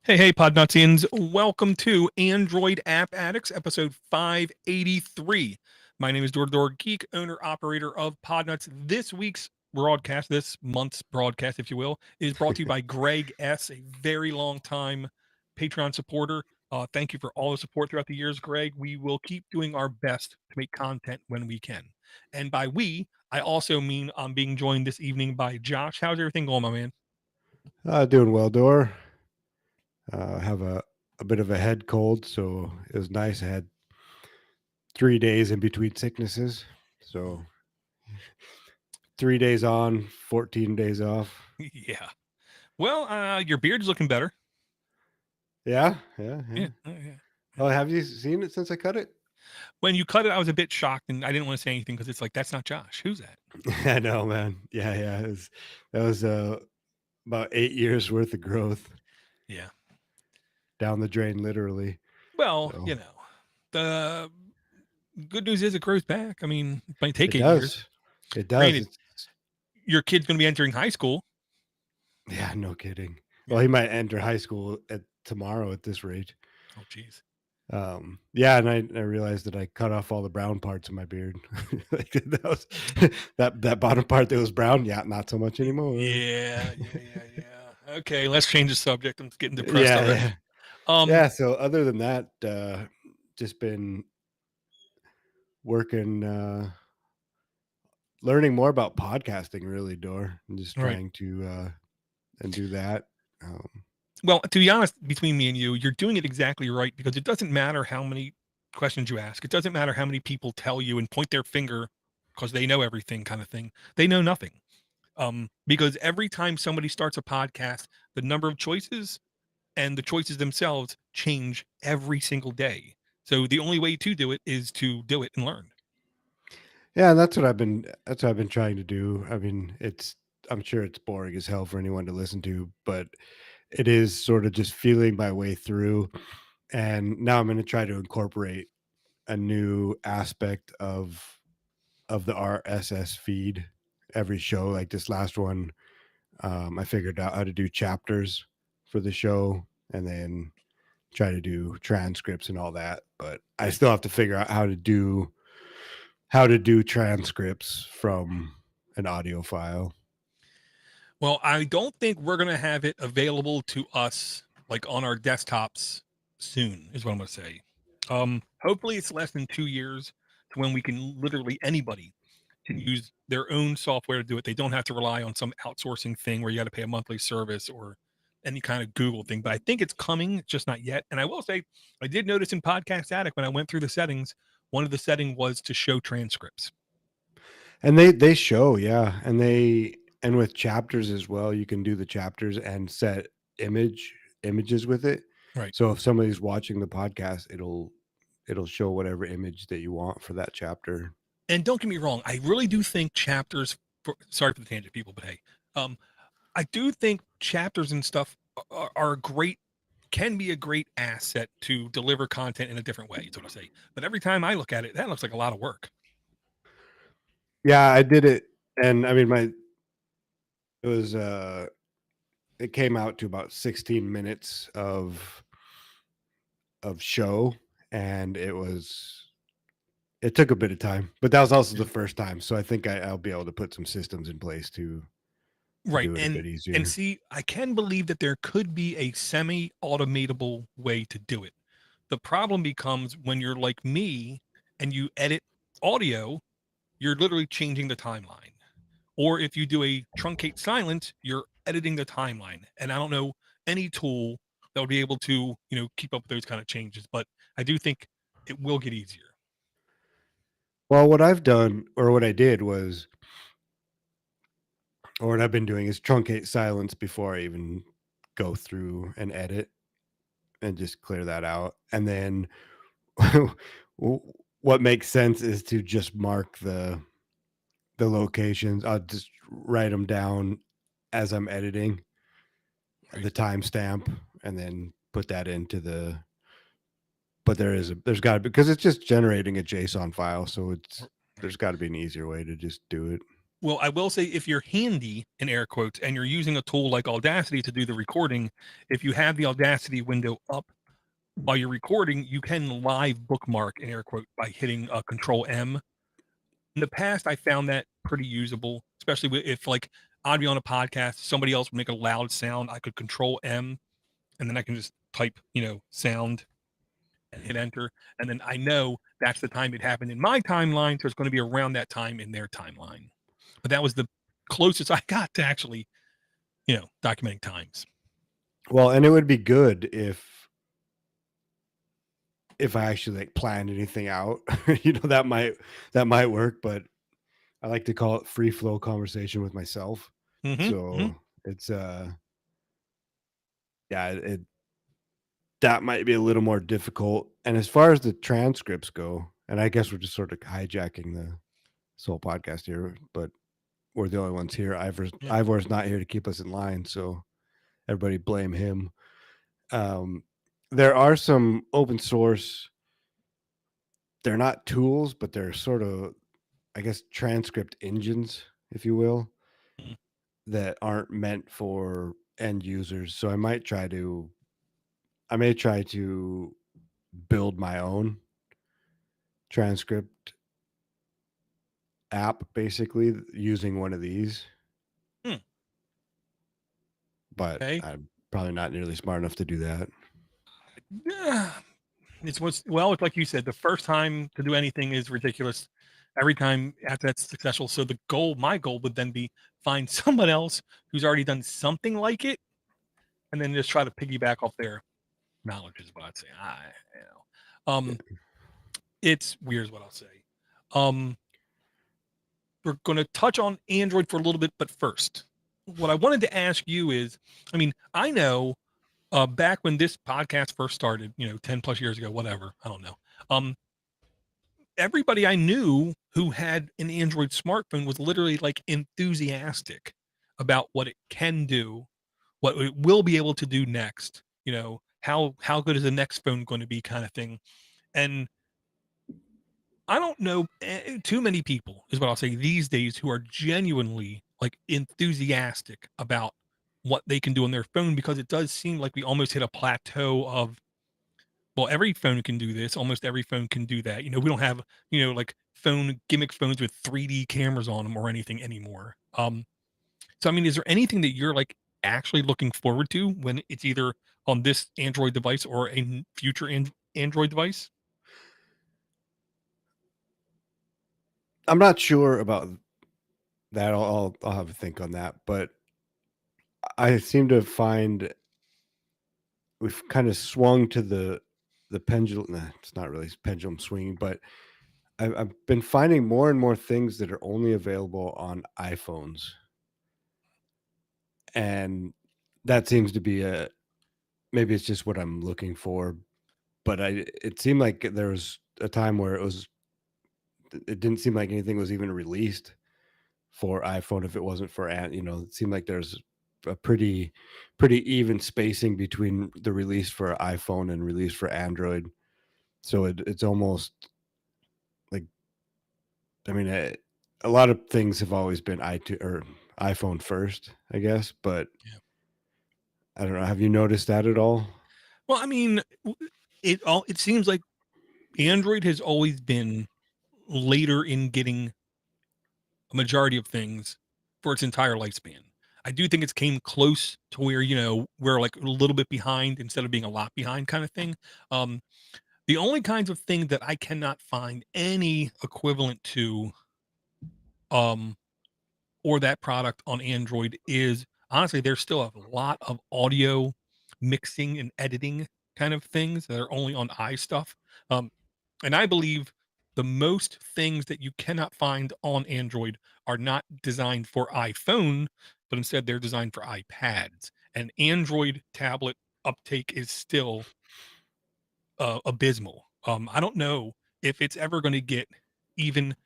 Hey, Podnutzians. Welcome to Android App Addicts, episode 583. My name is DoorToDoorGeek, owner, operator of Podnutz. This week's broadcast, this month's broadcast, if you will, is brought to you by Greg S., a very long time Patreon supporter. Thank you for all the support throughout the years, Greg. We will keep doing our best to make content when we can. And by we, I also mean I'm being joined this evening by Josh. How's everything going, my man? Doing well, Door. Have a bit of a head cold, so it was nice. I had 3 days in between sicknesses, so 3 days on, 14 days off. Yeah. Well, your beard's looking better. Yeah, yeah, Yeah, yeah. yeah. Oh, have you seen it since I cut it? When you cut it, I was a bit shocked, and I didn't want to say anything because it's like that's not Josh. Who's that? I know, man. Yeah, yeah. That was about 8 years worth of growth Yeah. down the drain, literally. Well, So the good news is it grows back. I mean, it might take it 8 years. does. It does. Granted, your kid's going to be entering high school. Yeah, no kidding. Yeah. Well, he might enter high school at tomorrow at this rate. Oh, jeez. Yeah, and I realized that I cut off all the brown parts of my beard. Like, that was that bottom part that was brown. Yeah, not so much anymore. Yeah. Okay, let's change the subject. I'm getting depressed Yeah, already. yeah. So other than that, just been working, learning more about podcasting. Really, Door, and just Right. trying to and do that. Um, Well, to be honest, between me and you, you're doing it exactly right because it doesn't matter how many questions you ask. It doesn't matter how many people tell you and point their finger because they know everything kind of thing. They know nothing. Because every time somebody starts a podcast, the number of choices and the choices themselves change every single day. So the only way to do it is to do it and learn. yeah, and that's what I've been. That's what I've been trying to do. I mean, it's. I'm sure it's boring as hell for anyone to listen to, but it is sort of just feeling my way through. And now I'm going to try to incorporate a new aspect of the RSS feed every show. Like this last one, I figured out how to do chapters for the show, and then try to do transcripts and all that. But I still have to figure out how to do transcripts from an audio file. Well, I don't think we're going to have it available to us like on our desktops soon, is what I'm going to say. Hopefully, it's less than 2 years to when we can literally anybody can use their own software to do it. They don't have to rely on some outsourcing thing where you got to pay a monthly service or any kind of Google thing. But I think it's coming, it's just not yet. And I will say, I did notice in Podcast Addict when I went through the settings, one of the settings was to show transcripts. And they show, yeah, and with chapters as well, you can do the chapters and set images with it. Right. So if somebody's watching the podcast, it'll show whatever image that you want for that chapter. And don't get me wrong, I really do think chapters, sorry for the tangent, people, but hey, um, I do think chapters and stuff are great, can be a great asset to deliver content in a different way. Is what I say. But every time I look at it, that looks like a lot of work. Yeah, I did it, and I mean, it was it came out to about 16 minutes of show, and it took a bit of time, but that was also the first time, so I think I'll be able to put some systems in place to Right. do it a bit And easier. see, I can believe that there could be a semi-automatable way to do it. The problem becomes when you're like me and you edit audio, you're literally changing the timeline. Or if you do a truncate silence, you're editing the timeline. And I don't know any tool that would be able to, keep up with those kind of changes. But I do think it will get easier. Well, what I've done, or what I did was, or what I've been doing is truncate silence before I even go through and edit and just clear that out. And then what makes sense is to just mark the locations. I'll just write them down as I'm editing, Right. the timestamp, and then put that into the. But there's got to be, because it's just generating a JSON file, so Right. there's got to be an easier way to just do it. Well, I will say if you're handy in air quotes and you're using a tool like Audacity to do the recording, if you have the Audacity window up while you're recording, you can live bookmark in air quote by hitting Control M. In the past, I found that pretty usable, especially if like I'd be on a podcast, somebody else would make a loud sound. I could Control M, and then I can just type, sound and hit enter, and then I know that's the time it happened in my timeline, so it's going to be around that time in their timeline. But that was the closest I got to actually, documenting times. Well, and it would be good if I actually like planned anything out. That might work, but I like to call it free flow conversation with myself. Mm-hmm. So it's yeah, it that might be a little more difficult. And as far as the transcripts go, and I guess we're just sort of hijacking the whole podcast here, but we're the only ones here. Yeah. Ivor's not here to keep us in line, so everybody blame him. There are some open source. They're not tools, but they're sort of, I guess, transcript engines, if you will, Mhm. that aren't meant for end users. So I may try to build my own transcript app, basically using one of these, Hmm. but Okay. I'm probably not nearly smart enough to do that. Yeah. It's like you said, the first time to do anything is ridiculous. Every time after that's successful. So my goal would then be find someone else who's already done something like it, and then just try to piggyback off their knowledge is what I'd say. It's weird is what I'll say. Um, we're going to touch on Android for a little bit, but first, what I wanted to ask you is, I mean, I know back when this podcast first started, 10 plus years ago, whatever, I don't know. Everybody I knew who had an Android smartphone was literally like enthusiastic about what it can do, what it will be able to do next, how good is the next phone going to be kind of thing. And I don't know too many people is what I'll say these days who are genuinely like enthusiastic about what they can do on their phone because it does seem like we almost hit a plateau of well, every phone can do this. Almost every phone can do that. We don't have, like gimmick phones with 3D cameras on them or anything anymore. So I mean, is there anything that you're like actually looking forward to when it's either on this Android device or a future Android device? I'm not sure about that. I'll have a think on that, but I seem to find we've kind of swung to the pendulum. Nah, it's not really pendulum swinging, but I've been finding more and more things that are only available on iPhones, and that seems to be a maybe it's just what I'm looking for. But it seemed like there was a time where it didn't seem like anything was even released for iPhone if it wasn't for it seemed like there's a pretty even spacing between the release for iPhone and release for Android. So it's almost like I mean a lot of things have always been iTunes or iPhone first, I guess, but Yeah. I don't know. Have you noticed that at all? Well, I mean, it seems like Android has always been later in getting a majority of things for its entire lifespan. I do think it's came close to where, we're like a little bit behind instead of being a lot behind kind of thing. Um, the only kinds of thing that I cannot find any equivalent to um or that product on Android is honestly there's still a lot of audio mixing and editing kind of things that are only on iStuff. Um, and I believe the most things that you cannot find on Android are not designed for iPhone, but instead they're designed for iPads. And Android tablet uptake is still abysmal. I don't know if it's ever going to get even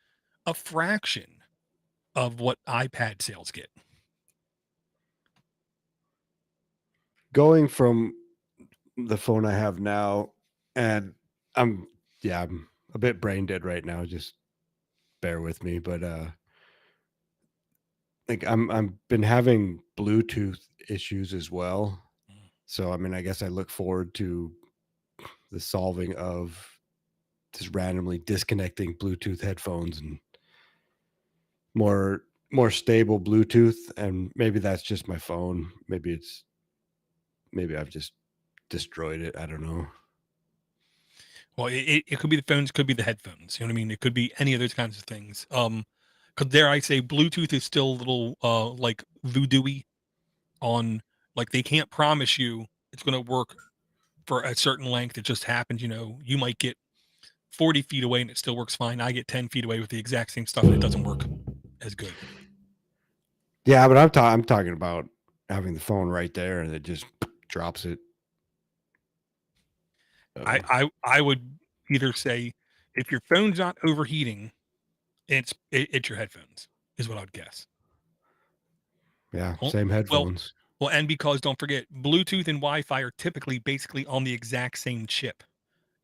a fraction of what iPad sales get. Going from the phone I have now, and I'm I'm a bit brain dead right now. Just bear with me, but like I'm been having Bluetooth issues as well. So I mean, I guess I look forward to the solving of just randomly disconnecting Bluetooth headphones and more more stable Bluetooth. And maybe that's just my phone. Maybe I've just destroyed it. I don't know. Well, it could be the phones, could be the headphones. You know what I mean? It could be any of those kinds of things. Because dare I say, Bluetooth is still a little like voodoo-y on, like, they can't promise you it's going to work for a certain length. It just happens. You might get 40 feet away and it still works fine. I get 10 feet away with the exact same stuff and it doesn't work as good. Yeah, but I'm talking about having the phone right there and it just drops it. I would either say, if your phone's not overheating, it's your headphones, is what I would guess. Yeah, Well, same well, headphones. well, and because don't forget, Bluetooth and Wi-Fi are typically basically on the exact same chip.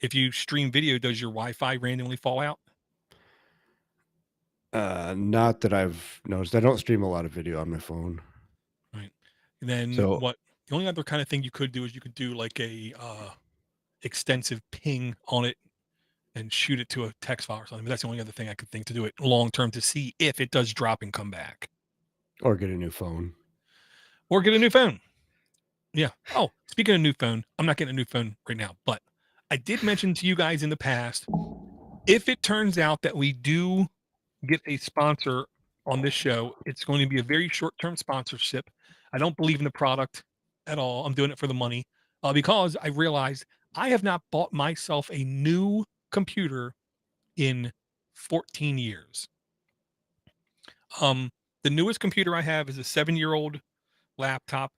If you stream video, does your Wi-Fi randomly fall out? Not that I've noticed. I don't stream a lot of video on my phone. Right. And then So what? The only other kind of thing you could do is you could do like a extensive ping on it and shoot it to a text file or something. But that's the only other thing I could think to do it long term to see if it does drop and come back. or get a new phone. Or get a new phone. Yeah. Oh, speaking of new phone, I'm not getting a new phone right now, but I did mention to you guys in the past, if it turns out that we do get a sponsor on this show, it's going to be a very short-term sponsorship. I don't believe in the product at all. I'm doing it for the money because I realized I have not bought myself a new computer in 14 years. The newest computer I have is a 7-year-old laptop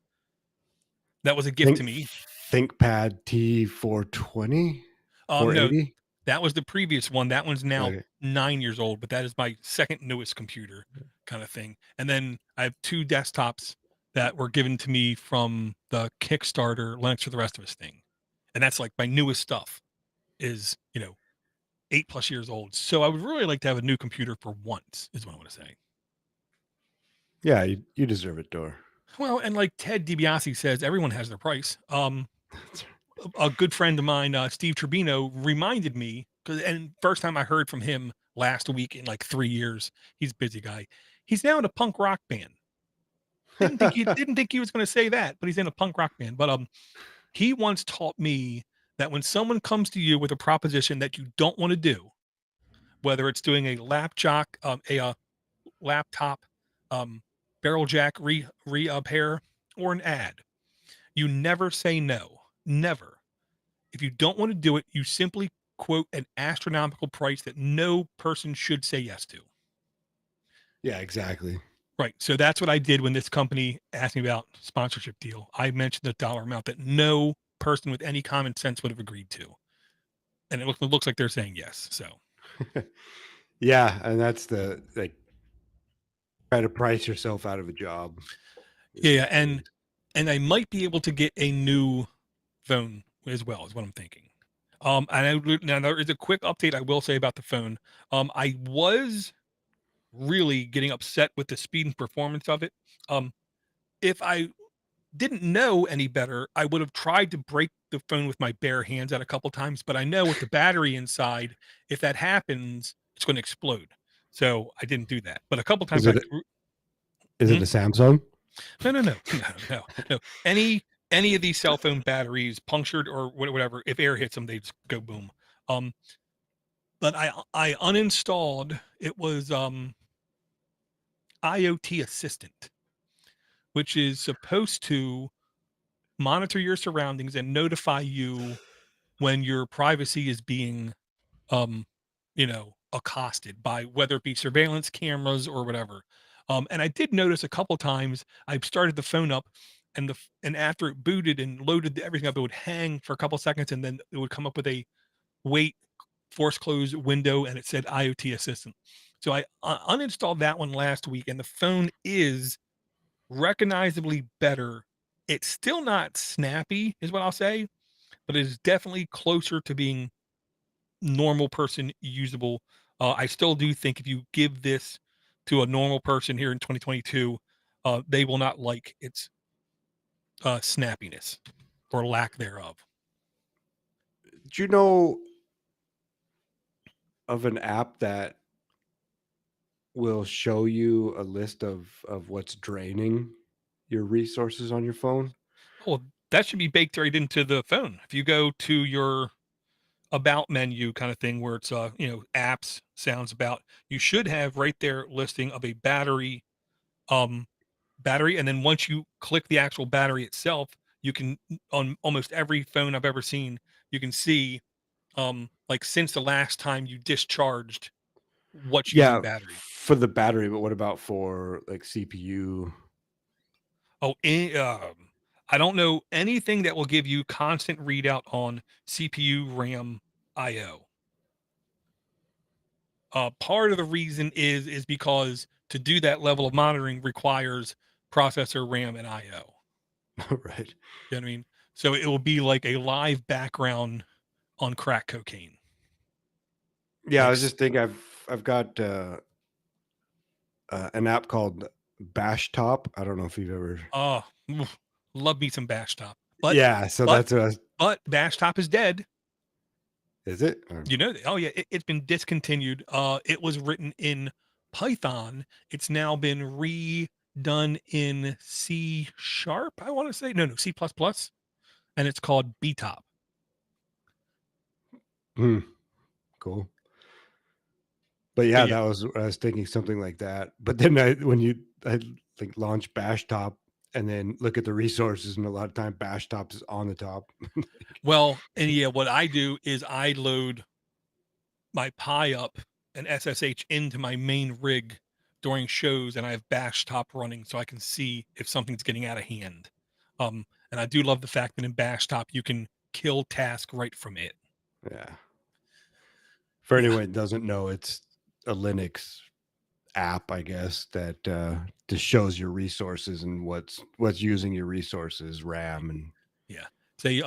that was a gift Think to me. ThinkPad T420, No, 480. that was the previous one. That one's now Okay. 9 years old, but that is my second newest computer kind of thing. And then I have 2 desktops that were given to me from the Kickstarter Linux for the Rest of Us thing. And that's like my newest stuff is, 8+ years old. So I would really like to have a new computer for once, is what I want to say. Yeah, you deserve it, Door. Well, and like Ted DiBiase says, everyone has their price. A good friend of mine, Steve Turbino, reminded me, and first time I heard from him last week in like 3 years. He's a busy guy. He's now in a punk rock band. Didn't think he was going to say that, but he's in a punk rock band. But he once taught me that when someone comes to you with a proposition that you don't want to do, whether it's doing a laptop barrel jack repair or an ad, you never say no. Never. If you don't want to do it, you simply quote an astronomical price that no person should say yes to. Yeah, exactly. Right. So that's what I did when this company asked me about sponsorship deal. I mentioned the dollar amount that no person with any common sense would have agreed to. And it looks like they're saying yes. So Yeah, and that's the like try to price yourself out of a job. yeah, and I might be able to get a new phone as well, is what I'm thinking. Now there is a quick update I will say about the phone. I was really getting upset with the speed and performance of it. If I didn't know any better, I would have tried to break the phone with my bare hands at a couple times, but I know with the battery inside, if that happens, it's going to explode. So I didn't do that. But a couple Is times it is Hmm? it a Samsung? No. Any of these cell phone batteries punctured or whatever, if air hits them, they just go boom. Um, but I uninstalled, it was Iot Assistant, which is supposed to monitor your surroundings and notify you when your privacy is being accosted by, whether it be surveillance cameras or whatever. And I did notice a couple times I started the phone up, and after it booted and loaded everything up, it would hang for a couple seconds, and then it would come up with a wait force close window, and it said Iot Assistant. So I uninstalled that one last week, and the phone is recognizably better. It's still not snappy, is what I'll say, but it is definitely closer to being normal person usable. I still do think if you give this to a normal person here in 2022, they will not like its snappiness or lack thereof. Do you know of an app that will show you a list of what's draining your resources on your phone? Oh, that should be baked right into the phone. If you go to your about menu kind of thing where it's apps, sounds about, you should have right there listing of a um battery, and then once you click the actual battery itself, you can, on almost every phone I've ever seen, you can see like since the last time you discharged what's using Yeah, battery. for the battery, but what about for like CPU? Oh, I don't know anything that will give you constant readout on CPU, RAM, IO. Part of the reason is because to do that level of monitoring requires processor, RAM, and IO. Right. You know what I mean? So it will be like a live background on crack cocaine. Yeah, I Like, was just thinking I've got an app called Bash Top. I don't know if you've ever. oh, love me some Bash Top, but Yeah, so but that's what I was, but Bash Top is dead. is it? You know that? Oh yeah, it's been discontinued. It was written in Python. It's now been redone in C sharp. I want to say no, C plus plus, and it's called BTOP. Hmm, cool. But But yeah, yeah, that was I was thinking something like that. But then I like launch Bash Top and then look at the resources, and a lot of time Bash Top is on the top. well, and yeah, what I do is I load my Pi up and SSH into my main rig during shows, and I have Bash Top running so I can see if something's getting out of hand. And I do love the fact that in Bash Top you can kill task right from it. Yeah. For Yeah, anyone that doesn't know, it's a Linux app, I guess, that just shows your resources and what's using your resources, RAM and yeah. Say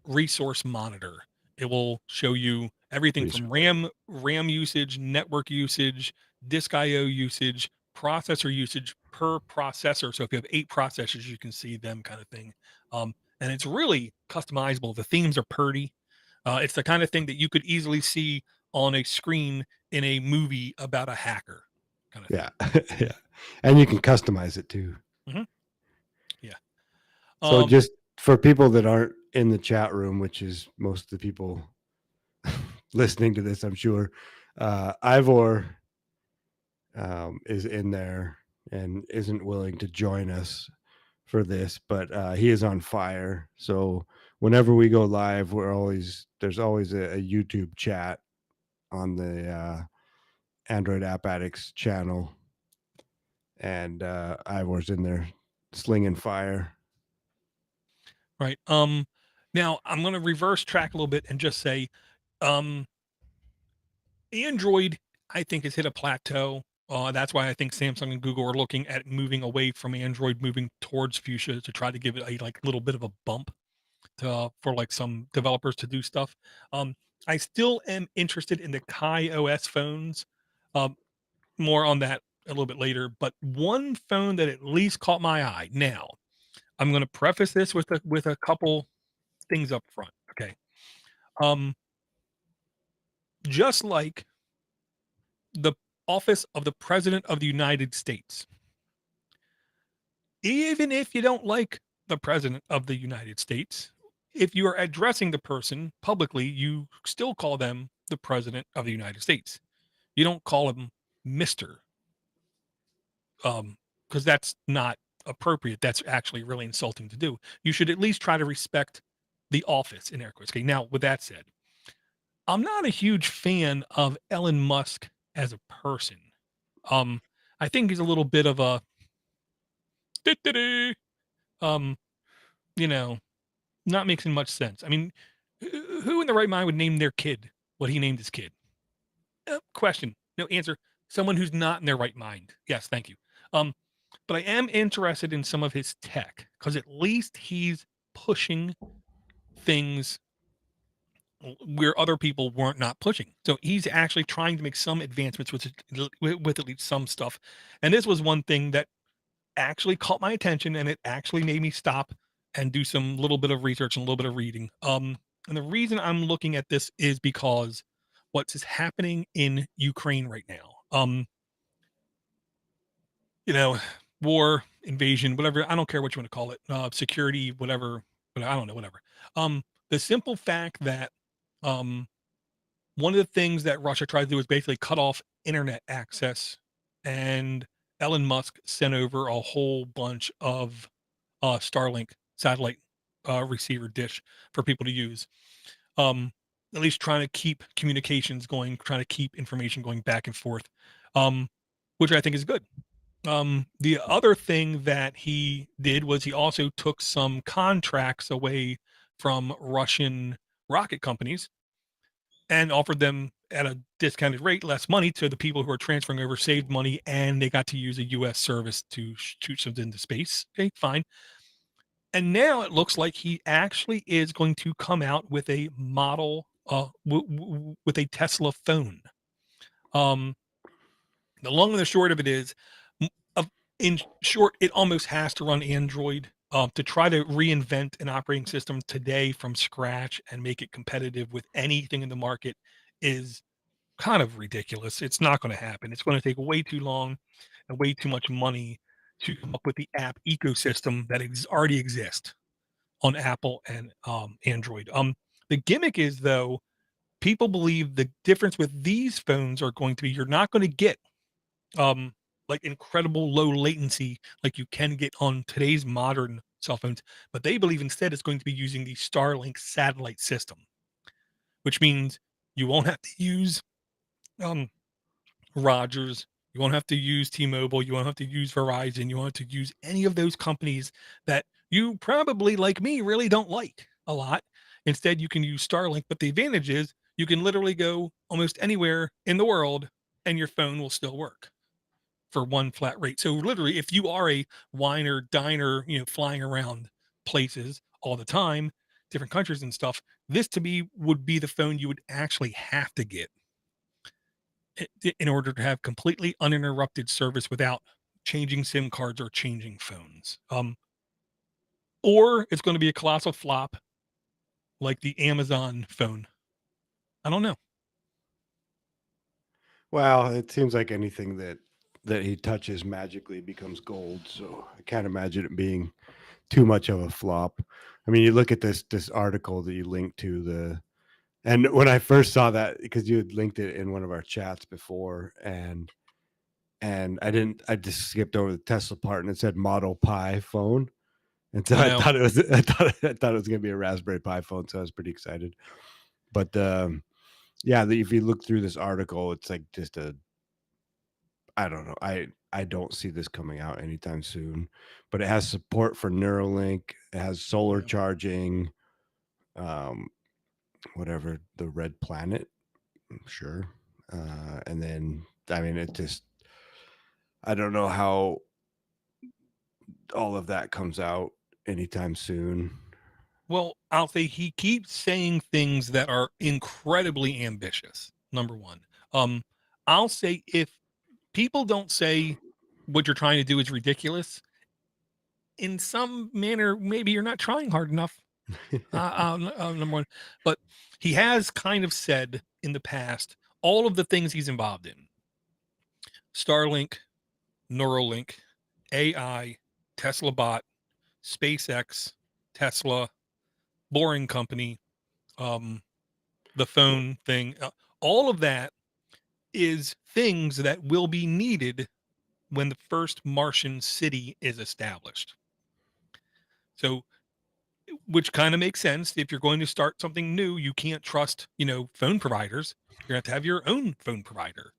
resource monitor. It will show you everything from resource. RAM usage, network usage, disk IO usage, processor usage per processor. So if you have 8 processors, you can see them kind of thing. And it's really customizable. The themes are pretty. It's the kind of thing that you could easily see on a screen in a movie about a hacker kind of Yeah. thing. Yeah. And you can customize it too. Hmm. Yeah. So Um, just for people that aren't in the chat room, which is most of the people listening to this, I'm sure, Ivor is in there and isn't willing to join us for this, but he is on fire. So whenever we go live, there's always a YouTube chat on the Android App Addicts channel, and Ivor's in there slinging fire. right. Now I'm going to reverse track a little bit and just say, um, Android, I think, has hit a plateau. That's why I think Samsung and Google are looking at moving away from Android, moving towards Fuchsia to try to give it a like little bit of a bump for like some developers to do stuff. Um, I still am interested in the Kai OS phones. Um, More on that a little bit later. But one phone that at least caught my eye. Now, I'm going to preface this with a couple things up front. Okay. Um, just like the office of the President of the United States, even if you don't like the President of the United States, if you are addressing the person publicly, you still call them the President of the United States. You don't call him Mr. Because that's not appropriate. That's actually really insulting to do. You should at least try to respect the office in air quotes. Okay. Now, with that said, I'm not a huge fan of Elon Musk as a person. Um, I think he's a little bit of a um, you know, not making much sense. I mean, who in the right mind would name their kid what he named his kid? Question, no answer. Someone who's not in their right mind. Yes, thank you. Um, but I am interested in some of his tech because at least he's pushing things where other people weren't not pushing. So he's actually trying to make some advancements with at least some stuff. And this was one thing that actually caught my attention, and it actually made me stop and do some little bit of research and a little bit of reading. And the reason I'm looking at this is because what's happening in Ukraine right now. You know, war, invasion, whatever. I don't care what you want to call it. Security, whatever. But I don't know, whatever. The simple fact that um one of the things that Russia tried to do is basically cut off internet access, and Elon Musk sent over a whole bunch of Starlink satellite receiver dish for people to use. Um, at least trying to keep communications going, trying to keep information going back and forth, um, which I think is good. The other thing that he did was he also took some contracts away from Russian rocket companies and offered them at a discounted rate, less money to the people who are transferring over, saved money, and they got to use a U.S. service to shoot something into space. Okay, fine. And now it looks like he actually is going to come out with a model, with a Tesla phone. The long and the short of it is, in short, it almost has to run Android. To try to reinvent an operating system today from scratch and make it competitive with anything in the market is kind of ridiculous. It's not going to happen. It's going to take way too long and way too much money to come up with the app ecosystem that already exists on Apple and Android. The gimmick is, though, people believe the difference with these phones are going to be you're not going to get um, like incredible low latency like you can get on today's modern cell phones, but they believe instead it's going to be using the Starlink satellite system, which means you won't have to use um, Rogers. You won't have to use T-Mobile. You won't have to use Verizon. You won't have to use any of those companies that you probably, like me, really don't like a lot. Instead, you can use Starlink. But the advantage is you can literally go almost anywhere in the world and your phone will still work for one flat rate. So literally, if you are a winer, diner, flying around places all the time, different countries and stuff, this to me would be the phone you would actually have to get in order to have completely uninterrupted service without changing SIM cards or changing phones. Or it's going to be a colossal flop like the Amazon phone. I don't know. Well, it seems like anything that he touches magically becomes gold. So I can't imagine it being too much of a flop. I mean, you look at this article that you linked to and when I first saw that, because you had linked it in one of our chats before, and I just skipped over the Tesla part, and it said Model Pi phone, and so I I know. thought I thought it was gonna be a Raspberry Pi phone, so I was pretty excited. But yeah, if you look through this article, it's like just I don't know. I don't see this coming out anytime soon, but it has support for Neuralink. It has solar Yeah. charging, um, whatever the Red Planet, sure. And then I mean, it just I don't know how all of that comes out anytime soon. Well, I'll say he keeps saying things that are incredibly ambitious. Number one. Um, I'll say if people don't say what you're trying to do is ridiculous, in some manner, maybe you're not trying hard enough. Number one, but he has kind of said in the past all of the things he's involved in: Starlink, Neuralink, AI, Tesla Bot, SpaceX, Tesla, Boring Company, um, the phone thing. All of that is things that will be needed when the first Martian city is established. So, which kind of makes sense. If you're going to start something new, you can't trust, phone providers. You're going to have your own phone provider.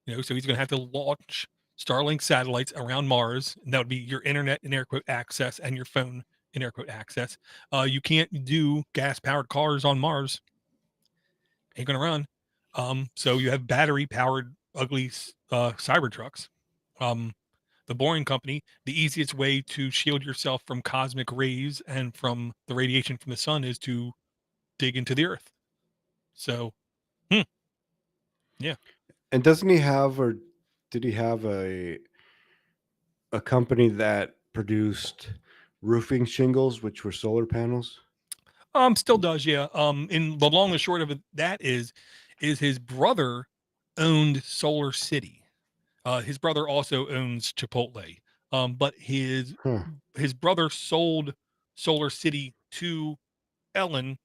So he's going to have to launch Starlink satellites around Mars, and that would be your internet in air quote access and your phone in air quote access. You can't do gas powered cars on Mars; ain't going to run. So you have battery powered ugly cyber trucks. Um, the Boring Company, the easiest way to shield yourself from cosmic rays and from the radiation from the sun is to dig into the earth. So, hmm, yeah. And doesn't he have, or did he have a company that produced roofing shingles, which were solar panels? Still does, yeah. In the long and short of it, that is his brother owned Solar City. His brother also owns Chipotle. But Huh. his brother sold Solar City to Ellen.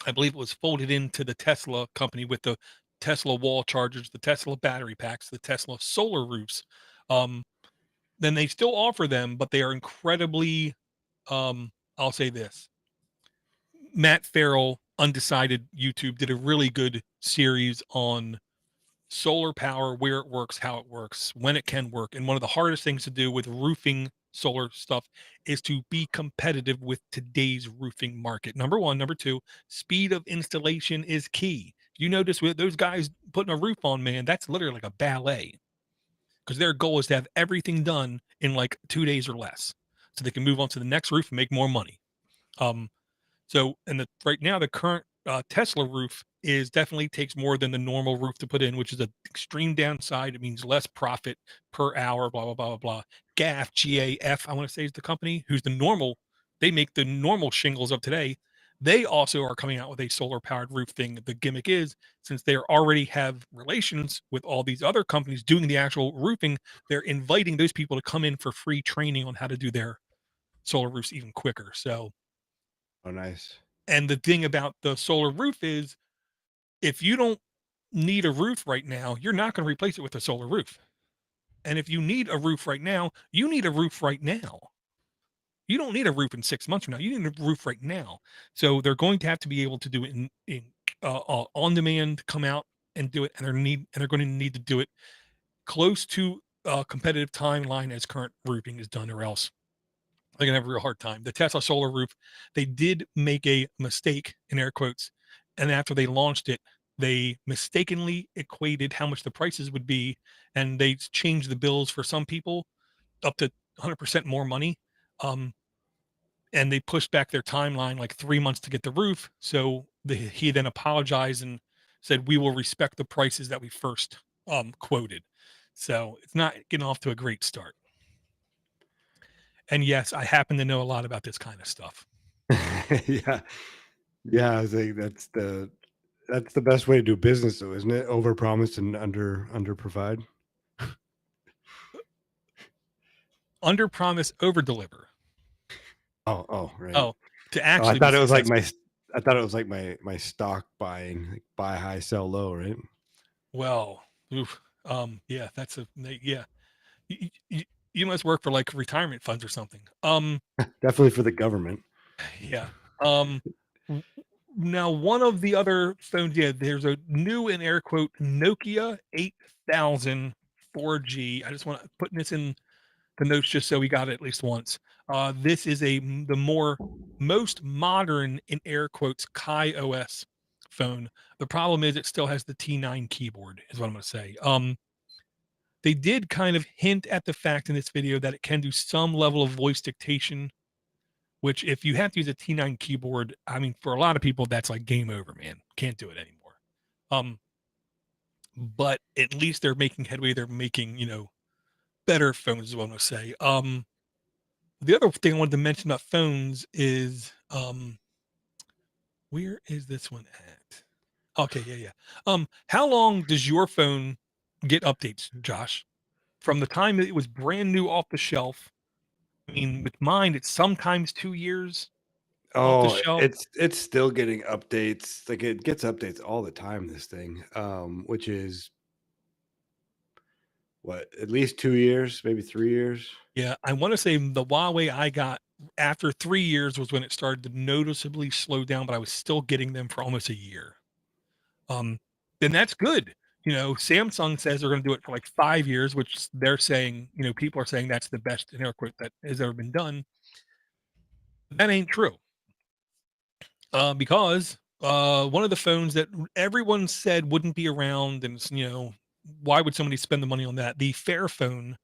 I believe it was folded into the Tesla company with the Tesla wall chargers, the Tesla battery packs, the Tesla solar roofs. Um, then they still offer them, but they are incredibly, I'll say this. Matt Farrell, Undecided YouTube, did a really good series on solar power, where it works, how it works, when it can work. And one of the hardest things to do with roofing solar stuff is to be competitive with today's roofing market. Number one. Number two, speed of installation is key. You notice with those guys putting a roof on, man, that's literally like a ballet because their goal is to have everything done in like 2 days or less so they can move on to the next roof and make more money. Um, so, and the right now, the current Tesla roof is definitely takes more than the normal roof to put in, which is an extreme downside. It means less profit per hour, blah, blah, blah, blah, blah. GAF, GAF, I want to say is the company who's the normal, they make the normal shingles of today. They also are coming out with a solar powered roof thing. The gimmick is since they already have relations with all these other companies doing the actual roofing, they're inviting those people to come in for free training on how to do their solar roofs even quicker. So, Oh, nice. and the thing about the solar roof is if you don't need a roof right now, you're not going to replace it with a solar roof. And if you need a roof right now, you need a roof right now. You don't need a roof in 6 months from now. You need a roof right now. So they're going to have to be able to do it in on demand, come out and do it, and they're going to need to do it close to a competitive timeline as current roofing is done, or else they're gonna have a real hard time. The Tesla solar roof, they did make a mistake in air quotes, and after they launched it, they mistakenly equated how much the prices would be, and they changed the bills for some people up to 100% more money. Um, and they pushed back their timeline like 3 months to get the roof. So he then apologized and said, "We will respect the prices that we first quoted." So it's not getting off to a great start. And yes, I happen to know a lot about this kind of stuff. Yeah. Yeah, I think that's the best way to do business though, isn't it? Overpromise and under provide. Under promise, over deliver. Oh, oh, right. Oh, to Oh, I actually be thought it was like successful. I thought it was like my stock buying, like buy high, sell low, right? Well, oof, yeah, that's yeah. You, you, you must work for like retirement funds or something. Definitely for the government. Yeah. Um, w- Now one of the other phones, yeah, there's a new in air quote Nokia 8000 4G. I just want to put this in the notes just so we got it at least once. This is the most modern in air quotes Kai OS phone. The problem is it still has the T9 keyboard, is what I'm going to say. They did kind of hint at the fact in this video that it can do some level of voice dictation, which if you have to use a T9 keyboard, I mean, for a lot of people, that's like game over, man. Can't do it anymore. Um, but at least they're making headway. They're making, better phones, is what I'm going to say. The other thing I wanted to mention about phones is where is this one at? Okay, yeah, yeah. How long does your phone get updates, Josh? From the time it was brand new off the shelf. I mean, with mine, it's sometimes 2 years off the Oh, shelf. it's still getting updates. Like it gets updates all the time, this thing. Which is what, at least 2 years, maybe 3 years. Yeah, I want to say the Huawei I got after 3 years was when it started to noticeably slow down, but I was still getting them for almost a year. Um, then that's good. Samsung says they're going to do it for like 5 years, which they're saying, people are saying that's the best in air quote that has ever been done. That ain't true. Because one of the phones that everyone said wouldn't be around, and why would somebody spend the money on that? The Fairphone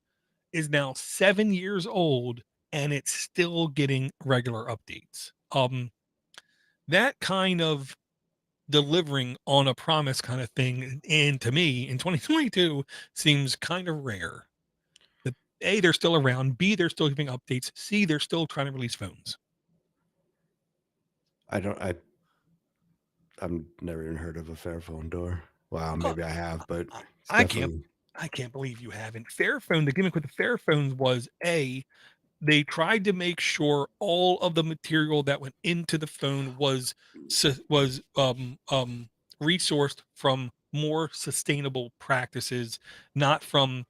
is now 7 years old and it's still getting regular updates. That kind of delivering on a promise kind of thing. And to me, in 2022, seems kind of rare. That A, they're still around. B, they're still giving updates. C, they're still trying to release phones. I don't. I've never even heard of a Fairphone door. Wow, Uh, maybe I have, but it's I can't. definitely. I can't believe you haven't. Fairphone. The gimmick with the Fairphones was A, they tried to make sure all of the material that went into the phone was resourced from more sustainable practices, not from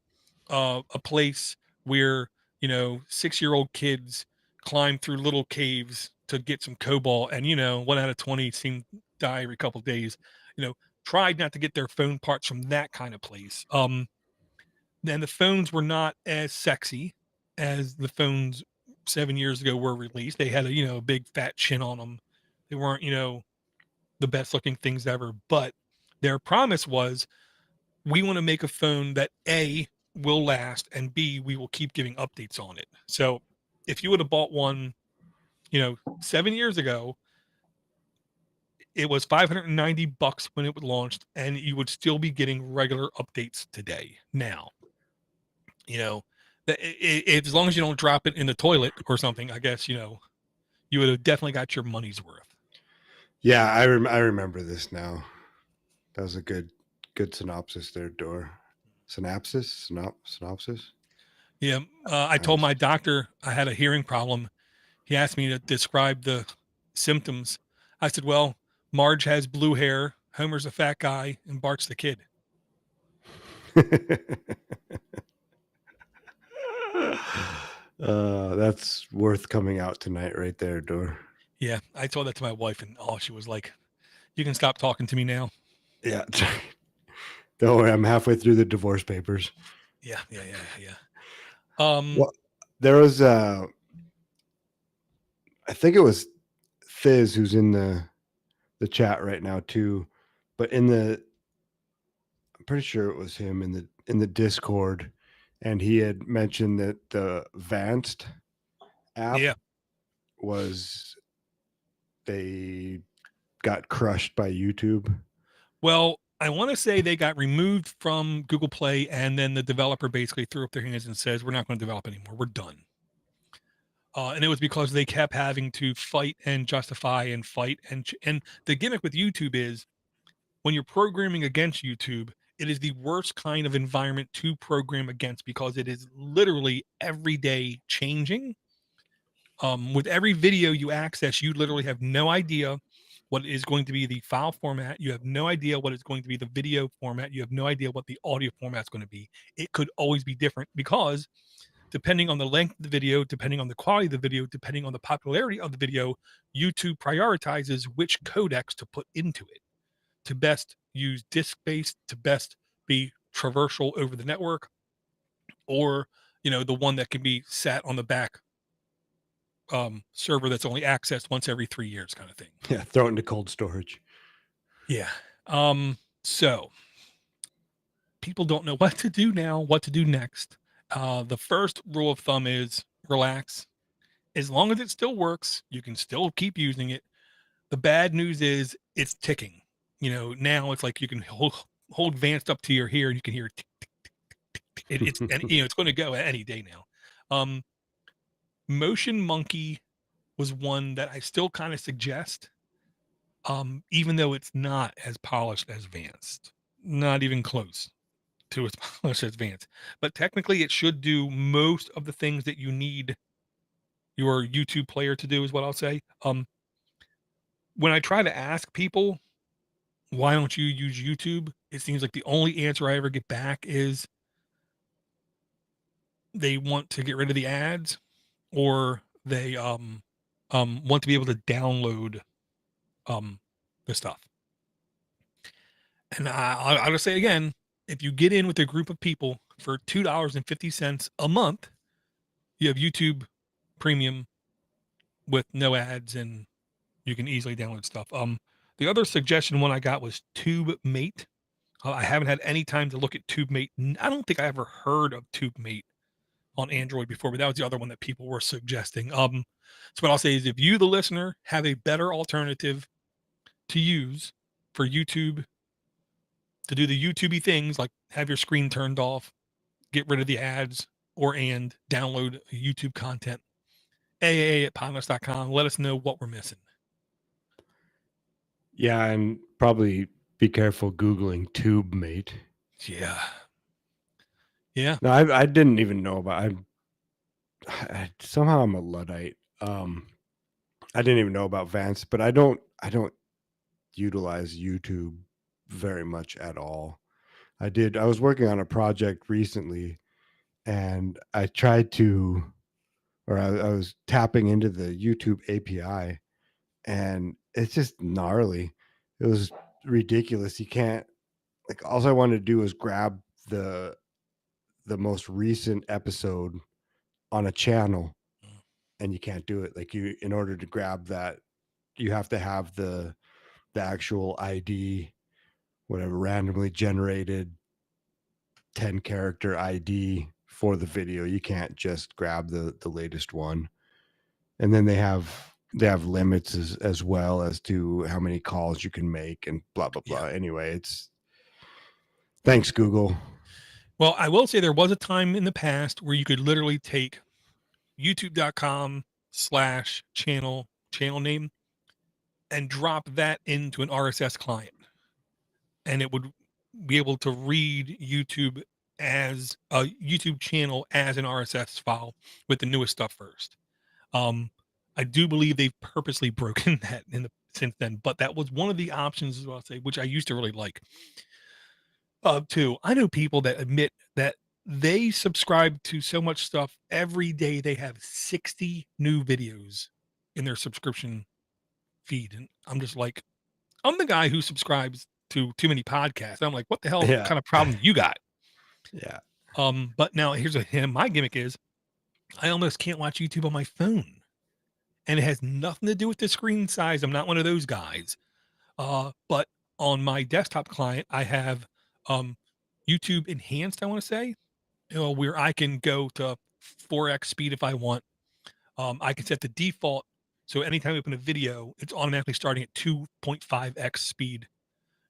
a place where 6-year-old kids climb through little caves to get some cobalt, and 1 out of 20 seem to die every couple of days. Tried not to get their phone parts from that kind of place. Then the phones were not as sexy as the phones 7 years ago were released. They had a big fat chin on them. They weren't the best looking things ever, but their promise was, we want to make a phone that A, will last, and B, we will keep giving updates on it. So if you would have bought one 7 years ago, it was $590 when it was launched, and you would still be getting regular updates today. Now, as long as you don't drop it in the toilet or something, I guess you would have definitely got your money's worth. Yeah, I remember this now. That was a good synopsis there, Door. Synopsis. Yeah, I told my doctor I had a hearing problem. He asked me to describe the symptoms. I said, well, Marge has blue hair, Homer's a fat guy, and Bart's the kid. That's worth coming out tonight right there, Door. Yeah, I told that to my wife, and she was like, you can stop talking to me now. Yeah. Don't worry, I'm halfway through the divorce papers. Yeah. Well, there was I think it was Fizz who's in the chat right now too, but I'm pretty sure it was him in the Discord, and he had mentioned that the Vanced app was, they got crushed by YouTube. Well, I want to say they got removed from Google Play, and then the developer basically threw up their hands and says, we're not going to develop anymore. We're done. And it was because they kept having to fight and justify and fight. And the gimmick with YouTube is, when you're programming against YouTube, it is the worst kind of environment to program against, because it is literally every day changing. With every video you access, you literally have no idea what is going to be the file format. You have no idea what is going to be the video format. You have no idea what the audio format is going to be. It could always be different, because depending on the length of the video, depending on the quality of the video, depending on the popularity of the video, YouTube prioritizes which codecs to put into it to best use disk-based, to best be traversal over the network, or the one that can be sat on the back server that's only accessed once every 3 years, kind of thing. Yeah, throw it into cold storage. Yeah. So people don't know what to do now, what to do next. The first rule of thumb is relax. As long as it still works, you can still keep using it. The bad news is it's ticking. Now it's like you can hold Vanced up to your ear, and you can hear tick, tick, tick, tick, tick. It's and it's going to go any day now. Motion Monkey was one that I still kind of suggest, even though it's not as polished as Vanced, not even close to as polished as Vanced. But technically, it should do most of the things that you need your YouTube player to do, is what I'll say. When I try to ask people, why don't you use YouTube? It seems like the only answer I ever get back is they want to get rid of the ads, or they want to be able to download the stuff. And I'll just say again, if you get in with a group of people for $2.50 a month, you have YouTube Premium with no ads, and you can easily download stuff. The other suggestion one I got was TubeMate. I haven't had any time to look at TubeMate. I don't think I ever heard of TubeMate on Android before, but that was the other one that people were suggesting. So what I'll say is, if you, the listener, have a better alternative to use, for YouTube to do the YouTubey things like have your screen turned off, get rid of the ads, and download YouTube content. AAA at Podnutz.com. Let us know what we're missing. Yeah, and probably be careful Googling tube mate. Yeah. Yeah. No, I didn't even know about. Somehow I'm a Luddite. I didn't even know about Vance, but I don't utilize YouTube very much at all. I was working on a project recently, and I tried to, or I was tapping into the YouTube API, and it's just gnarly. It was ridiculous. You can't, like, all I wanted to do was grab the most recent episode on a channel, and you can't do it. Like, you, in order to grab that, you have to have the actual ID, whatever, randomly generated 10 character ID for the video. You can't just grab the latest one. And then they have limits as well as to how many calls you can make and blah blah blah. Yeah. Anyway, thanks Google. Well, I will say there was a time in the past where you could literally take youtube.com/channel name and drop that into an RSS client, and it would be able to read YouTube as a YouTube channel as an RSS file with the newest stuff first. I do believe they've purposely broken that since then, but that was one of the options, as well, I'll say, which I used to really like. Too, I know people that admit that they subscribe to so much stuff every day. They have 60 new videos in their subscription feed, and I'm just like, I'm the guy who subscribes to too many podcasts. I'm like, what the hell Yeah. kind of problem you got? Yeah. But now here's my gimmick is I almost can't watch YouTube on my phone. And it has nothing to do with the screen size. I'm not one of those guys. But on my desktop client, I have YouTube enhanced, I want to say, where I can go to 4x speed if I want. I can set the default. So anytime I open a video, it's automatically starting at 2.5x speed.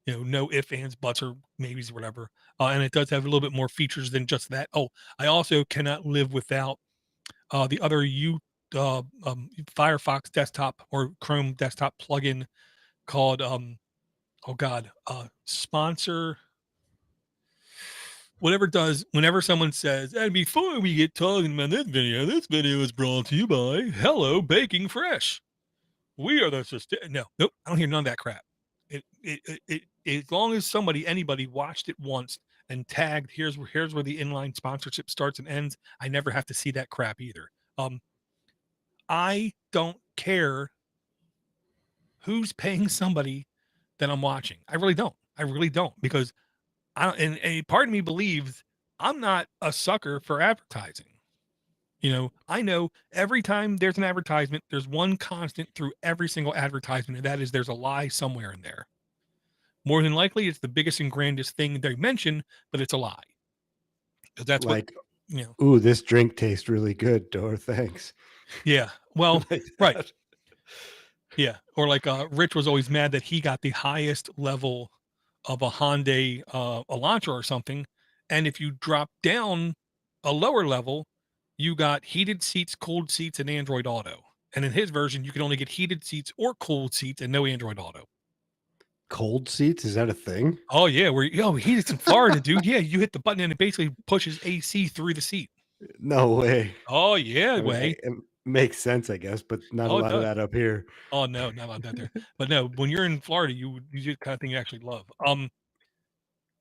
No ifs, ands, buts, or maybes, or whatever. And it does have a little bit more features than just that. Oh, I also cannot live without the other Firefox desktop or Chrome desktop plugin called sponsor, whatever it does. Whenever someone says, and before we get talking about this video is brought to you by Hello Baking Fresh. We are no, nope, I don't hear none of that crap. It as long as anybody watched it once and tagged, here's where the inline sponsorship starts and ends, I never have to see that crap either. I don't care who's paying somebody that I'm watching. I really don't. Because and a part of me believes I'm not a sucker for advertising. I know every time there's an advertisement, there's one constant through every single advertisement, and that is there's a lie somewhere in there. More than likely, it's the biggest and grandest thing they mention, but it's a lie. Because that's like, what, ooh, this drink tastes really good, Dor. Thanks. Yeah. Well, Like right. Yeah. Or like Rich was always mad that he got the highest level of a Hyundai Elantra or something. And if you drop down a lower level, you got heated seats, cooled seats, and Android Auto. And in his version, you can only get heated seats or cooled seats and no Android Auto. Cold seats? Is that a thing? Oh, yeah. He's in Florida, dude. Yeah. You hit the button and it basically pushes AC through the seat. No way. Oh, yeah. It makes sense, I guess, but not a lot of that up here. Oh, no, not about that there. But no, when you're in Florida, you do the kind of thing you actually love.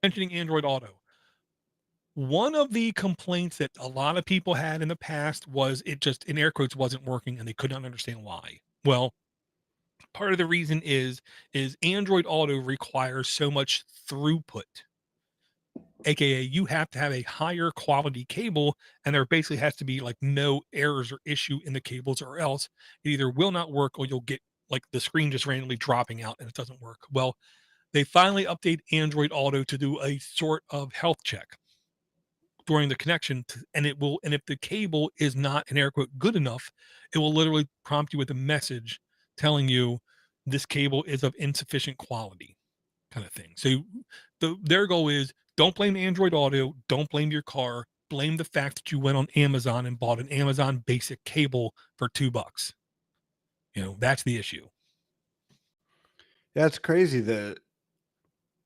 Mentioning Android Auto. One of the complaints that a lot of people had in the past was it just, in air quotes, wasn't working and they could not understand why. Well, part of the reason is Android Auto requires so much throughput. AKA you have to have a higher quality cable, and there basically has to be like no errors or issue in the cables, or else it either will not work or you'll get like the screen just randomly dropping out and it doesn't work. Well, they finally update Android Auto to do a sort of health check during the connection and if the cable is not, in air quote, good enough, it will literally prompt you with a message telling you this cable is of insufficient quality. kind of thing. So their goal is don't blame Android Auto, don't blame your car, blame the fact that you went on Amazon and bought an Amazon basic cable for $2. That's the issue. Yeah, it's crazy that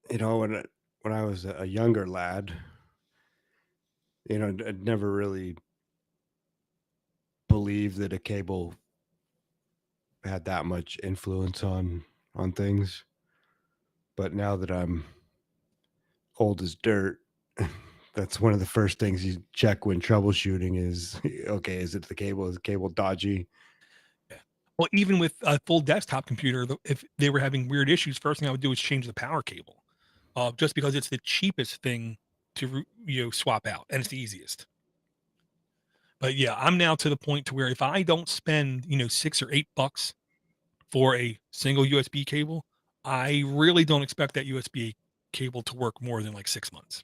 when I was a younger lad, I'd never really believed that a cable had that much influence on things. But now that I'm old as dirt, that's one of the first things you check when troubleshooting is, okay, is it the cable? Is the cable dodgy? Yeah. Well, even with a full desktop computer, if they were having weird issues, first thing I would do is change the power cable, just because it's the cheapest thing to swap out and it's the easiest. But yeah, I'm now to the point to where if I don't spend $6 or $8 for a single USB cable, I really don't expect that USB cable to work more than like 6 months.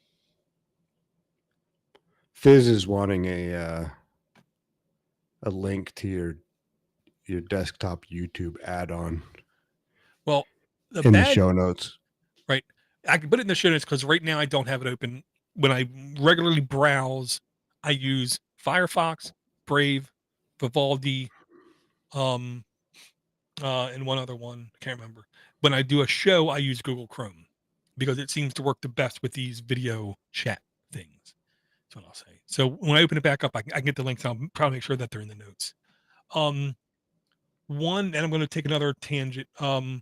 Fizz is wanting a link to your desktop YouTube add-on Well, the in the bad show notes. right, I can put it in the show notes because right now I don't have it open. When I regularly browse, I use Firefox, Brave, Vivaldi, and one other one. I can't remember. When I do a show, I use Google Chrome because it seems to work the best with these video chat things. That's what I'll say. So when I open it back up, I can get the links. I'll probably make sure that they're in the notes. And I'm going to take another tangent. No,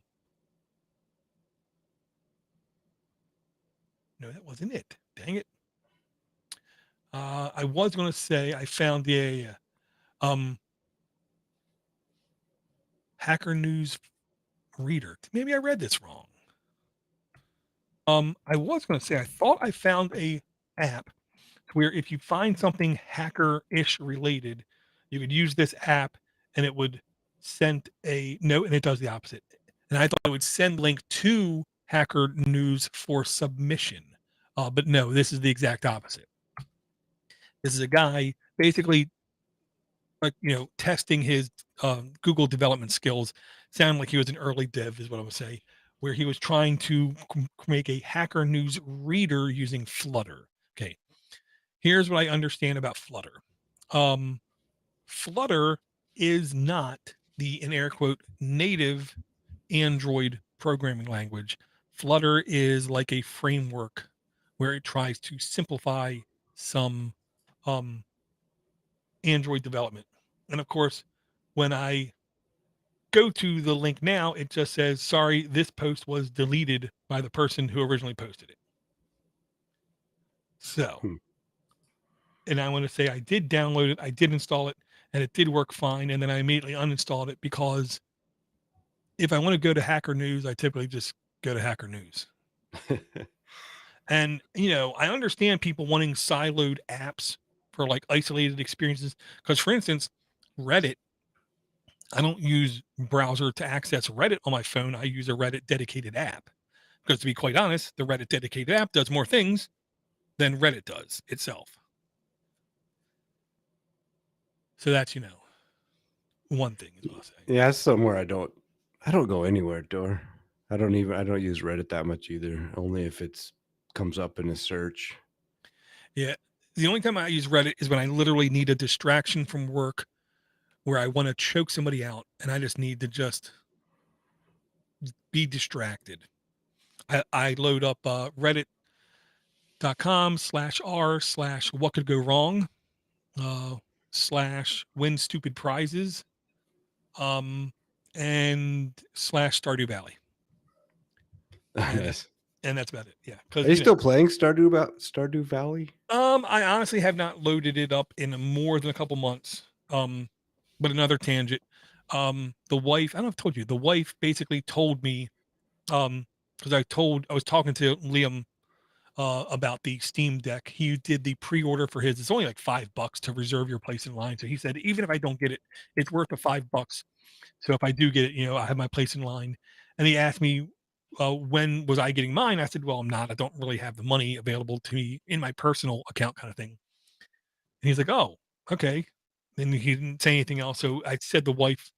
that wasn't it. Dang it. I was going to say I found the Hacker News reader. Maybe I read this wrong. I was going to say I thought I found a app where if you find something hacker-ish related, you could use this app and it would send a note, and it does the opposite. And I thought it would send link to Hacker News for submission. But no, this is the exact opposite. This is a guy basically testing his Google development skills. Sound like he was an early dev is what I would say, where he was trying to make a Hacker News reader using Flutter. Okay, here's what I understand about Flutter. Flutter is not the, in air quote, native Android programming language. Flutter is like a framework where it tries to simplify some Android development. And of course, when I go to the link now, it just says, sorry, this post was deleted by the person who originally posted it. So, and I want to say I did download it, I did install it, and it did work fine. And then I immediately uninstalled it because if I want to go to Hacker News, I typically just go to Hacker News. And, I understand people wanting siloed apps for like isolated experiences. Because, for instance, Reddit, I don't use browser to access Reddit on my phone. I use a Reddit dedicated app. Because to be quite honest, the Reddit dedicated app does more things than Reddit does itself. So that's, one thing is what I'll say. Yeah, that's somewhere I don't go anywhere, Door. I don't use Reddit that much either. Only if it's comes up in a search. Yeah. The only time I use Reddit is when I literally need a distraction from work where I want to choke somebody out and I just need to just be distracted. I load up reddit.com/r/what could go wrong /win stupid prizes and /Stardew Valley. Nice. And that's about it. Yeah. Are you still playing Stardew Valley? I honestly have not loaded it up in more than a couple months. But another tangent. The wife, I don't know if I told you, the wife basically told me, because I was talking to Liam about the Steam Deck. He did the pre-order for his. It's only like $5 to reserve your place in line. So he said, even if I don't get it, it's worth the $5. So if I do get it, I have my place in line. And he asked me, when was I getting mine? I said, well, I'm not. I don't really have the money available to me in my personal account kind of thing. And he's like, oh, okay. Then he didn't say anything else. So I said the wife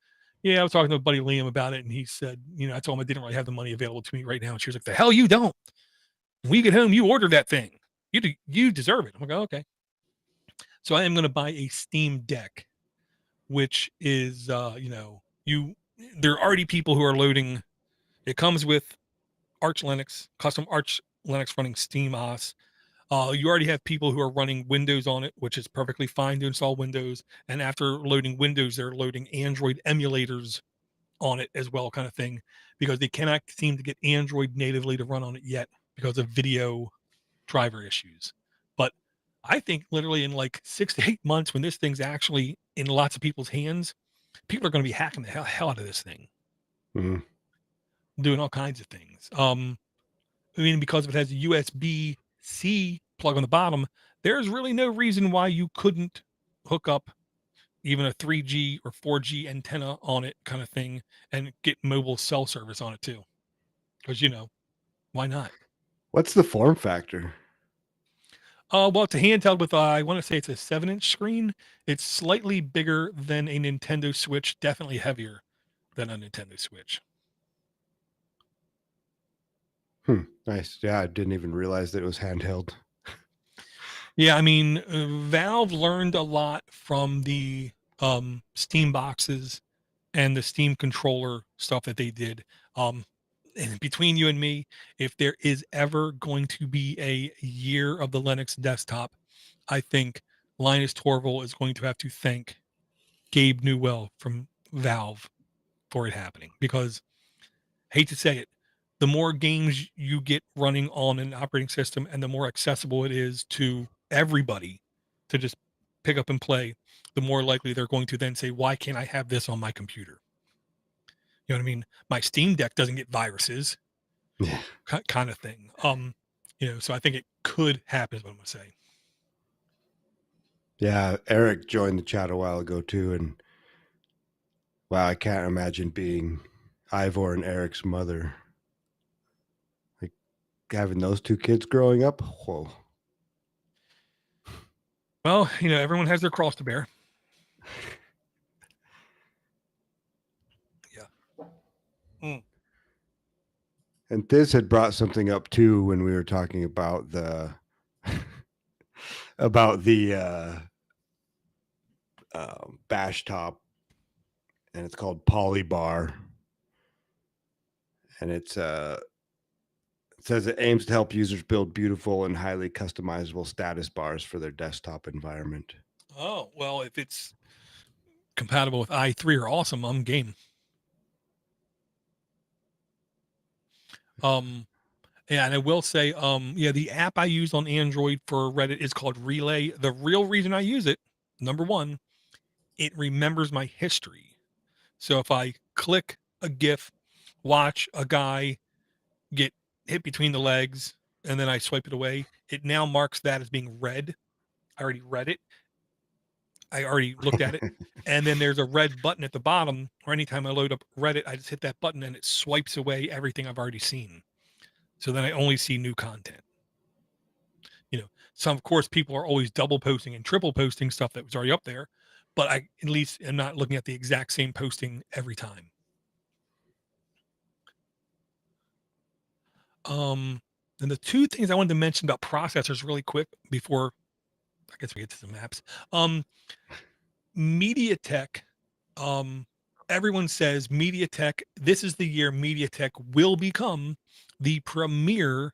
Yeah, I was talking to buddy Liam about it, and he said, I told him I didn't really have the money available to me right now. And she was like, "The hell you don't? When you get home, you order that thing. You deserve it." I'm like, "Oh, okay." So I am going to buy a Steam Deck, which is, you. There are already people who are loading. It comes with Arch Linux, custom Arch Linux running Steam OS. You already have people who are running Windows on it, which is perfectly fine to install Windows. And after loading Windows, they're loading Android emulators on it as well, kind of thing, because they cannot seem to get Android natively to run on it yet because of video driver issues. But I think literally in like 6 to 8 months, when this thing's actually in lots of people's hands, people are going to be hacking the hell out of this thing, Mhm. doing all kinds of things. I mean, because it has a USB C plug on the bottom, there's really no reason why you couldn't hook up even a 3G or 4G antenna on it, kind of thing, and get mobile cell service on it too. Because, why not? What's the form factor? Well, it's a handheld with, I want to say it's a 7-inch screen. It's slightly bigger than a Nintendo Switch, definitely heavier than a Nintendo Switch. Nice. Yeah, I didn't even realize that it was handheld. Yeah, I mean, Valve learned a lot from the Steam boxes and the Steam controller stuff that they did. And between you and me, if there is ever going to be a year of the Linux desktop, I think Linus Torvald is going to have to thank Gabe Newell from Valve for it happening. Because, hate to say it, the more games you get running on an operating system and the more accessible it is to everybody to just pick up and play, the more likely they're going to then say, "Why can't I have this on my computer?" You know what I mean? My Steam Deck doesn't get viruses, Yeah. kind of thing. So I think it could happen, is what I'm gonna say. Yeah, Eric joined the chat a while ago too, and wow, I can't imagine being Ivor and Eric's mother. Like having those two kids growing up. Whoa. Well, everyone has their cross to bear. Yeah. Mm. And Thiz had brought something up too when we were talking about the about the bash top, and it's called Polybar, and it says it aims to help users build beautiful and highly customizable status bars for their desktop environment. Oh, well, if it's compatible with i3 or awesome, I'm game. Yeah, and I will say, yeah, the app I use on Android for Reddit is called Relay. The real reason I use it, number one, it remembers my history. So if I click a GIF, watch a guy get hit between the legs, and then I swipe it away, it now marks that as being read. I already read it. I already looked at it. And then there's a red button at the bottom, or anytime I load up Reddit, I just hit that button and it swipes away everything I've already seen. So then I only see new content. Some, of course, people are always double posting and triple posting stuff that was already up there, but I at least am not looking at the exact same posting every time. And the two things I wanted to mention about processors really quick before I guess we get to some apps. MediaTek, everyone says MediaTek, this is the year MediaTek will become the premier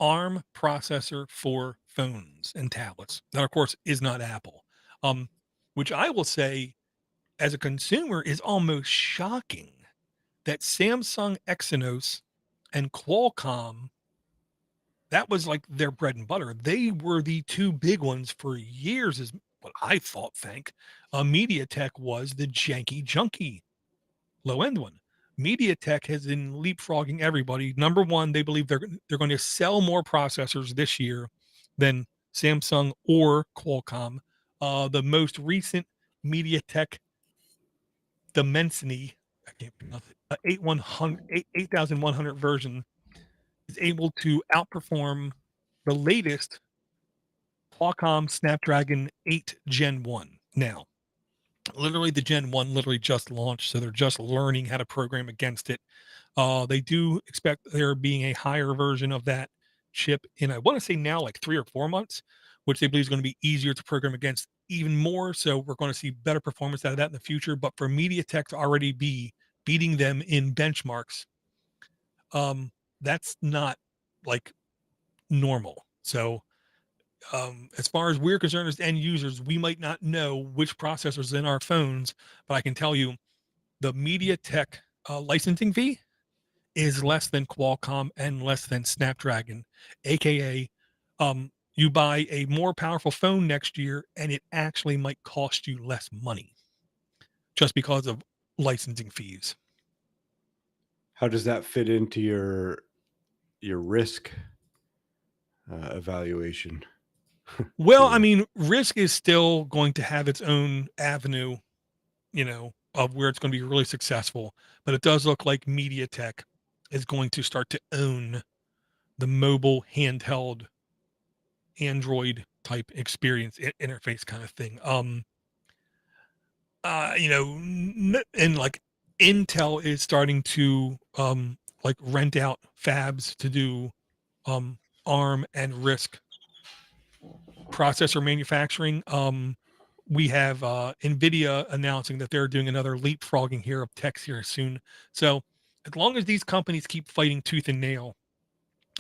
ARM processor for phones and tablets. That, of course, is not Apple, which I will say, as a consumer, is almost shocking that Samsung Exynos and Qualcomm, that was like their bread and butter. They were the two big ones for years, is what I thought. MediaTek was the janky, junky low end one. MediaTek has been leapfrogging everybody. Number one, they believe they're going to sell more processors this year than Samsung or Qualcomm. The most recent MediaTek Dimensity, I can't pronounce it, 8100 version is able to outperform the latest Qualcomm Snapdragon 8 Gen 1 now. Literally, the Gen 1 literally just launched, so they're just learning how to program against it. They do expect there being a higher version of that chip in, I want to say now, like 3 or 4 months, which they believe is going to be easier to program against even more. So we're going to see better performance out of that in the future. But for MediaTek to already be beating them in benchmarks, that's not like normal. So as far as we're concerned as end users, we might not know which processors in our phones, but I can tell you the MediaTek licensing fee is less than Qualcomm and less than Snapdragon, aka you buy a more powerful phone next year and it actually might cost you less money just because of licensing fees. How does that fit into your risk evaluation? Well, I for mean, Risk is still going to have its own avenue, of where it's going to be really successful, but it does look like MediaTek is going to start to own the mobile handheld Android type experience interface kind of thing. And like Intel is starting to like rent out fabs to do um ARM and RISC processor manufacturing. We have Nvidia announcing that they're doing another leapfrogging here of techs here soon. So as long as these companies keep fighting tooth and nail,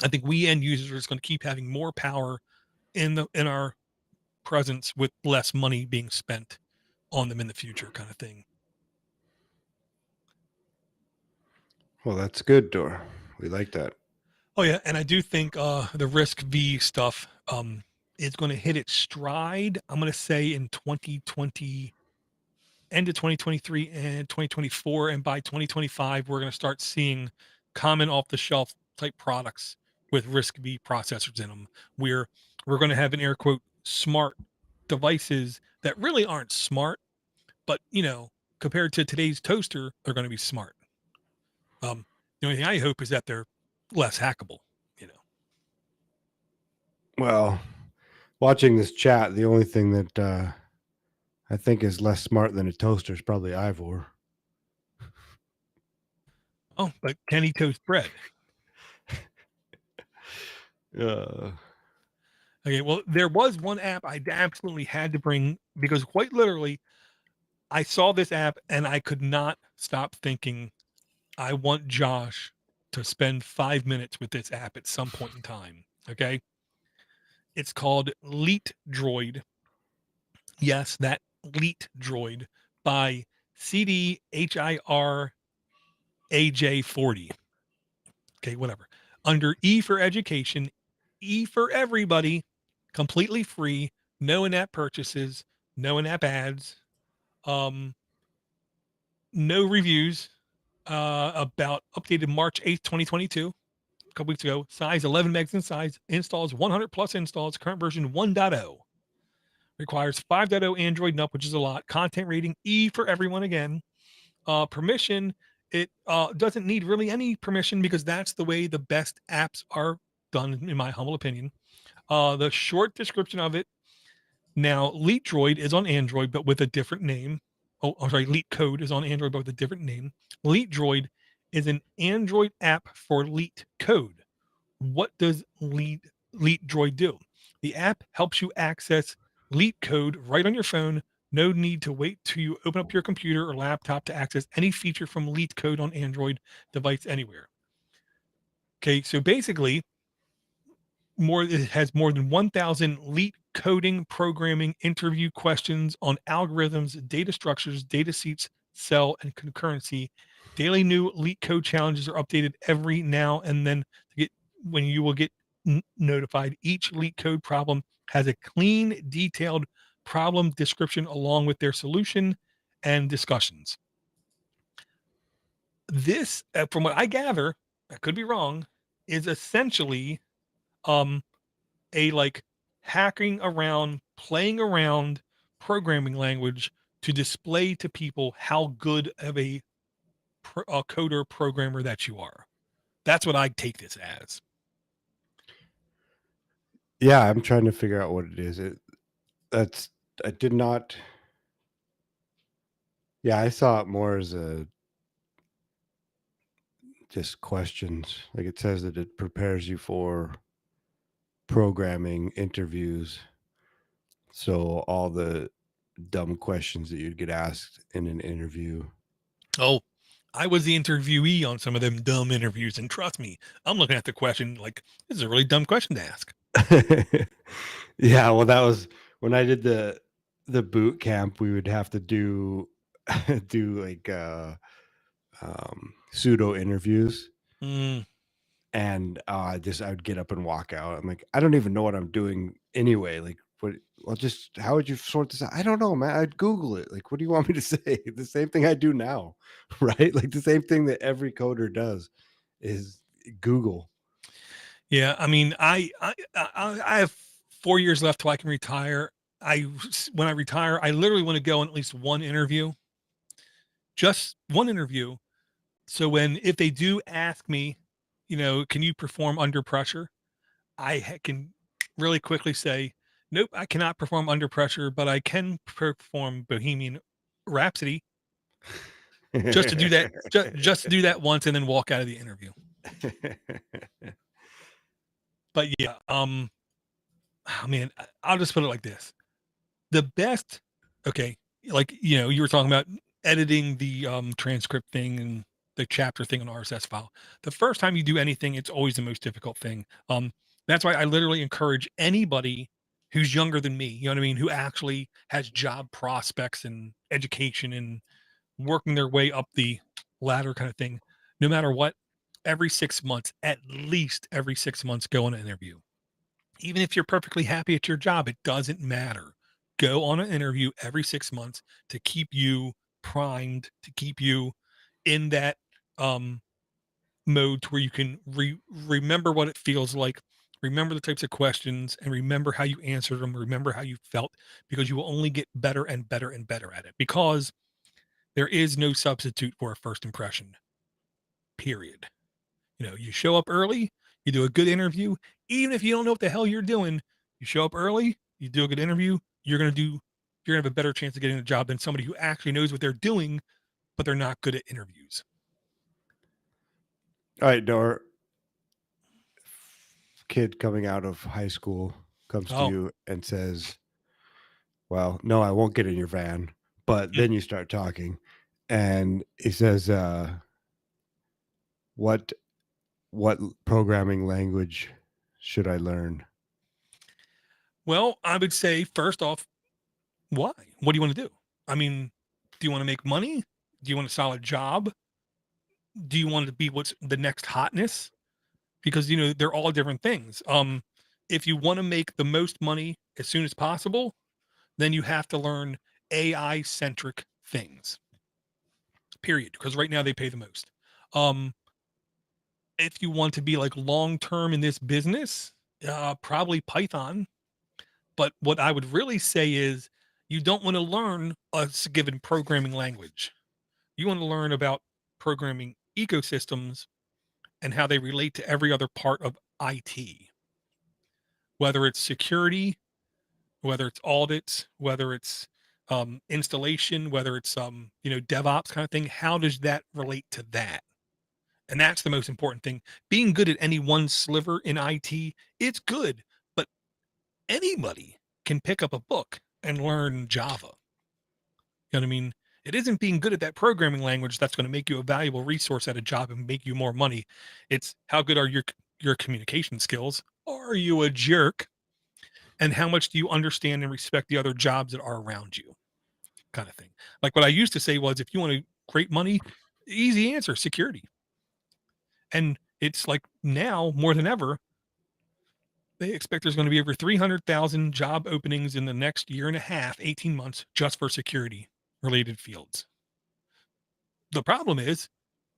I think we end users are going to keep having more power in our presence with less money being spent on them in the future, kind of thing. Well, that's good, Dor. We like that. Oh yeah, and I do think the Risk V stuff is going to hit its stride. I'm going to say in 2020, end of 2023 and 2024, and by 2025 we're going to start seeing common off the shelf type products with Risk V processors in them, where we're going to have an air quote smart devices that really aren't smart, but compared to today's toaster, they're going to be smart. The only thing I hope is that they're less hackable. You know. Well, watching this chat, the only thing that I think is less smart than a toaster is probably Ivor. Oh, but can he toast bread? Uh, Okay, well, there was one app I absolutely had to bring because quite literally, I saw this app and I could not stop thinking, I want Josh to spend 5 minutes with this app at some point in time. Okay. It's called Leet Droid. Yes, that Leet Droid by CDHIRAJ40. Okay, whatever. Under E for education, E for everybody, completely free, no in-app purchases, no in-app ads, um, no reviews. About updated March 8th, 2022, a couple weeks ago. Size 11 megs in size. Installs 100 plus installs. Current version 1.0. Requires 5.0 Android and up, which is a lot. Content rating E for everyone again. Permission, it doesn't need really any permission because that's the way the best apps are done, in my humble opinion. The short description of it now, Leet Droid is on Android, but with a different name. Oh, I'm sorry, Leet Code is on Android, but with a different name. Leet Droid is an Android app for Leet Code. What does Leet Droid do? The app helps you access Leet Code right on your phone. No need to wait till you open up your computer or laptop to access any feature from Leet Code on Android device anywhere. Okay, so basically, it has more than 1,000 Leet coding, programming, interview questions on algorithms, data structures, data seats, cell, and concurrency. Daily new Leet code challenges are updated every now and then to get when you will get notified. Each Leet code problem has a clean, detailed problem description along with their solution and discussions. This, from what I gather, I could be wrong, is essentially um, a like hacking around, playing around programming language to display to people how good of a coder programmer that you are. That's what I take this as. yeah, I'm trying to figure out what it is. That's I did not Yeah, I saw it more as a just questions. Like it says that it prepares you for programming interviews. So all the dumb questions that you'd get asked in an interview. Oh, I was the interviewee on some of them dumb interviews, and trust me, I'm looking at the question like this is a really dumb question to ask. Yeah, well, that was when I did the boot camp. We would have to do do like pseudo interviews, Mm, and just I would get up and walk out. I'm like, I don't even know what I'm doing anyway. Like, what? Well, just how would you sort this out? I don't know, man. I'd Google it. Like, what do you want me to say? The same thing I do now, right? Like the same thing that every coder does is Google. yeah, I mean, I have 4 years left till I can retire. When I retire, I literally want to go on at least one interview, just one interview. So if they do ask me, can you perform under pressure? Can really quickly say, nope, I cannot perform under pressure, but I can perform Bohemian Rhapsody. Just to do that, just to do that once, and then walk out of the interview. But yeah, oh man, I'll just put it like this: the best, okay, like you were talking about editing the transcript thing and the chapter thing on RSS file. The first time you do anything, it's always the most difficult thing. That's why I literally encourage anybody who's younger than me, you know what I mean, who actually has job prospects and education and working their way up the ladder kind of thing, no matter what, every 6 months, at least every 6 months, go on an interview. Even if you're perfectly happy at your job, it doesn't matter. Go on an interview every 6 months to keep you primed, to keep you in that mode to where you can remember what it feels like, remember the types of questions, and remember how you answered them, remember how you felt, because you will only get better and better and better at it. Because there is no substitute for a first impression, period. You show up early, you do a good interview, even if you don't know what the hell you're doing, you show up early, you do a good interview, you're gonna have a better chance of getting a job than somebody who actually knows what they're doing, but they're not good at interviews. All right, Dor, kid coming out of high school comes to Oh, you and says, well, no, I won't get in your van. But mm. then you start talking, and he says, what programming language should I learn? Well, I would say first off, why? What do you want to do? I mean, do you want to make money? Do you want a solid job? Do you want to be what's the next hotness? Because they're all different things. If you want to make the most money as soon as possible, then you have to learn AI centric things. Period. Because right now they pay the most. Um, if you want to be like long term in this business, probably Python. But what I would really say is you don't want to learn a given programming language. You want to learn about programming ecosystems and how they relate to every other part of IT, whether it's security, whether it's audits, whether it's installation, whether it's DevOps kind of thing. How does that relate to that? And that's the most important thing. Being good at any one sliver in IT, it's good, but anybody can pick up a book and learn Java. You know what I mean? It isn't being good at that programming language that's going to make you a valuable resource at a job and make you more money. It's how good are your communication skills? Are you a jerk? And how much do you understand and respect the other jobs that are around you? Kind of thing. Like what I used to say was, if you want to great money, easy answer, security. And it's like now more than ever, they expect there's going to be over 300,000 job openings in the next year and a half, 18 months, just for security related fields. The problem is,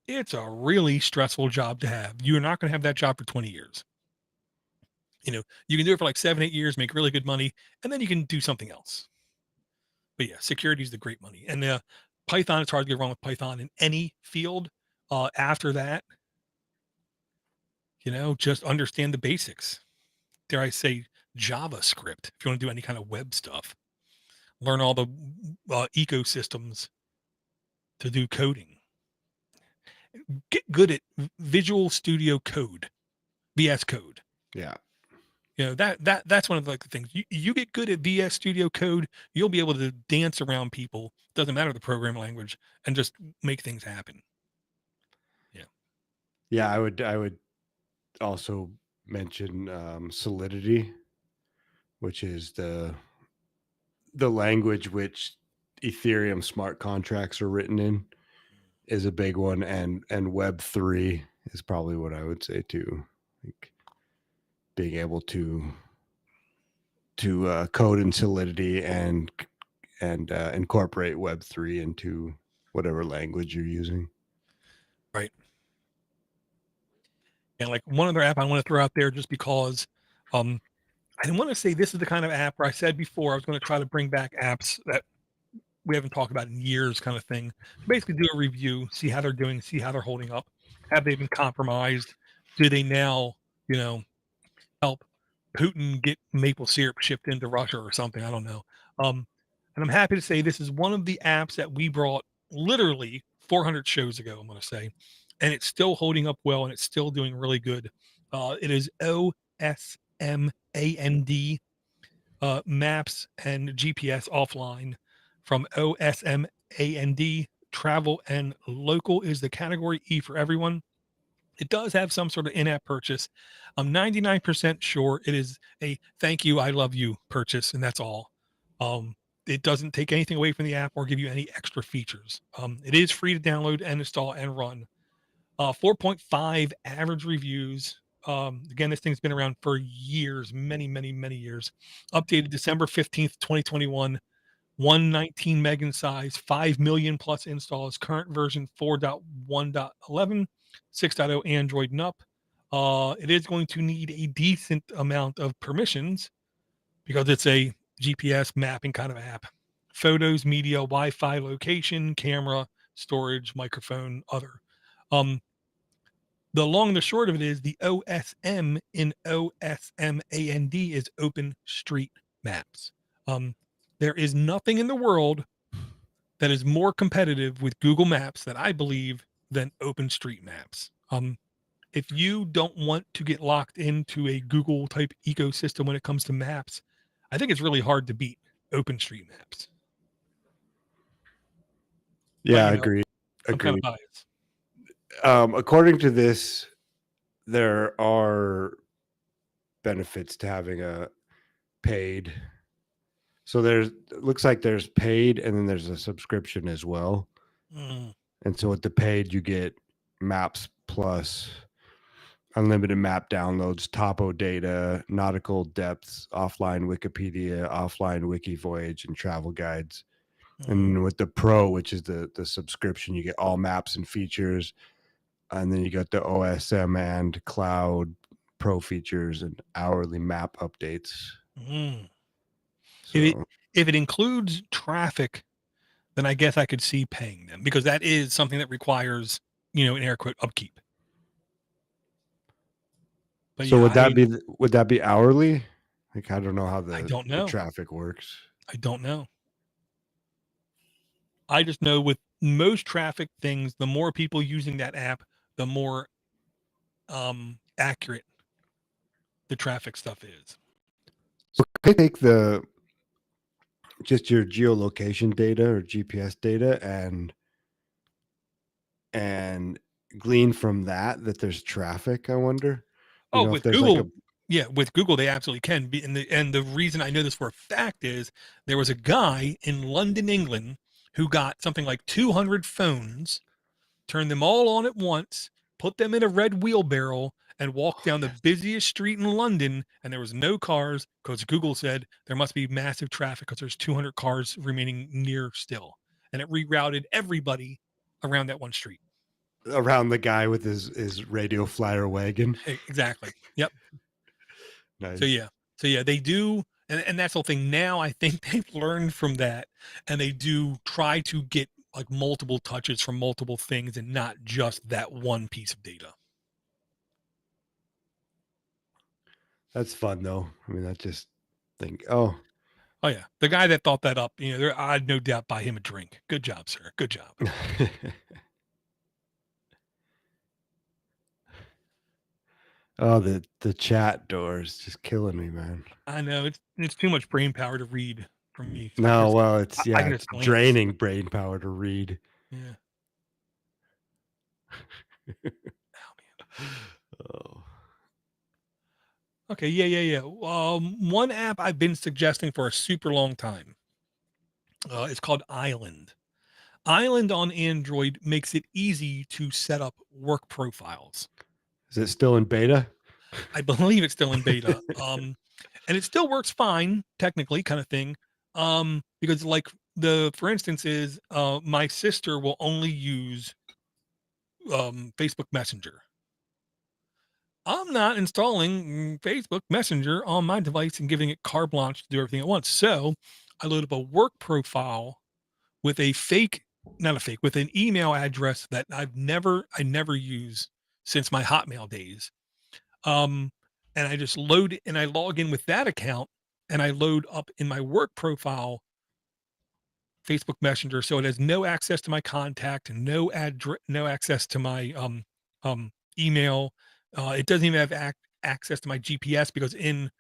it's a really stressful job to have. You're not going to have that job for 20 years. You can do it for like 7, 8 years, make really good money, and then you can do something else. But yeah, security is the great money. And Python, it's hard to get wrong with Python in any field. After that, just understand the basics. Dare I say JavaScript, if you want to do any kind of web stuff. Learn all the ecosystems to do coding. Get good at Visual Studio Code, VS Code. Yeah. That's one of the things. You get good at VS Studio Code, you'll be able to dance around people. Doesn't matter the program language, and just make things happen. Yeah. Yeah, I would also mention Solidity, which is the language which Ethereum smart contracts are written in, is a big one, and Web3 is probably what I would say too. Like being able to code in Solidity and incorporate Web3 into whatever language you're using. Right. And like one other app I want to throw out there, just because I want to say this is the kind of app where I said before I was going to try to bring back apps that we haven't talked about in years, kind of thing. Basically, do a review, see how they're doing, see how they're holding up. Have they been compromised? Do they now, help Putin get maple syrup shipped into Russia or something? I don't know. And I'm happy to say this is one of the apps that we brought literally 400 shows ago, I'm going to say, and it's still holding up well and it's still doing really good. It is OSMAND, maps and GPS offline from OSMAND. Travel and local is the category E for everyone. It does have some sort of in-app purchase. I'm 99% sure it is a thank you, I love you purchase, and that's all. It doesn't take anything away from the app or give you any extra features. It is free to download and install and run. 4.5 average reviews. Again, this thing's been around for years, many, many, many years. Updated December 15th, 2021. 119 meg in size, 5 million plus installs, current version 4.1.11, 6.0 Android and up. It is going to need a decent amount of permissions because it's a GPS mapping kind of app. Photos, media, Wi-Fi location, camera, storage, microphone, other. The long and the short of it is the OSM in OSMAND is Open Street Maps. There is nothing in the world that is more competitive with Google Maps that I believe than OpenStreetMaps. If you don't want to get locked into a Google type ecosystem when it comes to maps, I think it's really hard to beat OpenStreetMaps. Yeah, But agreed. I'm kind of biased. According to this, there are benefits to having a paid. So it looks like there's paid and then there's a subscription as well. And so with the paid, you get Maps Plus, unlimited map downloads, topo data, nautical depths, offline Wikipedia, offline Wikivoyage, and travel guides. And with the Pro, which is the subscription, you get all maps and features. And then you got the OSM and cloud Pro features and hourly map updates. So, if it includes traffic, then I guess I could see paying them, because that is something that requires, an air quote upkeep. But so would that be hourly? Like, I don't know how I don't know. the traffic works. I don't know. I just know with most traffic things, the more people using that app, the more accurate the traffic stuff is. So can I take just your geolocation data or GPS data and glean from that there's traffic, I wonder? With Google, with Google, they absolutely can be. And the reason I know this for a fact is there was a guy in London, England, who got something like 200 phones, turned them all on at once, put them in a red wheelbarrow, and walked down the busiest street in London, and there was no cars because Google said there must be massive traffic because there's 200 cars remaining near still. And it rerouted everybody around that one street. Around the guy with his radio flyer wagon. Exactly. Yep. Nice. So yeah, they do. And that's the whole thing. Now I think they've learned from that, and they do try to get like multiple touches from multiple things and not just that one piece of data. That's fun though. I mean, I just think, Oh yeah, the guy that thought that up, I'd no doubt buy him a drink. Good job, sir. Good job. Oh, the chat door is just killing me, man. I know it's too much brain power to read from me. So No, well, it's I yeah, can it's just glance. draining brain power to read. Yeah. Oh man. Oh. Okay. Yeah. One app I've been suggesting for a super long time. It's called Island. Island on Android makes it easy to set up work profiles. Is it still in beta? I believe it's still in beta. And it still works fine, technically, kind of thing. Because like for instance, is my sister will only use Facebook Messenger. I'm not installing Facebook Messenger on my device and giving it carte blanche to do everything at once. So I load up a work profile with a fake, not a fake, with an email address that I never use since my Hotmail days. Um, and I just load it and I log in with that account and I load up in my work profile Facebook Messenger, so it has no access to my contact and no access to my um, email. It doesn't even have access to my GPS because in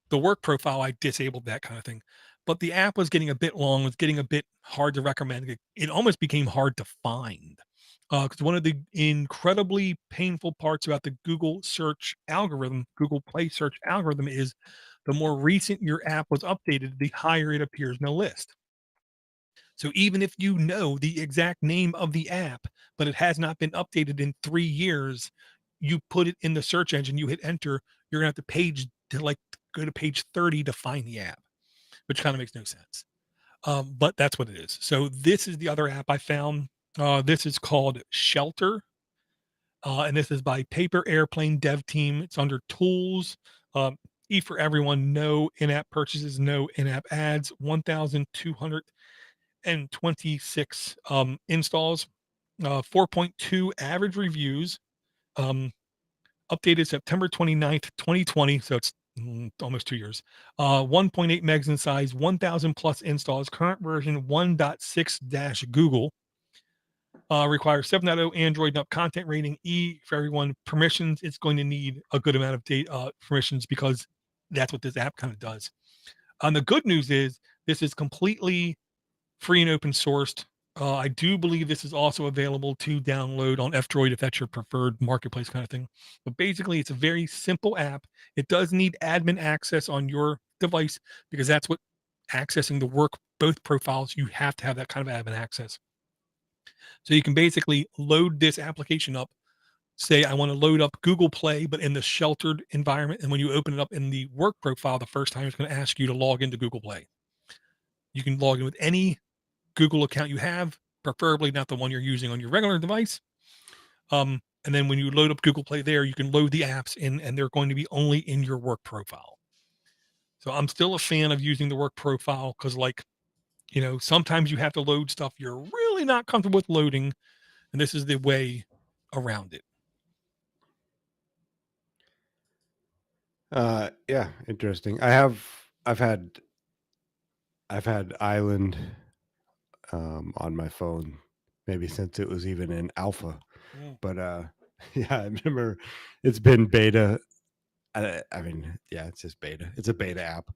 the work profile I disabled that kind of thing. But the app was getting a bit long, was getting a bit hard to recommend. It almost became hard to find because one of the incredibly painful parts about the Google Play search algorithm is the more recent your app was updated, the higher it appears in the list. So even if you know the exact name of the app, but it has not been updated in 3 years, you put it in the search engine, you hit enter, you're gonna have to go to page 30 to find the app, which kind of makes no sense. But that's what it is. So this is the other app I found. This is called Shelter, and this is by Paper Airplane Dev Team. It's under Tools. E for everyone, no in-app purchases, no in-app ads, 1,226 installs, 4.2 average reviews, um, updated September 29th, 2020. So it's almost 2 years. 1.8 megs in size, 1,000 plus installs, current version 1.6 Google. Requires 7.0 Android up content rating E for everyone. Permissions, it's going to need a good amount of data permissions because that's what this app kind of does. The good news is this is completely free and open sourced. I do believe this is also available to download on F-Droid if that's your preferred marketplace kind of thing. But basically, it's a very simple app. It does need admin access on your device because that's what accessing the work, both profiles, you have to have that kind of admin access. So you can basically load this application up. Say, I want to load up Google Play, but in the sheltered environment. And when you open it up in the work profile, the first time it's going to ask you to log into Google Play. You can log in with any Google account you have, preferably not the one you're using on your regular device. And then when you load up Google Play there, you can load the apps in and they're going to be only in your work profile. So I'm still a fan of using the work profile because sometimes you have to load stuff you're really not comfortable with loading. And this is the way around it. Yeah, interesting. I've had Island on my phone maybe since it was even in alpha. Mm. But yeah, I remember it's been beta. I mean, yeah, it's just beta. It's a beta app.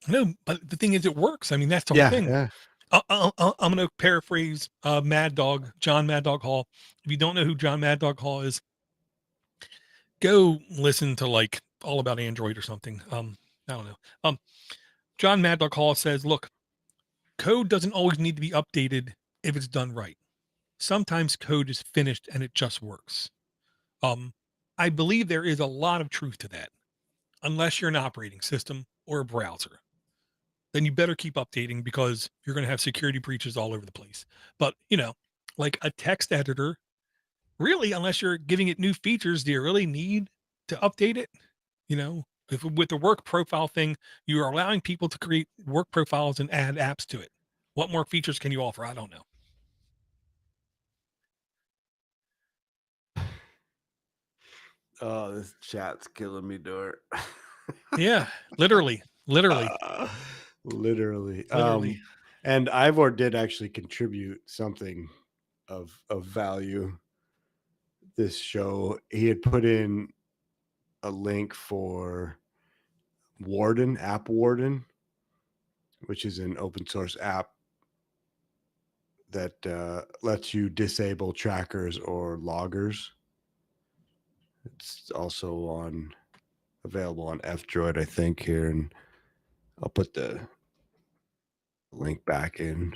No, but the thing is, it works. I mean, that's the whole Yeah, thing. yeah. I'm going to paraphrase Mad Dog, John Mad Dog Hall. If you don't know who John Mad Dog Hall is, go listen to like All About Android or something. I don't know. John Mad Dog Hall says, look, code doesn't always need to be updated if it's done right. Sometimes code is finished and it just works. I believe there is a lot of truth to that, unless you're an operating system or a browser. Then you better keep updating because you're going to have security breaches all over the place. But, like a text editor, really, unless you're giving it new features, do you really need to update it? With the work profile thing, you are allowing people to create work profiles and add apps to it. What more features can you offer? I don't know. Oh, this chat's killing me, Dort. Yeah, literally. Literally. Literally. And Ivor did actually contribute something of value this show. He had put in a link for App Warden, which is an open source app that lets you disable trackers or loggers. It's also available on F-Droid, I think, here, and I'll put the link back in.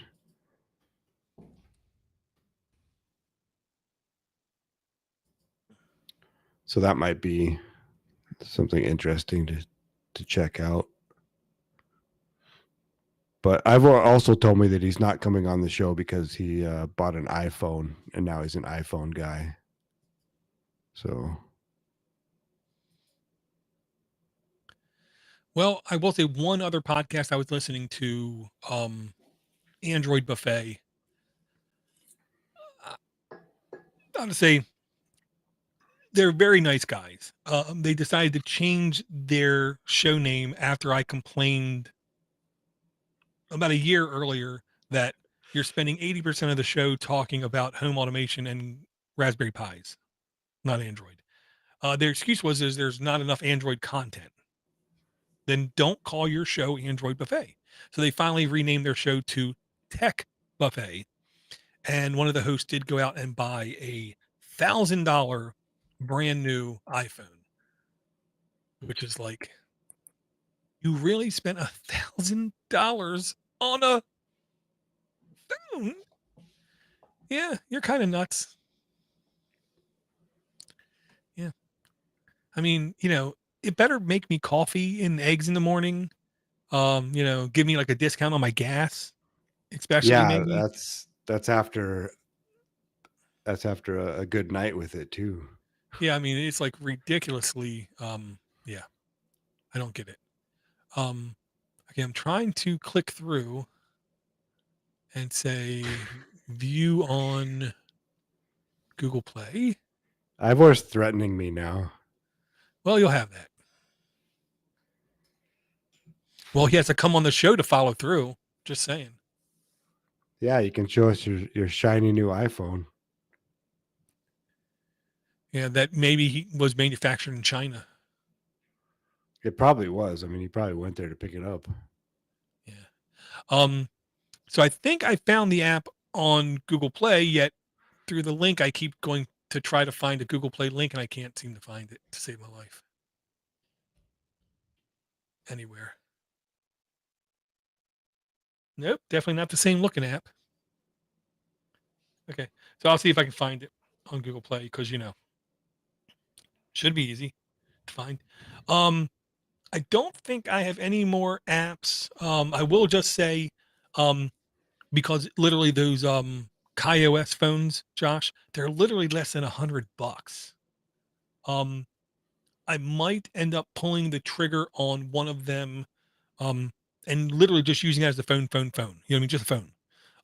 So that might be something interesting to check out. But Ivor also told me that he's not coming on the show because he bought an iPhone and now he's an iPhone guy. So, Well, I will say one other podcast I was listening to, Android Buffet. I would say they're very nice guys. They decided to change their show name after I complained about a year earlier that you're spending 80% of the show talking about home automation and Raspberry Pis, not Android. Their excuse was is there's not enough Android content. Then don't call your show Android Buffet. So they finally renamed their show to Tech Buffet. And one of the hosts did go out and buy $1,000 brand new iPhone, which is like, you really spent $1,000 on a phone? Yeah, you're kind of nuts. Yeah. I mean, it better make me coffee and eggs in the morning. Give me like a discount on my gas, especially yeah, maybe. that's after a good night with it too. Yeah, I mean, it's like ridiculously, yeah, I don't get it. Okay, I'm trying to click through and say view on Google Play. Ivor's threatening me now. Well, you'll have that. Well, he has to come on the show to follow through. Just saying. Yeah, you can show us your shiny new iPhone. Yeah, that maybe he was manufactured in China. It probably was. I mean, he probably went there to pick it up. Yeah. So I think I found the app on Google Play, yet through the link I keep going to try to find a Google Play link and I can't seem to find it to save my life. Anywhere. Nope, definitely not the same looking app. Okay. So I'll see if I can find it on Google Play because should be easy to find. I don't think I have any more apps. I will just say, because literally those KaiOS phones, Josh, they're literally less than $100. Um, I might end up pulling the trigger on one of them, and literally just using it as the phone. You know what I mean? Just a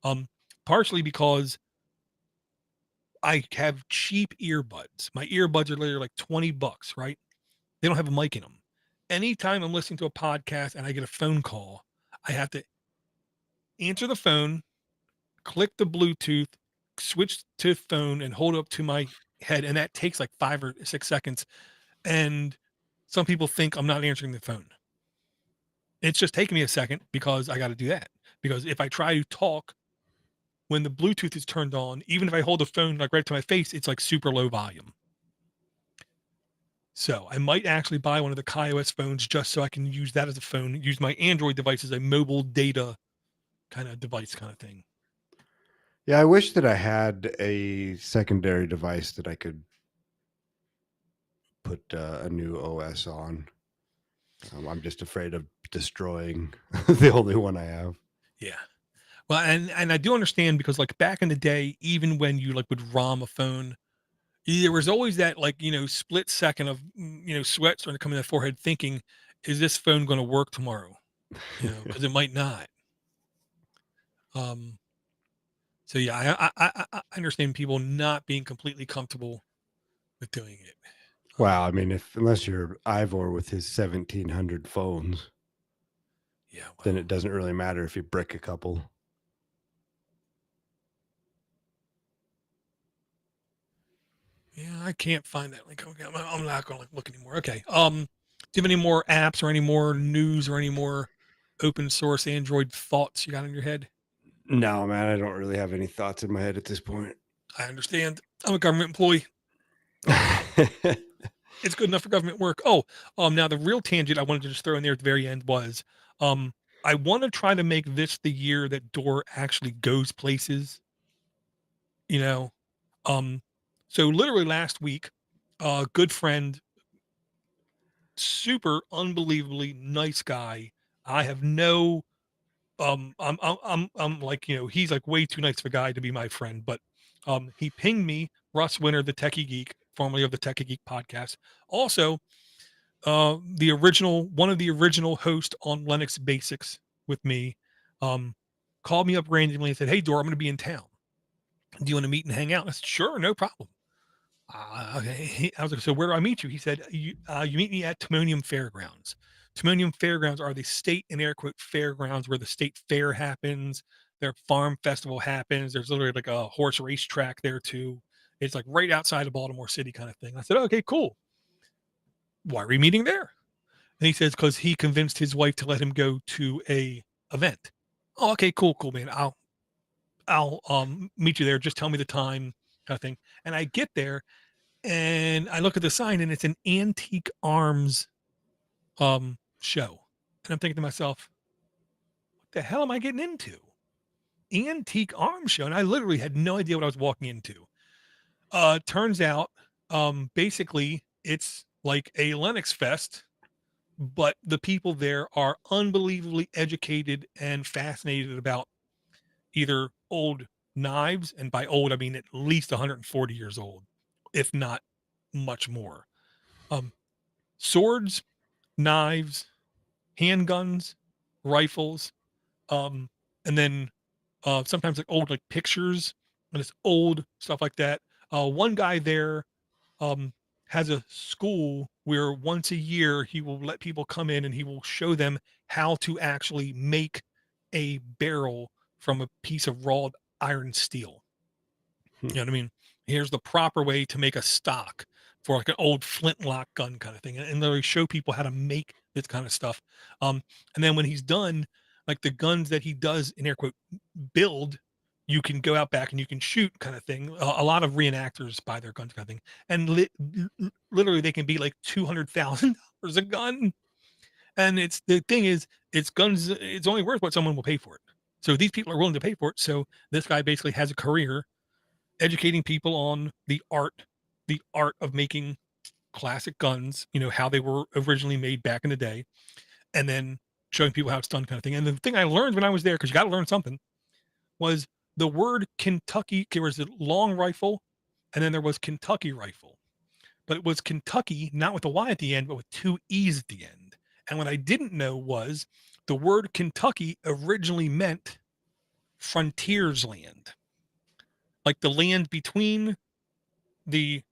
phone. Partially because I have cheap earbuds. My earbuds are literally like $20, right? They don't have a mic in them. Anytime I'm listening to a podcast and I get a phone call, I have to answer the phone, click the Bluetooth, switch to phone, and hold it up to my head. And that takes like 5 or 6 seconds. And some people think I'm not answering the phone. It's just taking me a second because I got to do that. Because if I try to talk when the Bluetooth is turned on, even if I hold the phone like right to my face, it's like super low volume. So I might actually buy one of the KaiOS phones just so I can use that as a phone, use my Android device as a mobile data kind of device kind of thing. Yeah, I wish that I had a secondary device that I could put a new OS on. I'm just afraid of destroying the only one I have. Yeah. Well, and I do understand because like back in the day, even when you like would ROM a phone, there was always that like, split second of, sweat starting to come in the forehead thinking, is this phone going to work tomorrow? Because it might not. Um, so yeah, I understand people not being completely comfortable with doing it. Wow, I mean, unless you're Ivor with his 1,700 phones. Yeah, then well, it doesn't really matter if you brick a couple. yeah, I can't find that link. Okay, I'm not going to look anymore. Okay. Do you have any more apps or any more news or any more open source Android thoughts you got in your head? No, man, I don't really have any thoughts in my head at this point. I understand. I'm a government employee. Um, it's good enough for government work. Oh, now the real tangent I wanted to just throw in there at the very end was, um, I want to try to make this the year that Door actually goes places. You know, um, so literally last week, a good friend, super unbelievably nice guy. I have no, I'm like, he's like way too nice of a guy to be my friend, but, he pinged me, Russ Winter, the Techie Geek, formerly of the Techie Geek podcast. Also, one of the original hosts on Linux Basics with me, um, called me up randomly and said, "Hey, Dor, I'm going to be in town. Do you want to meet and hang out?" I said, "Sure, no problem." I was like, "So where do I meet you?" He said, "You meet me at Timonium Fairgrounds." Timonium Fairgrounds are the state, in air quote, fairgrounds where the state fair happens. Their farm festival happens. There's literally like a horse racetrack there too. It's like right outside of Baltimore City kind of thing. I said, "Okay, cool. Why are we meeting there?" And he says, "Because he convinced his wife to let him go to a event." Oh, okay, cool, cool, man. I'll meet you there. Just tell me the time, kind of thing. And I get there and I look at the sign and it's an antique arms show. And I'm thinking to myself, what the hell am I getting into? Antique arms show. And I literally had no idea what I was walking into. Turns out, basically it's like a Linux fest, but the people there are unbelievably educated and fascinated about either old knives, and by old I mean at least 140 years old, if not much more. Um, Swords, knives, handguns, rifles, um, and then sometimes like old like pictures and it's old stuff like that. One guy there um, has a school where once a year he will let people come in and he will show them how to actually make a barrel from a piece of raw iron steel. Hmm. You know what I mean? Here's the proper way to make a stock for like an old flintlock gun kind of thing, and literally show people how to make this kind of stuff. Um, and then when he's done, like the guns that he does in air quote build, you can go out back and you can shoot kind of thing. A lot of reenactors buy their guns kind of thing, and literally they can be like $200,000 a gun. And it's the thing is, it's guns. It's only worth what someone will pay for it. So these people are willing to pay for it. So this guy basically has a career educating people on the art of making classic guns, how they were originally made back in the day, and then showing people how it's done kind of thing. And the thing I learned when I was there, because you got to learn something, was the word Kentucky. There was a long rifle, and then there was Kentucky rifle, but it was Kentucky, not with a Y at the end, but with two E's at the end. And what I didn't know was the word Kentucky originally meant frontiersland, like the land between the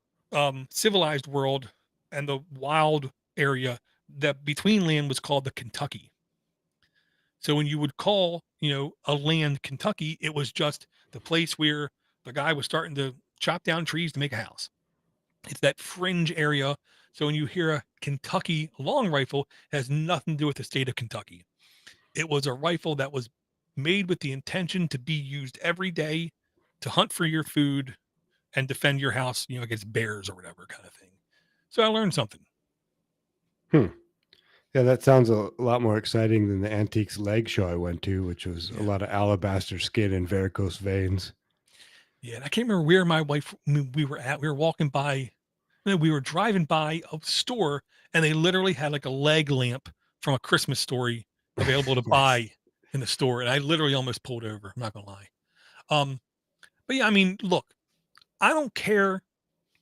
civilized world and the wild area. That between land was called the Kentucky. So when you would call, a land Kentucky, it was just the place where the guy was starting to chop down trees to make a house. It's that fringe area. So when you hear a Kentucky long rifle, it has nothing to do with the state of Kentucky. It was a rifle that was made with the intention to be used every day to hunt for your food and defend your house, against bears or whatever kind of thing. So I learned something. Hmm. Yeah, that sounds a lot more exciting than the Antiques Leg Show I went to, which was a Yeah. lot of alabaster skin and varicose veins. Yeah. And I can't remember where my wife, we were at. We were walking by, we were driving by a store and they literally had like a leg lamp from a Christmas story available to Nice. buy in the store. And I literally almost pulled over. I'm not going to lie. Um, but yeah, I mean, look, I don't care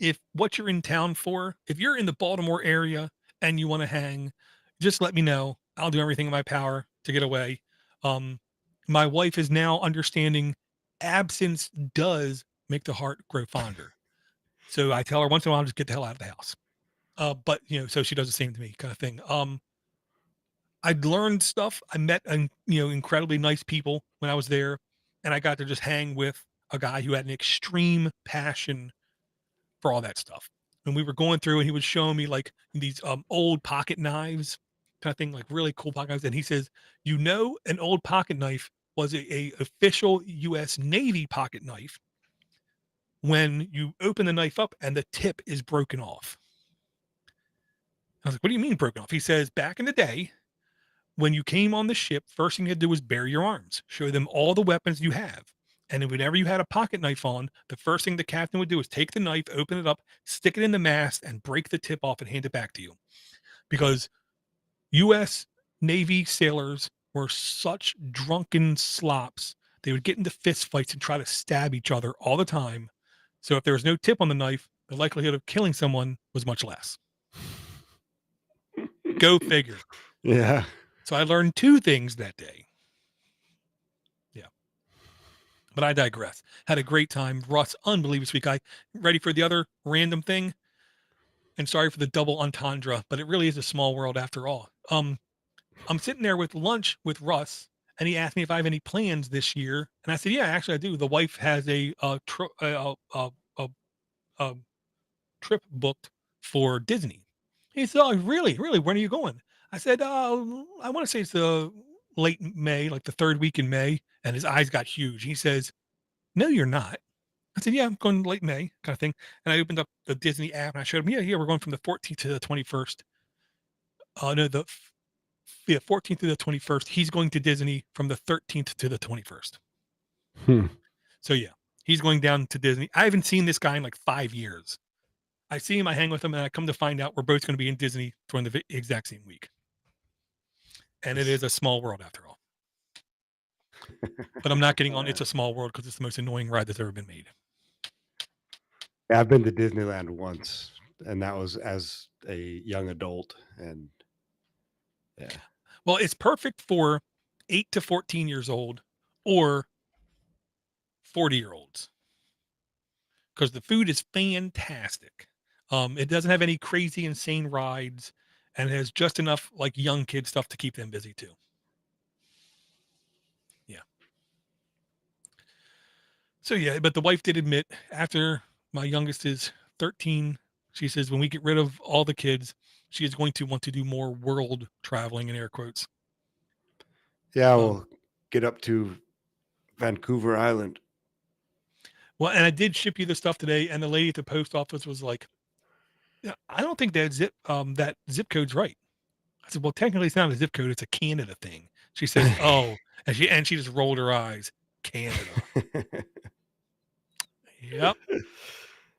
if what you're in town for, if you're in the Baltimore area and you want to hang, just let me know. I'll do everything in my power to get away. Um, my wife is now understanding absence does make the heart grow fonder. So I tell her once in a while, just get the hell out of the house. But so she does the same to me kind of thing. I'd learned stuff. I met, incredibly nice people when I was there, and I got to just hang with a guy who had an extreme passion for all that stuff. And we were going through, and he was showing me like these old pocket knives, kind of thing, like really cool pocket knives. And he says, an old pocket knife was a official U.S. Navy pocket knife when you open the knife up and the tip is broken off. I was like, what do you mean broken off? He says, back in the day, when you came on the ship, first thing you had to do was bare your arms, show them all the weapons you have. And then whenever you had a pocket knife on, the first thing the captain would do is take the knife, open it up, stick it in the mast, and break the tip off and hand it back to you. Because U.S. Navy sailors were such drunken slops. They would get into fist fights and try to stab each other all the time. So if there was no tip on the knife, the likelihood of killing someone was much less. Go figure. Yeah. So I learned two things that day. Yeah. But I digress. Had a great time. Russ, unbelievable sweet guy. Ready for the other random thing? And sorry for the double entendre, but it really is a small world after all. I'm sitting there with lunch with Russ, and he asked me if I have any plans this year, and I said, "Yeah, actually, I do. The wife has a trip booked for Disney." He said, "Oh, really? Really? When are you going?" I said, "I want to say it's the late May, like the third week in May." And his eyes got huge. He says, "No, you're not." I said, "Yeah, I'm going late May, kind of thing." And I opened up the Disney app and I showed him, "Yeah, we're going from the 14th to the 21st." No, the 14th to the 21st. He's going to Disney from the 13th to the 21st. Hmm. So yeah, he's going down to Disney. I haven't seen this guy in like 5 years. I see him, I hang with him, and I come to find out we're both going to be in Disney during the exact same week. And it is a small world after all. But I'm not getting on It's a Small World because it's the most annoying ride that's ever been made. Yeah, I've been to Disneyland once, and that was as a young adult, and yeah. Well, it's perfect for 8 to 14 years old or 40-year-olds because the food is fantastic. It doesn't have any crazy, insane rides, and it has just enough like young kid stuff to keep them busy too. Yeah. So yeah, but the wife did admit after my youngest is 13, she says when we get rid of all the kids, she is going to want to do more world traveling in air quotes. Yeah, we'll get up to Vancouver Island. Well, and I did ship you the stuff today, and the lady at the post office was like, "Yeah, I don't think that zip code's right." I said, "Well, technically it's not a zip code, it's a Canada thing." She says, "Oh," and she just rolled her eyes. Canada. Yep.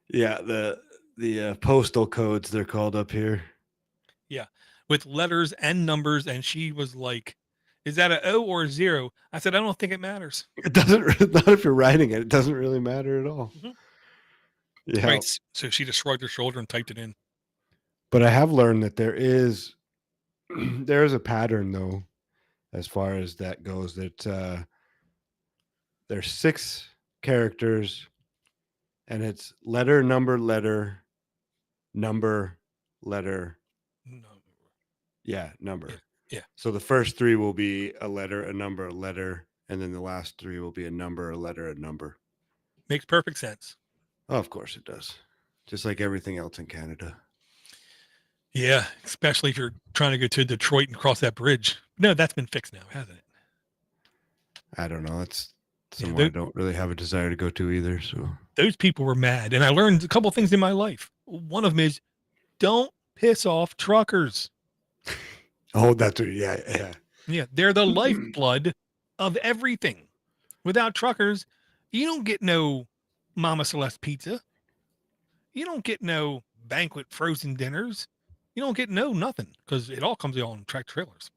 Yeah, the postal codes they're called up here. Yeah. With letters and numbers, and she was like, "Is that a O or a 0?" I said, "I don't think it matters." It doesn't not if you're writing it. It doesn't really matter at all. Mhm. Yeah. Right. So she just shrugged her shoulder and typed it in. But I have learned that there is there is a pattern though, as far as that goes. That there's 6 characters, and it's letter, number, letter, number, letter. No. Yeah, number. Yeah. Yeah. So the first 3 will be a letter, a number, a letter, and then the last 3 will be a number, a letter, a number. Makes perfect sense. Oh, of course it does. Just like everything else in Canada. Yeah. Especially if you're trying to go to Detroit and cross that bridge. No, that's been fixed now, hasn't it? I don't know. That's somewhere I don't really have a desire to go to either. So those people were mad. And I learned a couple of things in my life. One of them is don't piss off truckers. oh, that's what, yeah. Yeah. They're the lifeblood of everything. Without truckers, you don't get no Mama Celeste pizza. You don't get no banquet frozen dinners. You don't get no nothing because it all comes on tractor trailers.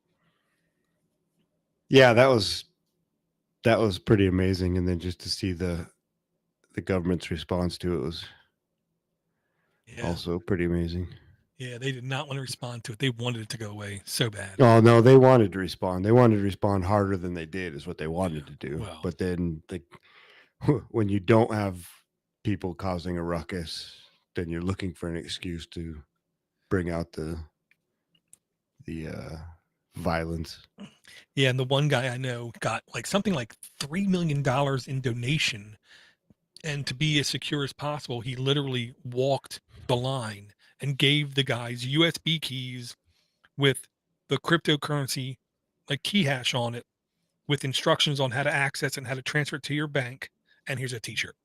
Yeah, that was pretty amazing. And then just to see the government's response to it was also pretty amazing. Yeah, they did not want to respond to it. They wanted it to go away so bad. Oh no, they wanted to respond. They wanted to respond harder than they did, is what they wanted to do. Well, but then when you don't have people causing a ruckus, then you're looking for an excuse to bring out the violence. Yeah, and the one guy I know got like something like $3 million in donation. And to be as secure as possible, he literally walked the line and gave the guys USB keys with the cryptocurrency, like key hash on it, with instructions on how to access and how to transfer it to your bank. And here's a t-shirt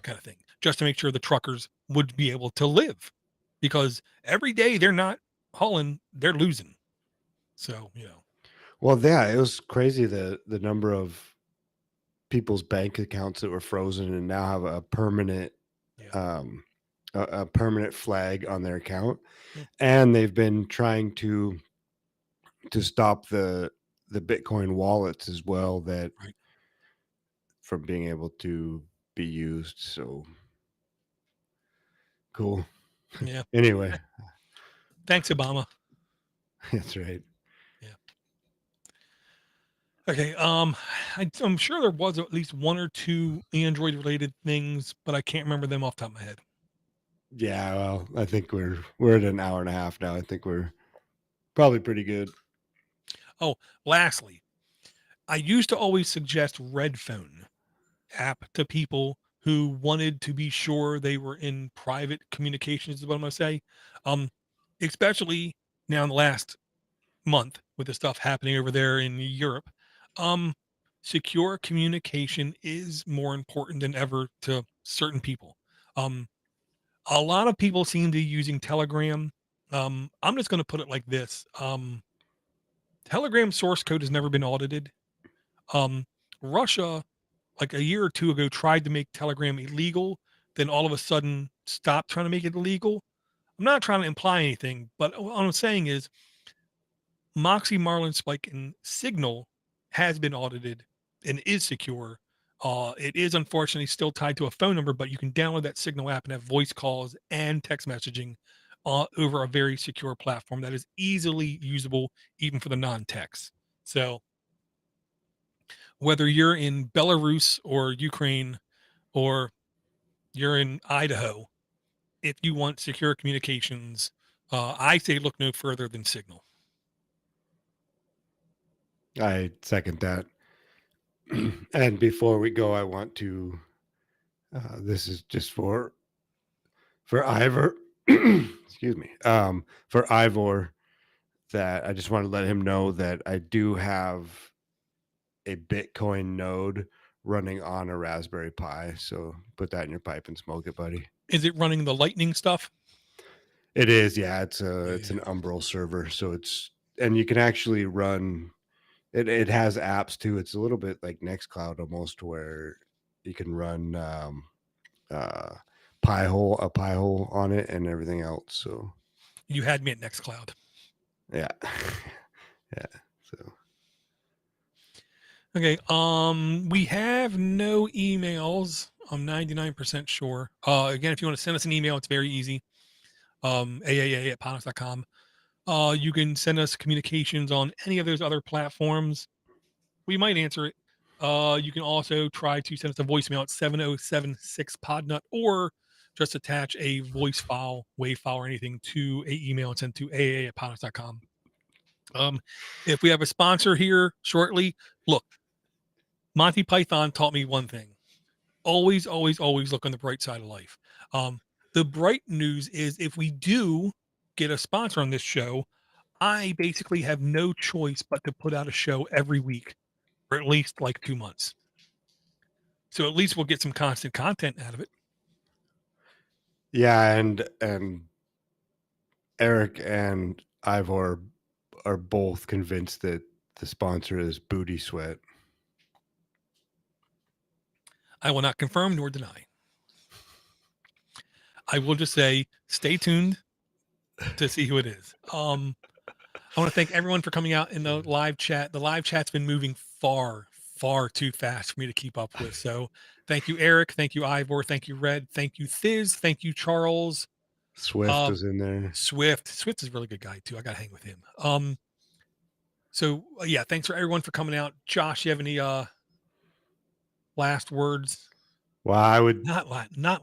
kind of thing, just to make sure the truckers would be able to live, because every day they're not hauling, they're losing. So, Well, yeah, it was crazy the number of people's bank accounts that were frozen and now have a permanent yeah, um a permanent flag on their account, yeah, and they've been trying to stop the Bitcoin wallets as well, that right. from being able to be used. So cool. Yeah. Anyway, Thanks, Obama. that's right. Yeah. Okay. I'm sure there was at least one or two Android related things, but I can't remember them off the top of my head. Yeah, well, I think we're at an hour and a half now. I think we're probably pretty good. Oh, lastly, I used to always suggest Red Phone app to people who wanted to be sure they were in private communications, is what I'm going to say. Um, Especially now in the last month with the stuff happening over there in Europe. Um, Secure communication is more important than ever to certain people. Um, a lot of people seem to be using Telegram. I'm just going to put it like this. Telegram source code has never been audited. Um, Russia, like a year or two ago, tried to make Telegram illegal, then all of a sudden stopped trying to make it illegal. I'm not trying to imply anything, but what I'm saying is Moxie, Marlin, Spike, and Signal has been audited and is secure. It is unfortunately still tied to a phone number, but you can download that Signal app and have voice calls and text messaging over a very secure platform that is easily usable even for the non-techs. So whether you're in Belarus or Ukraine or you're in Idaho, if you want secure communications, I say look no further than Signal. I second that. And before we go, I want to this is just for Ivor, excuse me, for Ivor, that I just want to let him know that I do have a Bitcoin node running on a Raspberry Pi. So put that in your pipe and smoke it, buddy. Is it running the Lightning stuff? It is, yeah. It's Yeah. an Umbrel server, so and you can actually run it. It has apps too. It's a little bit like Nextcloud almost, where you can run uh a Pi-hole on it and everything else. So You had me at Nextcloud. yeah. Yeah. So Okay. We have no emails. I'm 99% sure. Again, if you want to send us an email, it's very easy. aaa@podnutz.com. You can send us communications on any of those other platforms. We might answer it. You can also try to send us a voicemail at 7076 Podnut, or just attach a voice file, WAV file, or anything to a email and send to aa@podnutz.com. If we have a sponsor here shortly, look, Monty Python taught me one thing: always, always, always look on the bright side of life. The bright news is if we do get a sponsor on this show, I basically have no choice but to put out a show every week for at least like 2 months. So at least we'll get some constant content out of it. yeah, and Eric and Ivor are both convinced that the sponsor is Booty Sweat. I will not confirm nor deny. I will just say stay tuned to see who it is. I want to thank everyone for coming out in the live chat. The live chat's been moving far, far too fast for me to keep up with. So thank you, Eric. Thank you, Ivor. Thank you, Red. Thank you, Thiz. Thank you, Charles. Swift is in there. Swift. Swift is a really good guy too. I got to hang with him. So yeah, thanks for everyone for coming out. Josh, you have any last words? Well, I would Not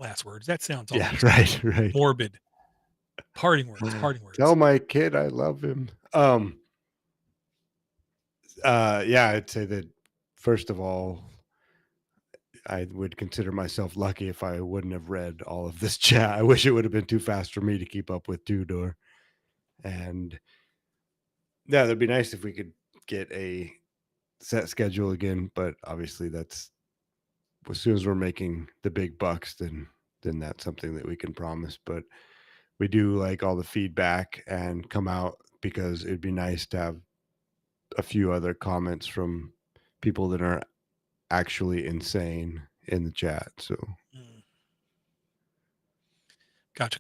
last words. That sounds yeah, almost right. morbid. Parting words. Tell my kid I love him. Yeah, I'd say that first of all, I would consider myself lucky if I wouldn't have read all of this chat. I wish it would have been too fast for me to keep up with two door. And yeah, that'd be nice if we could get a set schedule again. But obviously, that's as soon as we're making the big bucks, then that's something that we can promise. But we do like all the feedback and come out because it'd be nice to have a few other comments from people that are actually insane in the chat. So Mm. Gotcha.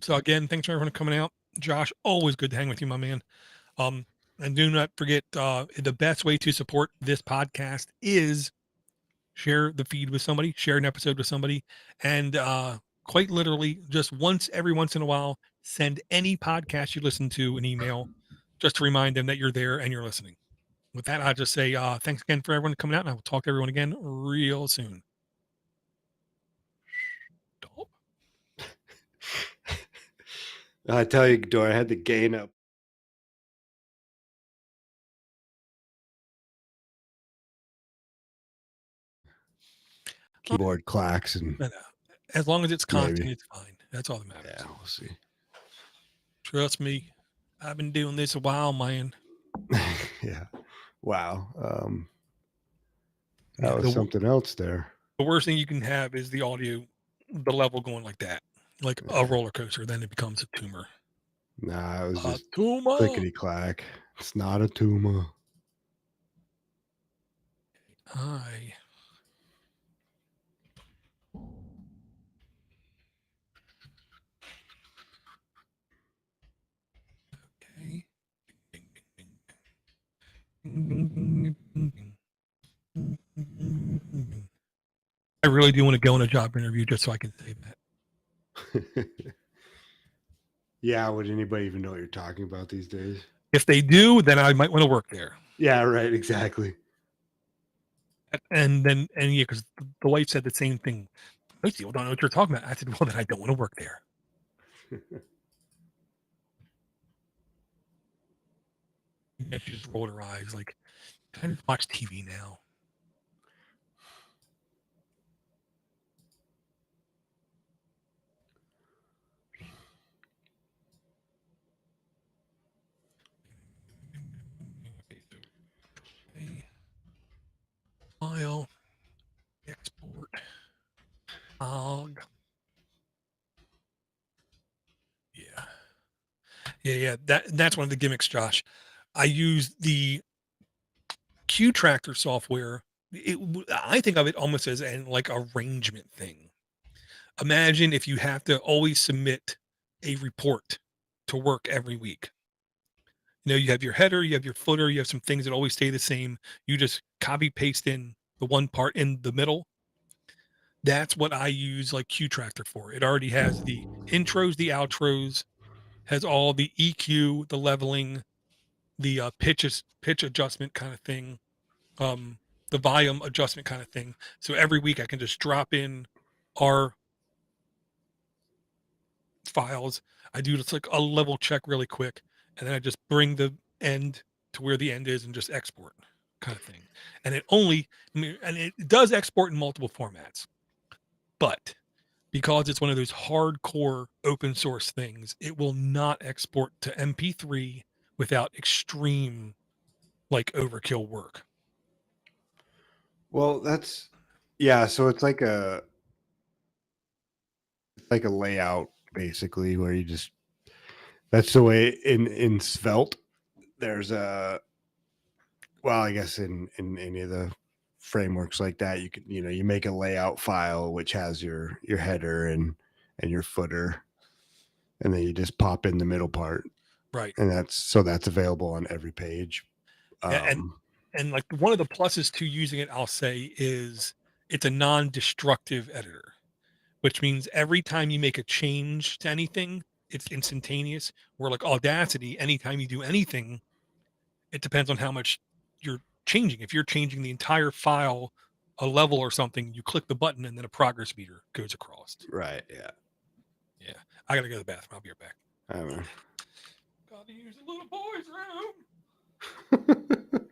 So again, thanks for everyone coming out. Josh, always good to hang with you, my man. And do not forget, the best way to support this podcast is share the feed with somebody, share an episode with somebody, and quite literally, just every once in a while, send any podcast you listen to an email just to remind them that you're there and you're listening. With that, I'll just say thanks again for everyone coming out, and I will talk to everyone again real soon. Stop. I tell you, Dor, I had the gain up. Keyboard clacks and But, as long as it's constant, maybe. it's fine. That's all that matters. Yeah, we'll see. Trust me, I've been doing this a while, man. Yeah. Wow. Yeah, That was something else there. the worst thing you can have is the audio, the level going like that, like a roller coaster. Then it becomes a tumor. Nah, it was just Tumor. clickety clack. It's not a tumor. Hi. Okay. I really do want to go on a job interview just so I can say that. Yeah, would anybody even know what you're talking about these days? If they do, then I might want to work there. Yeah, right, exactly. And yeah, because the wife said the same thing. Most people don't know what you're talking about. I said, well, then I don't want to work there. And she just rolled her eyes like, I just watch TV now. File, export, log. Yeah. That's one of the gimmicks, Josh. I use the Q Tractor software. I think of it almost as an like arrangement thing. Imagine if you have to always submit a report to work every week. You have your header, you have your footer, you have some things that always stay the same. You just copy paste in the one part in the middle. That's what I use like Q Tractor for. It already has the intros, the outros, has all the EQ, the leveling, the pitch adjustment kind of thing, the volume adjustment kind of thing. So every week I can just drop in our files. I do just like a level check really quick, and then I just bring the end to where the end is and just export kind of thing. And it does export in multiple formats, but because it's one of those hardcore open source things, it will not export to MP3 without extreme like overkill work. Well, so it's like a layout basically where that's the way in Svelte there's I guess in any of the frameworks like that you can you make a layout file which has your header and your footer, and then you just pop in the middle part, Right. and that's available on every page. And like one of the pluses to using it, I'll say, is it's a non-destructive editor, which means every time you make a change to anything, it's instantaneous. Where like Audacity, anytime you do anything, it depends on how much you're changing. If you're changing the entire file, a level or something, you click the button and then a progress meter goes across. Right. Yeah. I gotta go to the bathroom. I'll be right back. I don't know. Gotta use the little boy's room.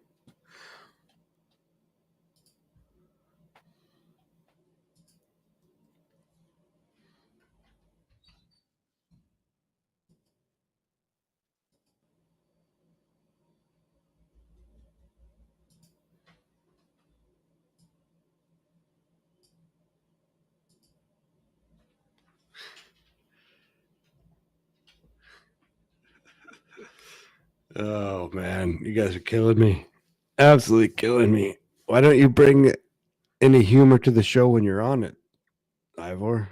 Oh man, you guys are killing me. Absolutely killing me. Why don't you bring any humor to the show when you're on it, Ivor?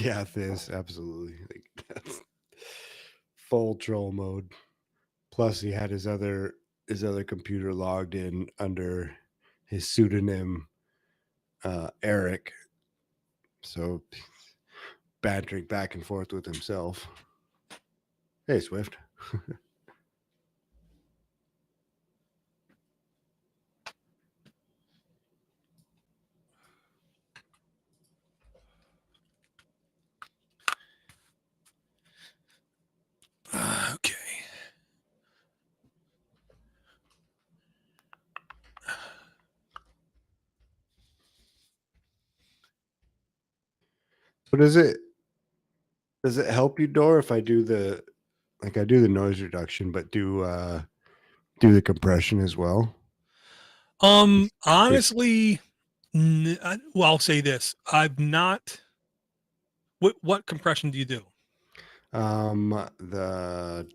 Yeah, this absolutely. Like, that's full troll mode. Plus, he had his other computer logged in under his pseudonym Eric, so bantering back and forth with himself. Hey, Swift. Okay. So does it help you, Dor, if I do I do the noise reduction, but do the compression as well? If Honestly, well, I'll say this: I've not. What compression do you do the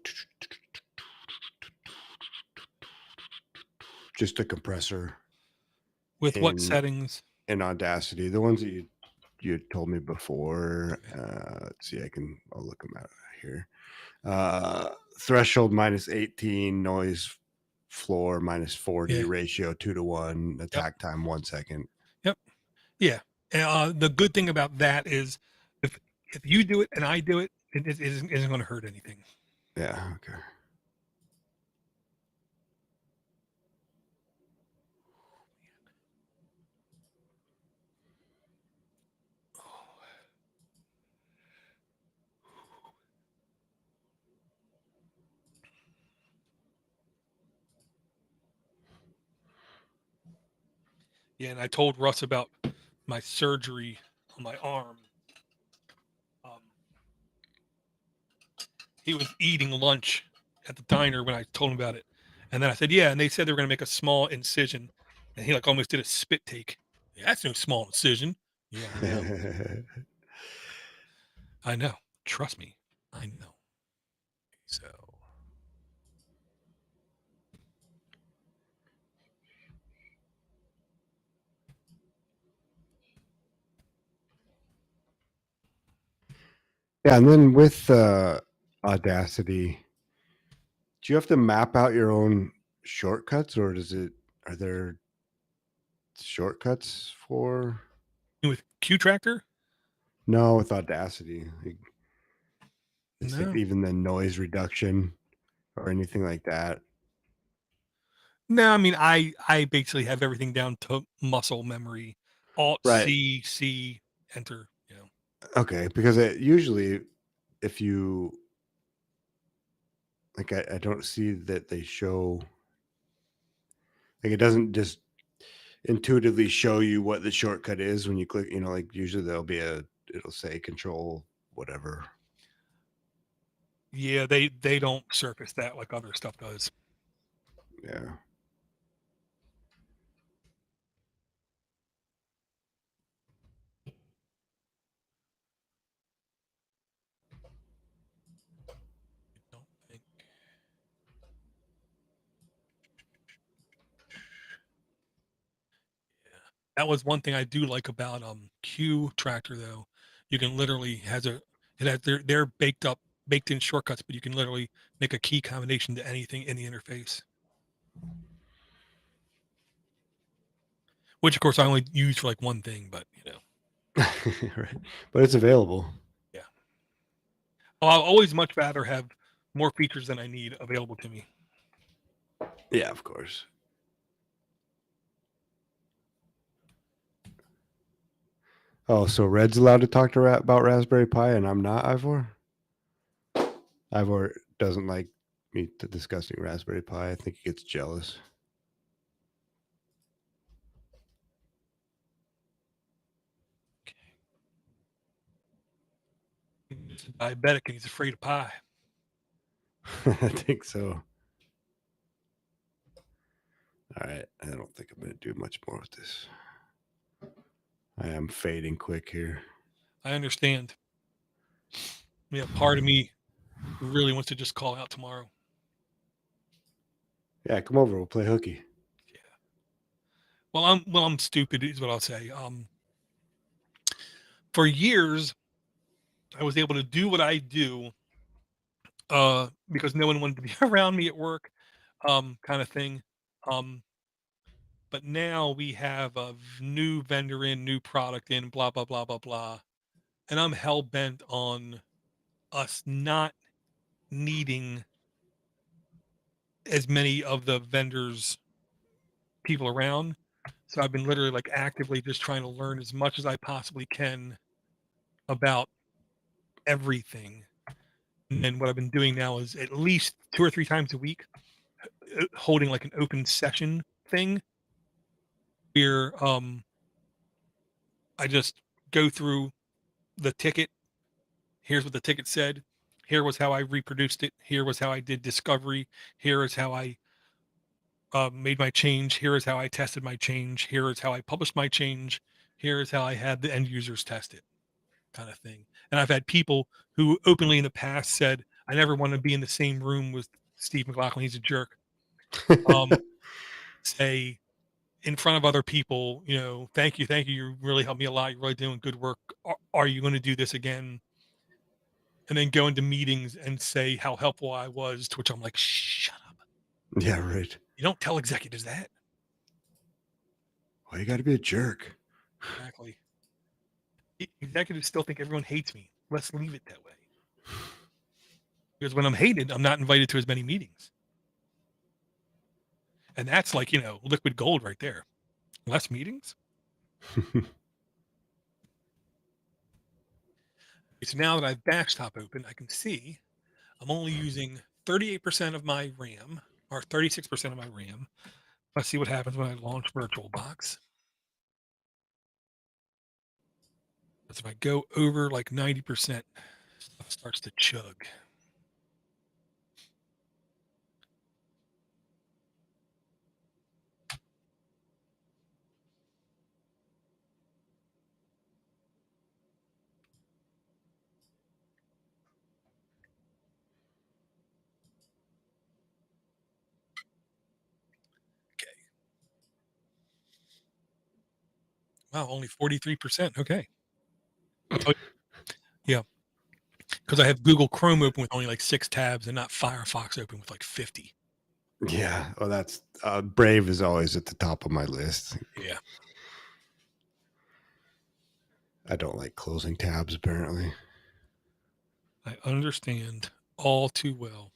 just a compressor with what in settings? in Audacity, the ones that you told me before. Okay. Let's see, I'll look them out here. Threshold -18, noise floor -40, Yeah. ratio 2 to 1, Yep. attack time 1 second. Yep. Yeah. The good thing about that is if if you do it and I do it, it isn't going to hurt anything. Yeah, okay. Yeah, and I told Russ about my surgery on my arm. Um, he was eating lunch at the diner when I told him about it, and then I said, "Yeah," and they said they were going to make a small incision, and he like almost did a spit take. Yeah, that's no small incision. Yeah, I know. I know. Trust me, I know. So Yeah, and then with Audacity, do you have to map out your own shortcuts, or are there shortcuts for? with Q Tractor, No, with Audacity, like, it's like no, even the noise reduction or anything like that. no. I mean, I basically have everything down to muscle memory. Alt Right. C enter. You know. Okay, because it usually, if you like, I don't see that they show, like, it doesn't just intuitively show you what the shortcut is when you click. Like usually it'll say control whatever. Yeah, they don't surface that like other stuff does. Yeah. I don't think. Yeah. That was one thing I do like about Q Tractor though. You can literally has a it has they're baked in shortcuts, but you can literally make a key combination to anything in the interface. Which of course I only use for like one thing, but Right. But it's available. yeah. I'll always much rather have more features than I need available to me. Yeah, of course. Oh, so Red's allowed to talk to about Raspberry Pi, and I'm not, Ivor? Ivor doesn't like me discussing Raspberry Pi. I think he gets jealous. He's diabetic and he's afraid of pie. I think so. All right. I don't think I'm going to do much more with this. I am fading quick here. I understand. Yeah, part of me really wants to just call out tomorrow. Yeah, come over. We'll play hooky. Yeah. Well, I'm stupid is what I'll say. For years, I was able to do what I do because no one wanted to be around me at work, kind of thing. Um, but now we have a new vendor in, new product in, blah blah blah blah blah, and I'm hell bent on us not needing as many of the vendors people around. So I've been literally like actively just trying to learn as much as I possibly can about everything. And what I've been doing now is at least 2 or 3 times a week holding like an open session thing where I just go through the ticket. Here's what the ticket said. Here was how I reproduced it. Here was how I did discovery. Here is how I made my change. Here is how I tested my change. Here is how I published my change. Here is how I had the end users test it, kind of thing. And I've had people who openly in the past said, I never want to be in the same room with Steve McLaughlin. He's a jerk. Say in front of other people, thank you. You really helped me a lot. You're really doing good work. Are you going to do this again? And then go into meetings and say how helpful I was, to which I'm like, shut up. Yeah, right. You don't tell executives that. Well, you got to be a jerk. Exactly. Executives still think everyone hates me. Let's leave it that way. Because when I'm hated, I'm not invited to as many meetings. And that's like, liquid gold right there. Less meetings. So now that I've batch top open, I can see I'm only using 38% of my RAM or 36% of my RAM. Let's see what happens when I launch VirtualBox. Because if I go over like 90%, stuff starts to chug. Okay. Wow, only 43%. Okay. Oh, yeah. Because I have Google Chrome open with only like 6 tabs and not Firefox open with like 50. Yeah. Well, that's Brave is always at the top of my list. Yeah. I don't like closing tabs, apparently. I understand all too well.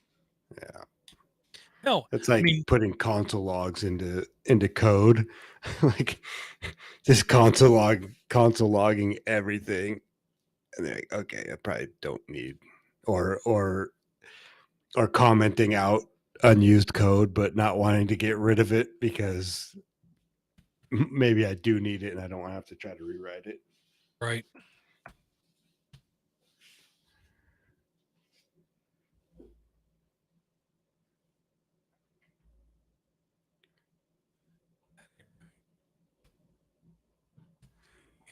Yeah. No, It's like I mean, putting console logs into code. Like just console logging everything. And they're like, okay, I probably don't need or commenting out unused code, but not wanting to get rid of it because maybe I do need it and I don't have to try to rewrite it. right.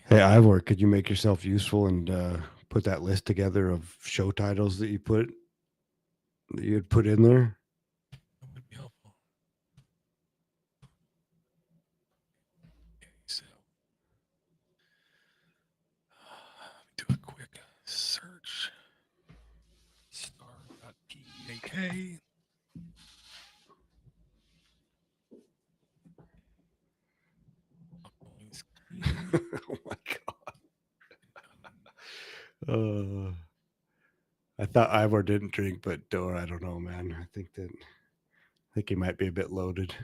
Hey, Ivor, could you make yourself useful and put that list together of show titles that you'd put in there? That would be helpful. Okay, so do a quick search. Star.pak. Oh my god. I thought Ivor didn't drink, but Dor, I don't know, man. I think he might be a bit loaded.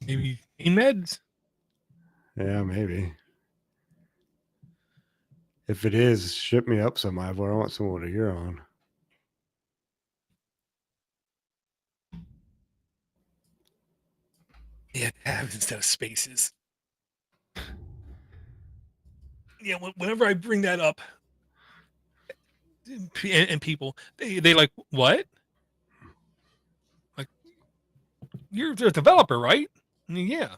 Maybe pain meds. Yeah, maybe. If it is, ship me up some Ivor. I want some water here on. Yeah, tabs instead of spaces. Yeah, whenever I bring that up, and people they like, what? Like, you're a developer, right? Yeah.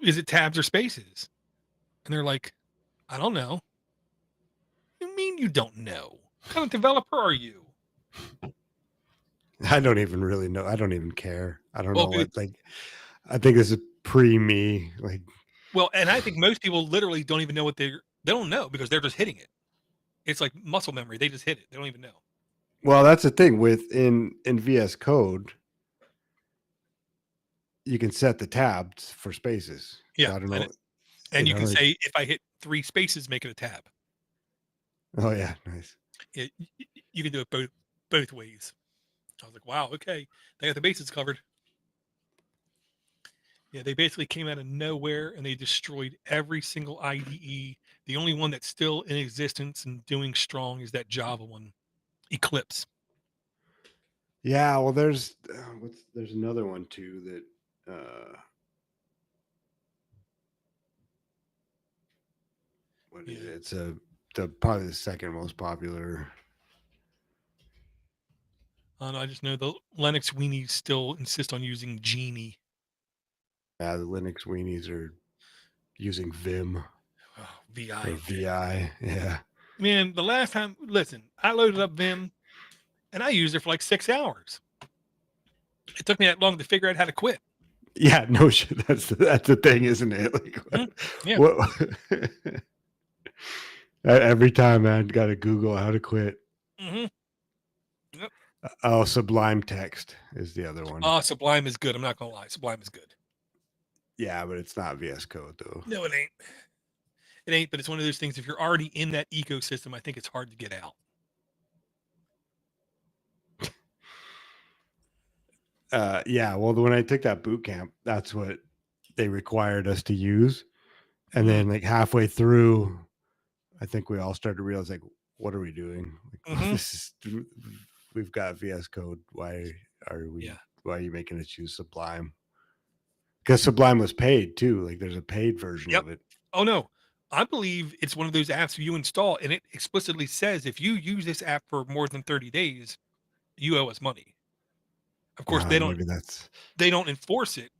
Is it tabs or spaces? And they're like, I don't know. You mean you don't know? What kind of developer are you? I don't even really know. I don't even care. I don't Well, know what, like, I think this is pre me. Like, well, and I think most people literally don't even know what they don't know because they're just hitting it. It's like muscle memory. They just hit it. They don't even know. well, that's the thing with in VS Code, you can set the tabs for spaces. So Yeah, I don't and know, you can like, say if I hit 3 spaces, make it a tab. oh yeah, nice. You can do it both ways. I was like, wow, okay, they got the bases covered. Yeah, they basically came out of nowhere and they destroyed every single IDE. The only one that's still in existence and doing strong is that Java one, Eclipse. Yeah, well, there's another one too that what is it? Yeah, It's the probably the second most popular. I just know the Linux weenies still insist on using Genie. Yeah, the Linux weenies are using Vim Oh, VI or and Vim. VI. Yeah. Man, the last time, listen, I loaded up Vim and I used it for like 6 hours. It took me that long to figure out how to quit. Yeah, no shit. That's the thing, isn't it? Like, Mhm. Yeah. what every time, man, got to Google how to quit. Mm-hmm. Yep. Oh, Sublime Text is the other one. Sublime is good. I'm not gonna lie. Sublime is good. Yeah, but it's not VS Code though. No, it ain't. It ain't, but it's one of those things. If you're already in that ecosystem, I think it's hard to get out. Yeah, well, when I took that boot camp, that's what they required us to use. And Mm. then, like, halfway through, I think we all started to realize, like, what are we doing? Like, Mm-hmm. we've got VS Code. Yeah. Why are you making us use Sublime? Because Sublime was paid too. Like, there's a paid version Yep. of it. Oh no. I believe it's one of those apps you install and it explicitly says if you use this app for more than 30 days, you owe us money. Of course, Maybe that's they don't enforce it,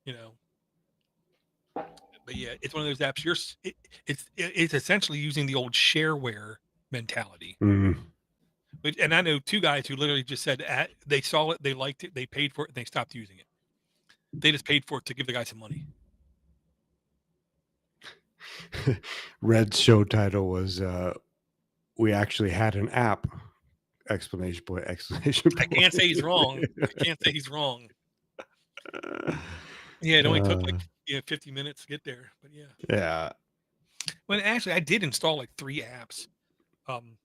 you know. But yeah, it's one of those apps. It's essentially using the old shareware mentality. mm, And I know two guys who literally just said they saw it, they liked it, they paid for it, and they stopped using it. They just paid for it to give the guy some money. Red's show title was "We actually had an app!" Exclamation point! Exclamation I can't say point! he's wrong. I can't say he's wrong. Yeah, it only took like 50 minutes to get there, but yeah. Yeah. Well, actually, I did install like 3 apps. Um,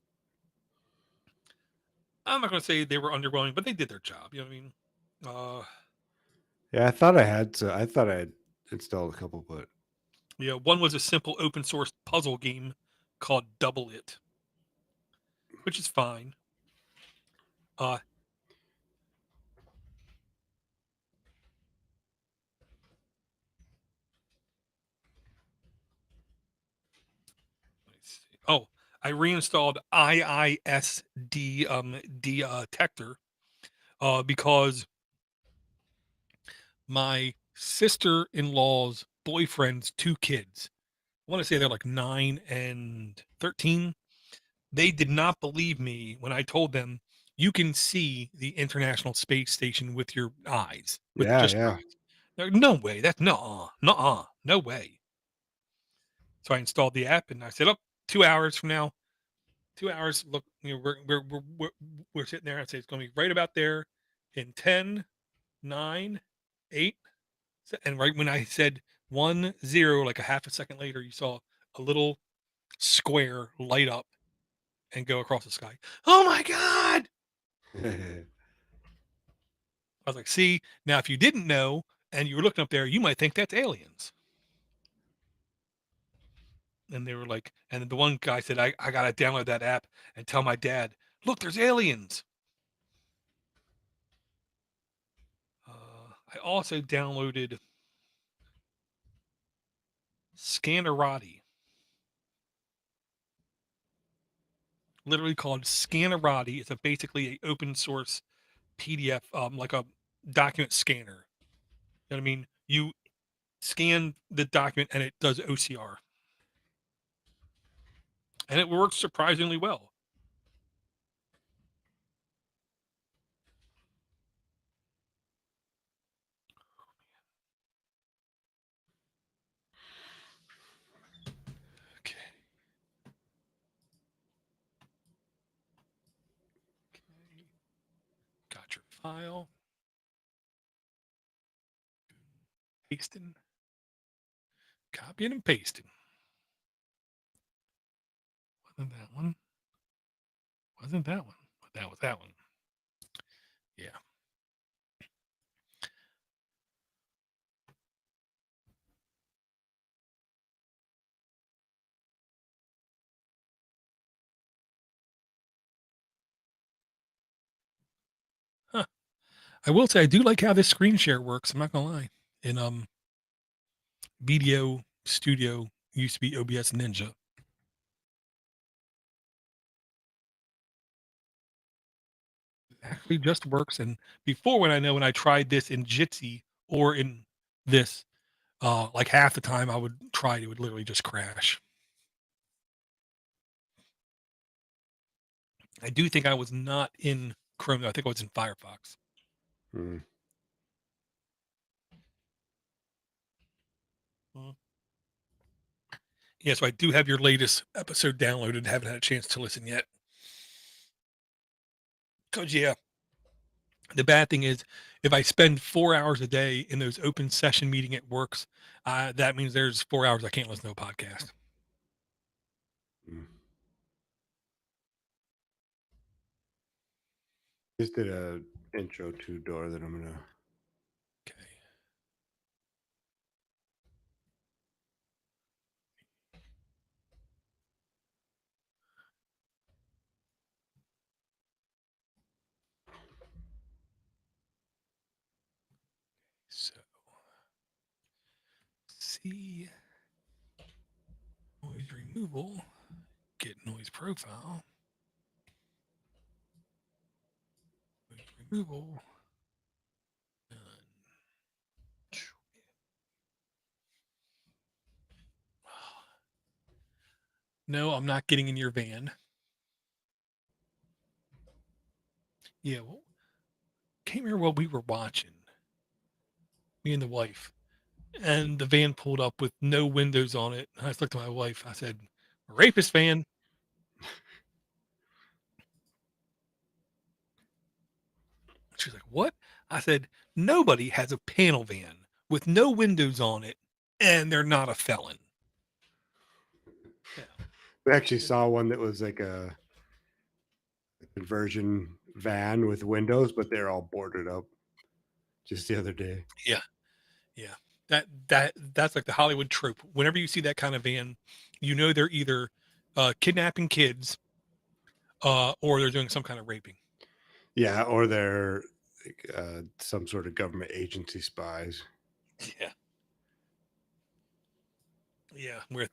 I'm not going to say they were underwhelming, but they did their job. You know what I mean? Yeah, I thought I had to. I thought I had installed a couple, but Yeah, one was a simple open source puzzle game called Double It, which is fine. Uh, let's see. Oh, I reinstalled IISD detector because my sister-in-law's boyfriend's 2 kids. I want to say they're like 9 and 13. They did not believe me when I told them you can see the International Space Station with your eyes, with yeah, just your yeah. eyes. They're, no way. That's no way. So I installed the app and I said, "Oh, 2 hours from now, 2 hours. Look, you know, we're sitting there. I say it's going to be right about there in 10, 9, 8." And right when I said 1-0, like a half a second later, you saw a little square light up and go across the sky. Oh my God. I was like, see, now if you didn't know and you were looking up there, you might think that's aliens. And they were like, and then the one guy said, I got to download that app and tell my dad, look, there's aliens. I also downloaded Scannerati. literally called Scannerati. It's basically a open source PDF, like a document scanner. You know what I mean? You scan the document and it does OCR, and it works surprisingly well. Okay. Got your file. Pasting. Copying and pasting. Wasn't that one? Wasn't that one? That was that one. Yeah. Huh. I will say I do like how this screen share works. I'm not gonna lie. In Video Studio used to be OBS Ninja. It actually just works. And before, when I tried this in Jitsi or in this, like half the time I would try it would literally just crash. I do think I was not in Chrome though. I think I was in Firefox. Mm. Yeah, so I do have your latest episode downloaded. Haven't had a chance to listen yet. Cause yeah, the bad thing is if I spend 4 hours a day in those open session meeting at works, that means there's 4 hours I can't listen to a podcast. Mm. Just did a intro to Door that I'm gonna. Okay. So see noise removal, get noise profile, noise removal. Done. No, I'm not getting in your van. Yeah, well, can't remember what we were watching. Me and the wife. And the van pulled up with no windows on it. I just looked at my wife. I said, "Rapist van." She's like, "What?" I said, "Nobody has a panel van with no windows on it, and they're not a felon." Yeah. We actually saw one that was like a conversion van with windows, but they're all boarded up. Just the other day. Yeah. Yeah. That's like the Hollywood trope. Whenever you see that kind of van, you know they're either kidnapping kids or they're doing some kind of raping. Yeah, or they're some sort of government agency spies. Yeah. Yeah, with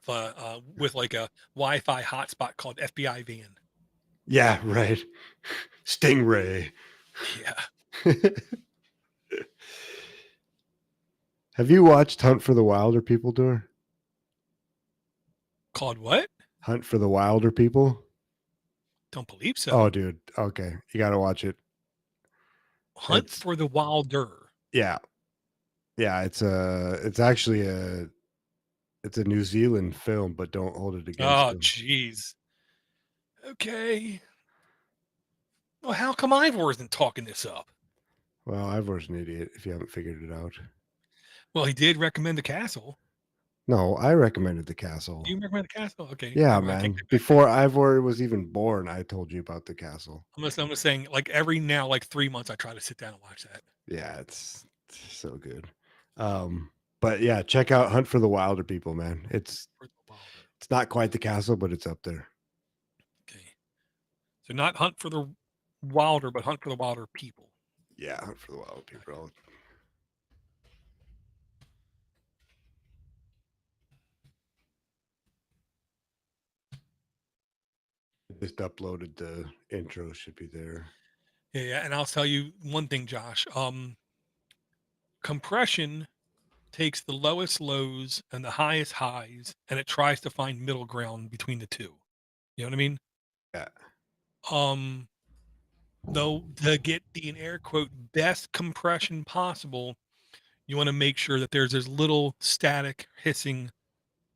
like a Wi-Fi hotspot called FBI van. Yeah, right. Stingray. Yeah. Have you watched Hunt for the Wilder People, Door? Called what? Hunt for the Wilder People? Don't believe so. Oh, dude. Okay. You got to watch it. Hunt for the Wilder. Yeah. Yeah, it's actually it's a New Zealand film, but don't hold it against Oh, them. jeez. Okay. Well, how come Ivor isn't talking this up? Well, Ivor's an idiot if you haven't figured it out. Well, he did recommend the castle. No, I recommended the castle. You recommend the castle? Okay. Yeah, I take man. that back. Before Ivor was even born, I told you about the castle. I'm just saying, like every now, like 3 months, I try to sit down and watch that. Yeah, it's so good. But yeah, check out Hunt for the Wilder People, man. It's not quite the castle, but it's up there. Okay. So not Hunt for the Wilder, but Hunt for the Wilder people. Yeah, Hunt for the Wilder People. Okay. Just uploaded the intro, should be there. Yeah, and I'll tell you one thing, Josh. Compression takes the lowest lows and the highest highs, and it tries to find middle ground between the two. You know what I mean? Yeah. Um, though to get the in air quote best compression possible, you want to make sure that there's as little static hissing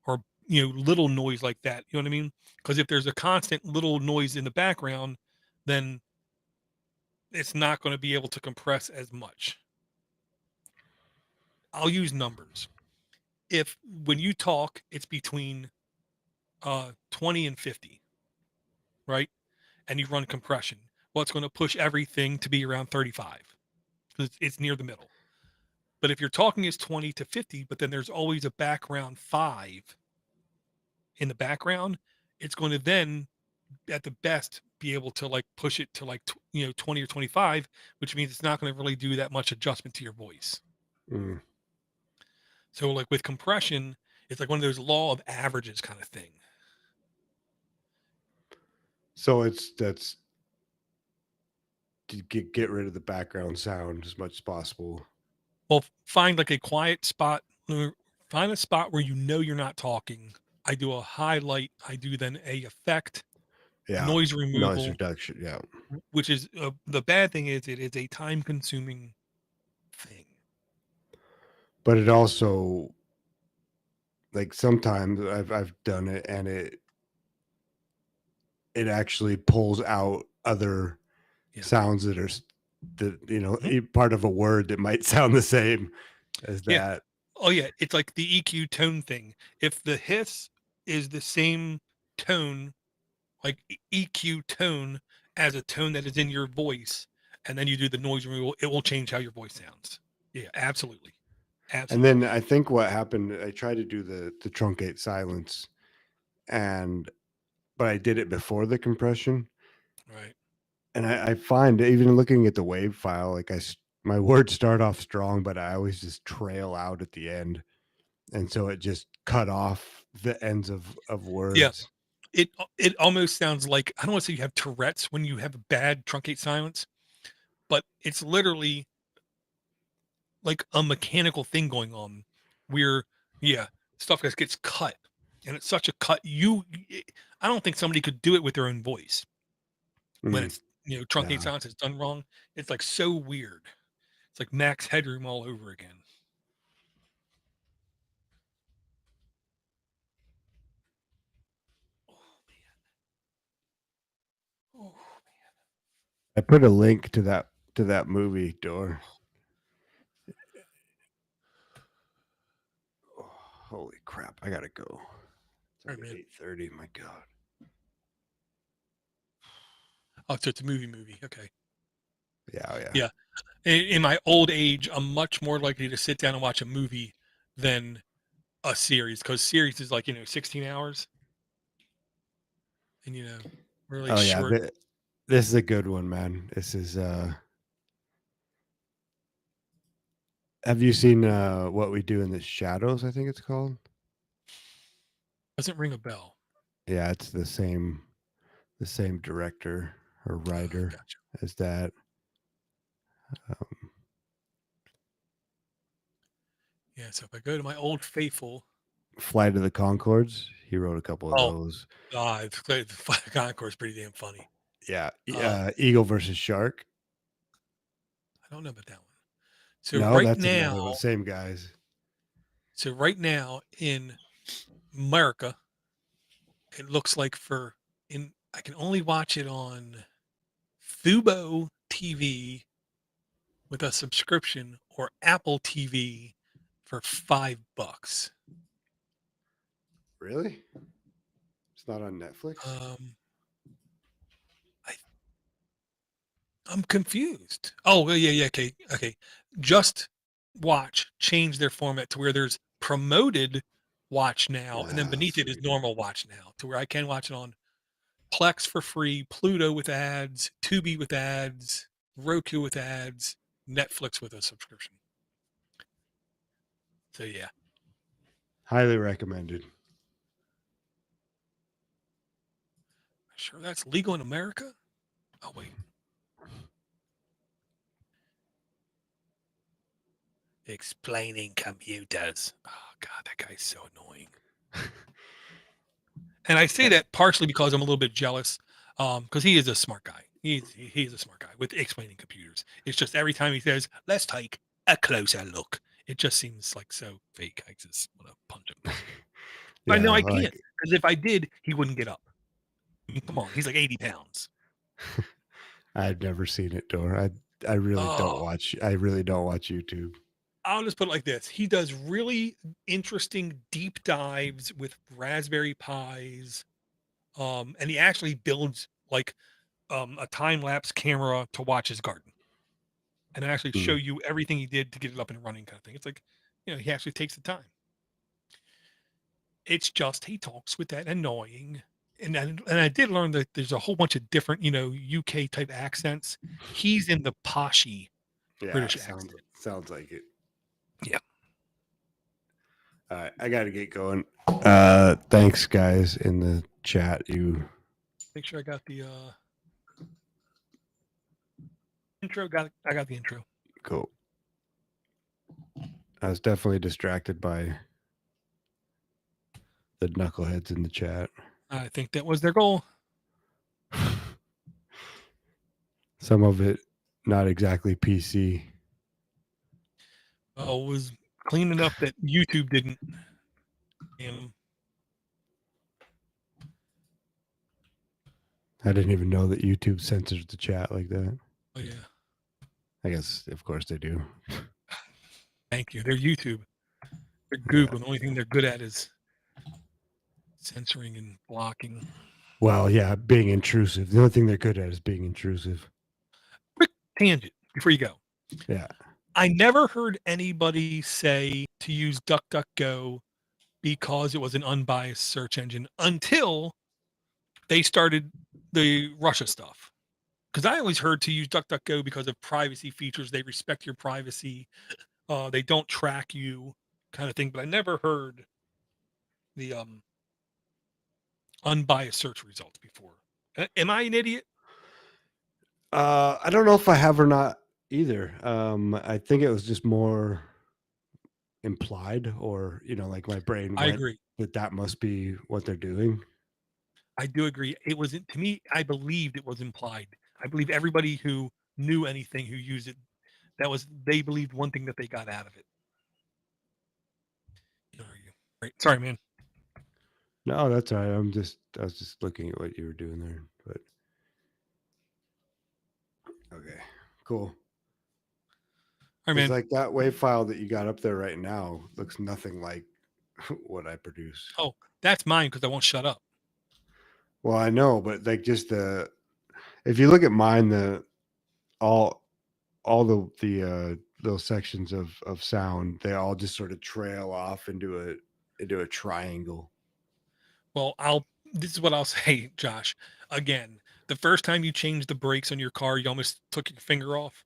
or little noise like that. You know what I mean? Because if there's a constant little noise in the background, then it's not going to be able to compress as much. I'll use numbers. If when you talk, it's between 20 and 50, right? And you run compression, well, it's going to push everything to be around 35 because it's near the middle. But if you're talking is 20 to 50, but then there's always a background 5 in the background, it's going to then at the best be able to like push it to like 20 or 25, which means it's not going to really do that much adjustment to your voice. Mm. So like with compression, it's like one of those law of averages kind of thing. So that's to get rid of the background sound as much as possible. Well, find like a quiet spot, find a spot where you're not talking. I do a highlight, I do then a effect, Yeah. noise Noise removal, reduction. Yeah. which is the bad thing is it is a time consuming thing. But it also, like, sometimes I've done it and it actually pulls out other Yeah. sounds that are part of a word that might sound the same as Yeah. that. Oh yeah, it's like the EQ tone thing. If the hiss is the same tone, like EQ tone as a tone that is in your voice, and then you do the noise removal, it will change how your voice sounds. Yeah, absolutely. And Absolutely. then I think what happened, I tried to do the truncate silence, and but I did it before the compression, Right. and I find even looking at the wave file, like my words start off strong, but I always just trail out at the end, and so it just cut off the ends of Yeah. words. It almost sounds like, I don't want to say you have Tourette's when you have a bad truncate silence, but it's literally like a mechanical thing going on where, yeah, stuff just gets cut. And it's such a cut. I don't think somebody could do it with their own voice when Mm, it's, truncate yeah. silence is done wrong. It's like so weird. It's like Max Headroom all over again. Oh, man. Oh, I put a link to that movie, Door. Oh, holy crap! I gotta go. It's all right, already man. 8:30. My God. Oh, so it's a movie. Okay. Yeah, oh, yeah. Yeah. In my old age, I'm much more likely to sit down and watch a movie than a series because series is like 16 hours and really Oh yeah. short. This is a good one, man. This is have you seen What We Do in the Shadows, I think it's called? Doesn't ring a bell. Yeah, it's the same director or writer Gotcha. as that. Um, Yeah, so if I go to my old faithful, Flight of the Concords, he wrote a couple of oh those. it's great. The Concourse is pretty damn funny. Yeah, uh Eagle versus Shark. I don't know about that one. so No, right that's now another one. Same guys. so right now in America, it looks like I can only watch it on Fubo TV with a subscription or Apple TV for $5. Really? It's not on Netflix? Um, I I'm confused. Oh, well, yeah, okay. Just Watch changed their format to where there's promoted Watch Now, and then Ah, beneath it is sweet. normal Watch Now, to where I can watch it on Plex for free, Pluto with ads, Tubi with ads, Roku with ads, Netflix with a subscription. So yeah, Highly recommended. Sure that's legal in America? Oh, wait. Explaining computers. Oh, God, that guy's so annoying. And I say that partially because I'm a little bit jealous, because he is a smart guy. He's a smart guy with explaining computers. It's just every time he says, "Let's take a closer look," it just seems like so fake. I just want to punch him. I know Yeah, I like can't, because if I did, he wouldn't get up. I mean, come on, he's like 80 pounds. I've never seen it, Dor. I really don't Oh, watch. I really don't watch YouTube. I'll just put it like this: he does really interesting deep dives with Raspberry Pis, and he actually builds like a time lapse camera to watch his garden and actually show Mm. you everything he did to get it up and running, kind of thing. It's like, he actually takes the time. It's just he talks with that annoying, and I did learn that there's a whole bunch of different, UK type accents. He's in the poshy Yeah, British sounds accent. sounds like it. Yeah. All right, I got to get going. Thanks, guys, in the chat. You Make sure I got the intro. I got the intro. Cool. I was definitely distracted by the knuckleheads in the chat. I think that was their goal. Some of it not exactly PC. Oh, it was clean enough that YouTube didn't. I didn't even know that YouTube censors the chat like that. Oh yeah. I guess, of course, they do. Thank you. They're YouTube. They're Yeah. Google. The only thing they're good at is censoring and blocking. Well, yeah, being intrusive. The only thing they're good at is being intrusive. Quick tangent before you go. Yeah. I never heard anybody say to use DuckDuckGo because it was an unbiased search engine until they started the Russia stuff. Because I always heard to use DuckDuckGo because of privacy features. They respect your privacy. They don't track you, kind of thing. But I never heard the unbiased search results before. Am I an idiot? I don't know if I have or not either. I think it was just more implied, or like my brain I went agree. that must be what they're doing. I do agree. It was, to me, I believed it was implied. I believe everybody who knew anything who used it, they believed one thing that they got out of it. Right. Sorry, man. No, that's all right. I was just looking at what you were doing there, but okay, cool. All right, It's man. like that WAV file that you got up there right now looks nothing like what I produce. Oh, that's mine because I won't shut up. Well, I know, but like just if you look at mine, all the little sections of sound, they all just sort of trail off into a triangle. Well, this is what I'll say, Josh. Again, the first time you changed the brakes on your car, you almost took your finger off.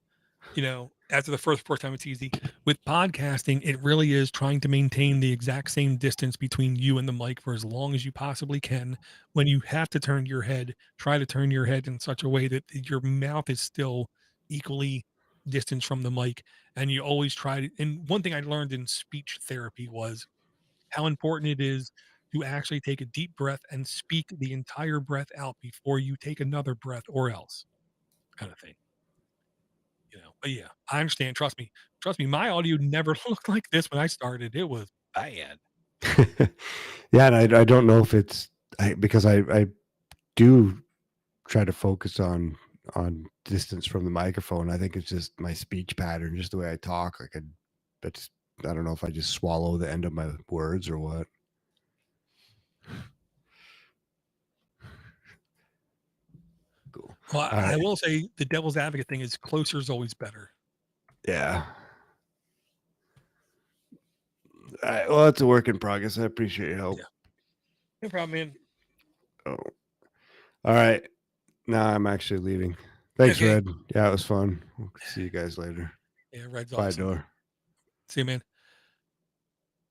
After the fourth time, it's easy. With podcasting, it really is trying to maintain the exact same distance between you and the mic for as long as you possibly can. When you have to turn your head, try to turn your head in such a way that your mouth is still equally distanced from the mic. And you always try to, and one thing I learned in speech therapy was how important it is to actually take a deep breath and speak the entire breath out before you take another breath or else, kind of thing. But yeah, I understand. Trust me, my audio never looked like this when I started. It was bad. Yeah, and I don't know if it's because I do try to focus on distance from the microphone. I think it's just my speech pattern, just the way I talk. Like I don't know if I just swallow the end of my words or what. Cool. Well, All I right. will say the devil's advocate thing is closer is always better. Yeah. All right. Well, it's a work in progress. I appreciate your help. Yeah. No problem, man. Oh. All right. Now I'm actually leaving. Thanks, Okay. Red. Yeah, it was fun. We'll see you guys later. Yeah, Red's Bye, awesome. Door. See you, man.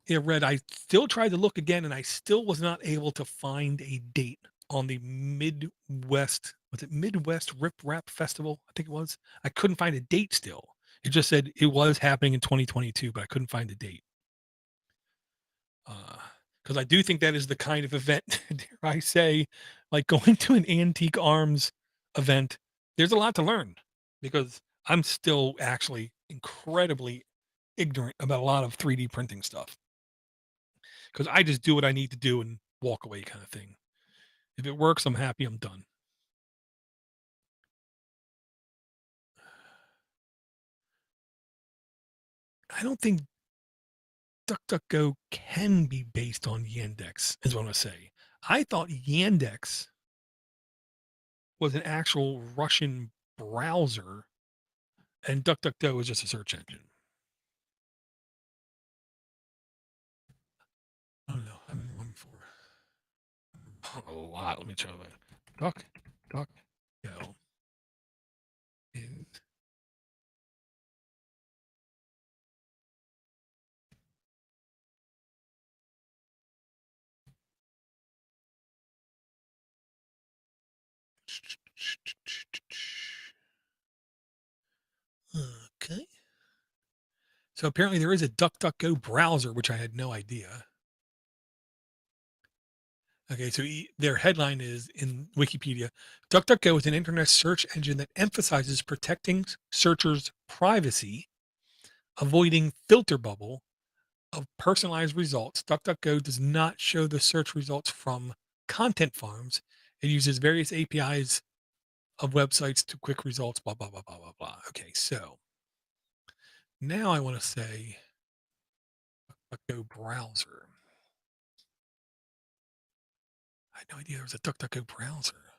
Yeah, Red, I still tried to look again and I still was not able to find a date on the Midwest, was it Midwest Rip Rap Festival? I think it was. I couldn't find a date still. It just said it was happening in 2022, but I couldn't find a date. Because I do think that is the kind of event, dare I say, like going to an antique arms event. There's a lot to learn because I'm still actually incredibly ignorant about a lot of 3D printing stuff. Because I just do what I need to do and walk away, kind of thing. If it works, I'm happy. I'm done. I don't think DuckDuckGo can be based on Yandex, is what I'm gonna say. I thought Yandex was an actual Russian browser, and DuckDuckGo is just a search engine. I don't know. I'm looking for a lot. Let me try that. DuckDuckGo is okay. So apparently there is a DuckDuckGo browser, which I had no idea. Okay, so their headline is in Wikipedia: DuckDuckGo is an internet search engine that emphasizes protecting searchers' privacy, avoiding filter bubble of personalized results. DuckDuckGo does not show the search results from content farms. It uses various APIs of websites to quick results, blah, blah, blah, blah, blah, blah. Okay, so now I want to say DuckDuckGo browser. I had no idea there was a DuckDuckGo browser.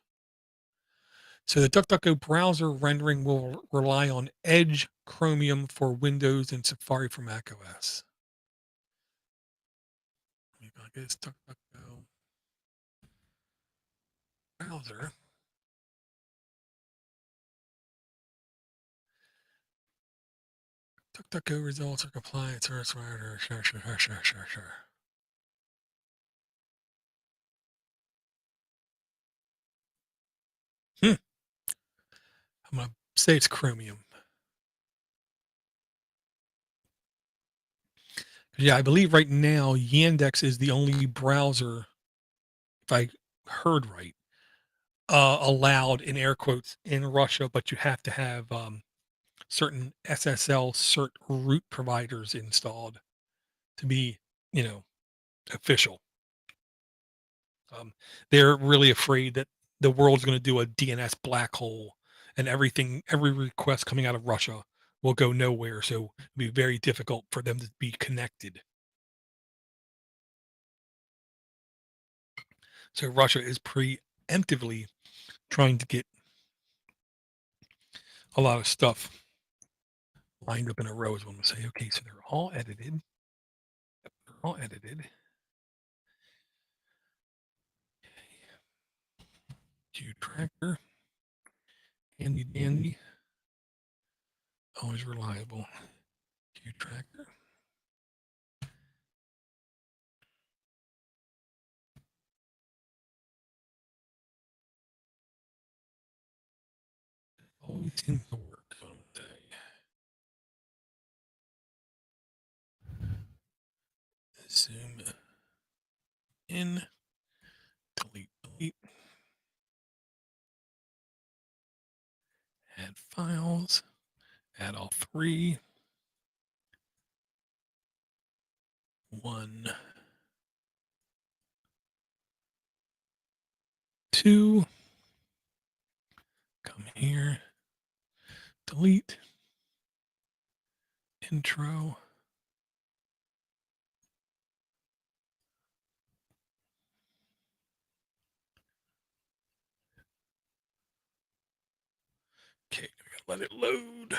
So the DuckDuckGo browser rendering will rely on Edge Chromium for Windows and Safari for Mac OS. Let me go this DuckDuckGo browser. DuckDuckGo results are compliant. Sure. I'm going to say it's Chromium. Yeah, I believe right now Yandex is the only browser, if I heard right, allowed in air quotes in Russia, but you have to have certain SSL cert root providers installed to be, official. They're really afraid that the world's going to do a DNS black hole and every request coming out of Russia will go nowhere. So it'll be very difficult for them to be connected. So Russia is preemptively trying to get a lot of stuff lined up in a row, is what I'm going to say. Okay, so they're all edited. They're all edited. Q tracker. Handy dandy. Always reliable. Q tracker. Always seems to work. Zoom in. Delete. Add files. Add all three. 1, 2. Come here. Delete. Intro. Okay, we gotta let it load.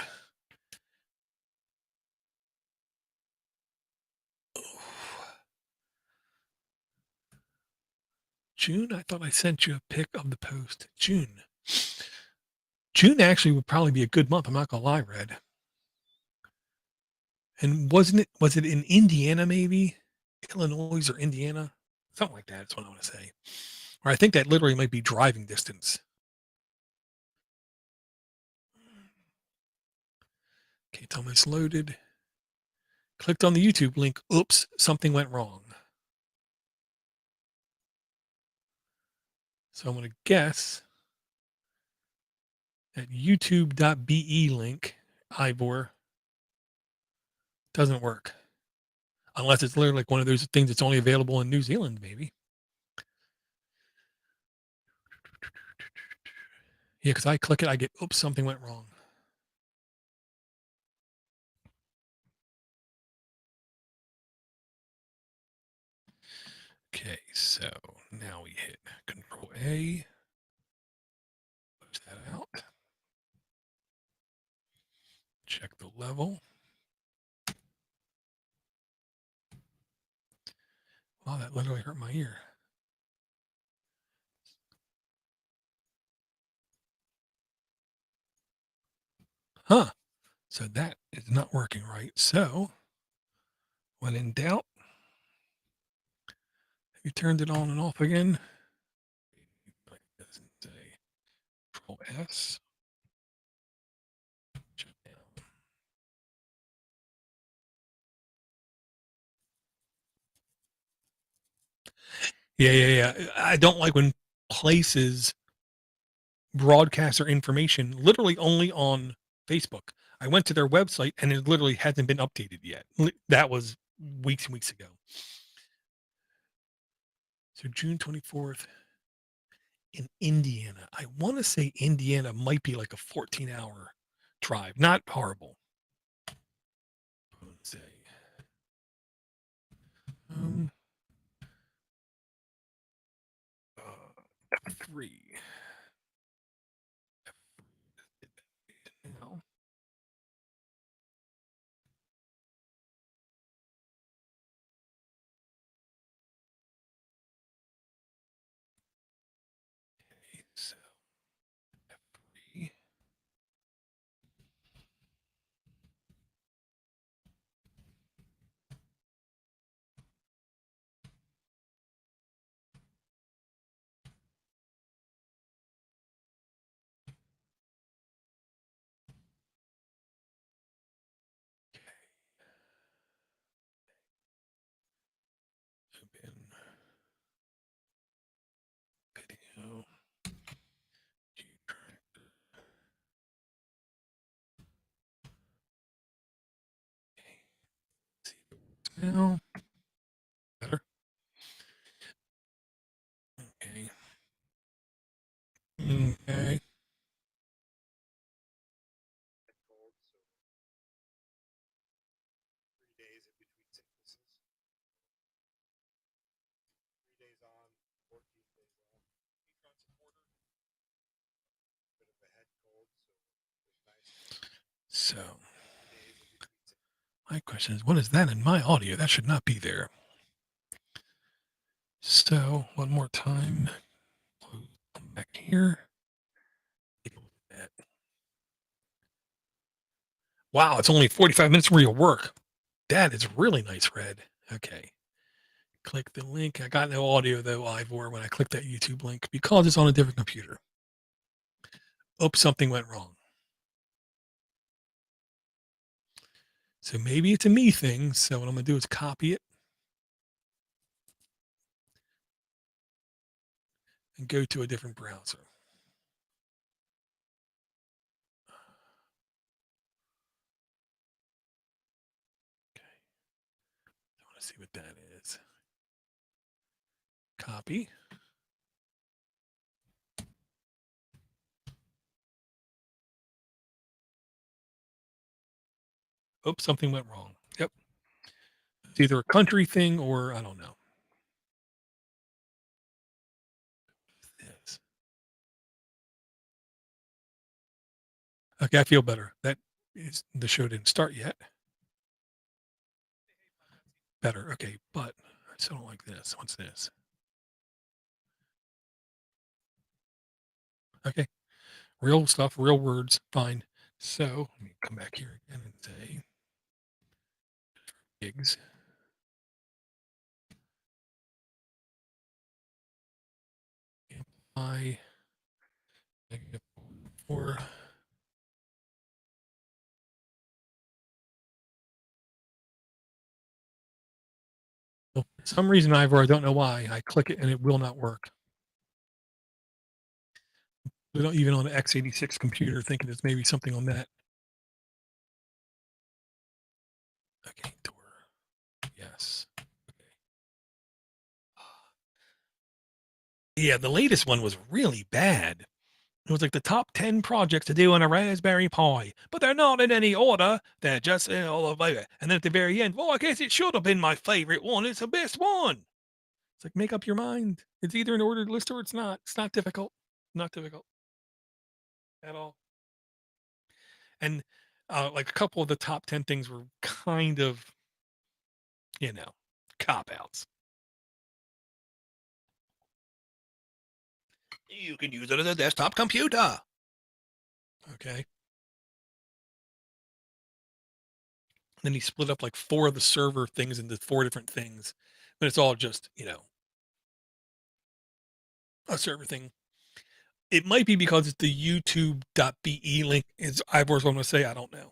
June, I thought I sent you a pic of the post. June. June actually would probably be a good month. I'm not gonna lie, Red. And was it in Indiana, maybe? Illinois or Indiana? Something like that. That's what I want to say. Or I think that literally might be driving distance. Okay, tell me it's loaded. Clicked on the YouTube link. Oops, something went wrong. So I'm going to guess that youtube.be link, Ivor, doesn't work. Unless it's literally like one of those things that's only available in New Zealand, maybe. Yeah, because I click it, I get, oops, something went wrong. Okay, so now we hit Control A. Push that out. Check the level. Wow, that literally hurt my ear. Huh. So that is not working right. So when in doubt, have you turned it on and off again? It doesn't say. Control S. Shut down. Yeah. I don't like when places broadcast their information literally only on Facebook. I went to their website and it literally hasn't been updated yet. That was weeks and weeks ago. So June 24th in Indiana. I want to say Indiana might be like a 14-hour drive. Not horrible. Let's say. Um, 3. Now. Okay, so F3. Open video. Now. Better. Okay. Okay. So my question is, what is that in my audio? That should not be there. So one more time. Come back here. Wow, it's only 45 minutes where you work. That is really nice, Red. Okay. Click the link. I got no audio though, Ivor, when I clicked that YouTube link because it's on a different computer. Oops, something went wrong. So maybe it's a me thing. So what I'm going to do is copy it and go to a different browser. Okay. I want to see what that is. Copy. Oops, something went wrong. Yep. It's either a country thing or I don't know. Yes. Okay, I feel better. That is the show didn't start yet. Better. Okay, but I still don't like this. What's this? Okay. Real stuff, real words, fine. So let me come back here again and say gigs. Pi negative 4. So for some reason, Ivor, I don't know why, I click it and it will not work. Even on an x86 computer, thinking it's maybe something on that. Okay, door. Yes. Okay. Yeah, the latest one was really bad. It was like the top 10 projects to do on a Raspberry Pi, but they're not in any order. They're just all over. And then at the very end, well, I guess it should have been my favorite one. It's the best one. It's like, make up your mind. It's either an ordered list or it's not. It's not difficult. Not difficult at all. And like a couple of the top 10 things were kind of, cop outs. You can use it as a desktop computer. Okay. Then he split up like 4 of the server things into 4 different things. But it's all just, a server thing. It might be because it's the youtube.be link. Is Ivor's what I'm going to say. I don't know.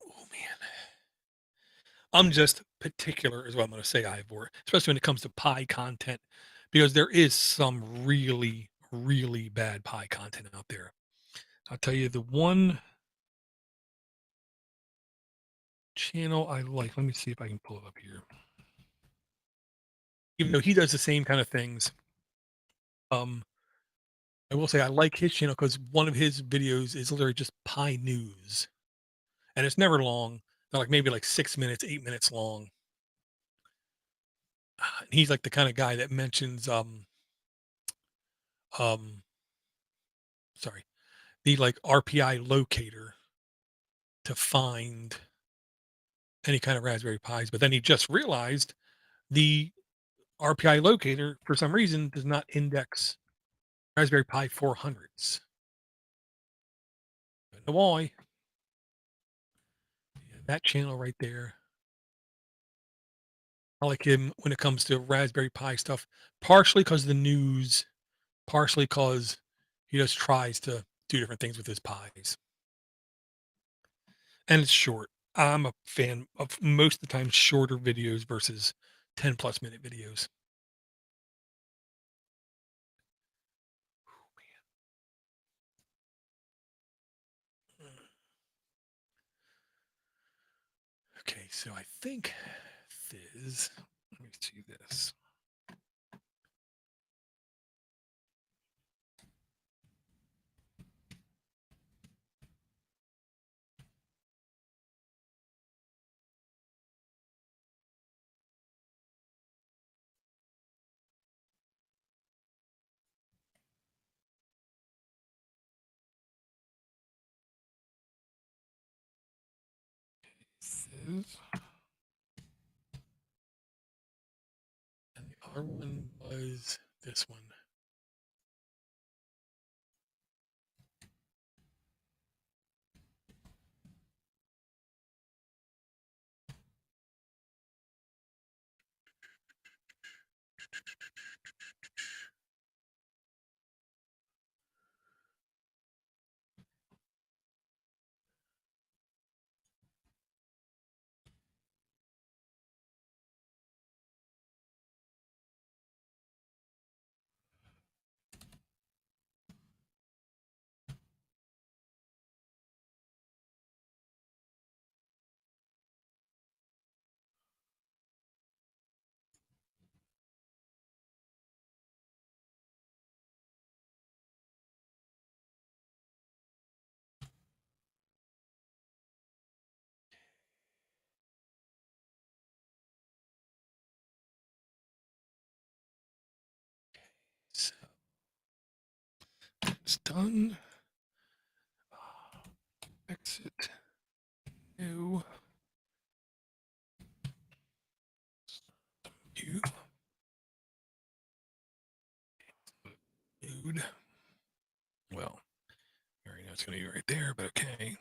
Oh, man. I'm just particular is what I'm going to say, Ivor, especially when it comes to Pi content, because there is some really, really bad Pi content out there. I'll tell you the one channel I like. Let me see if I can pull it up here. Even though he does the same kind of things, I will say I like his channel because one of his videos is literally just Pi news, and it's never long. They're like maybe like 6 minutes, 8 minutes long. And he's like the kind of guy that mentions um sorry, the like RPI locator to find any kind of Raspberry Pis, but then he just realized the RPI locator for some reason does not index Raspberry Pi 400s. I don't know why. Yeah, that channel right there. I like him when it comes to Raspberry Pi stuff, partially because of the news, partially because he just tries to do different things with his pies. And it's short. I'm a fan of most of the time shorter videos versus 10 plus minute videos. Okay, so I think Fizz, let me see this. Fizz. And the other one was this one. So it's done. Exit. New. New. Nude. Well, I already know it's going to be right there, but okay.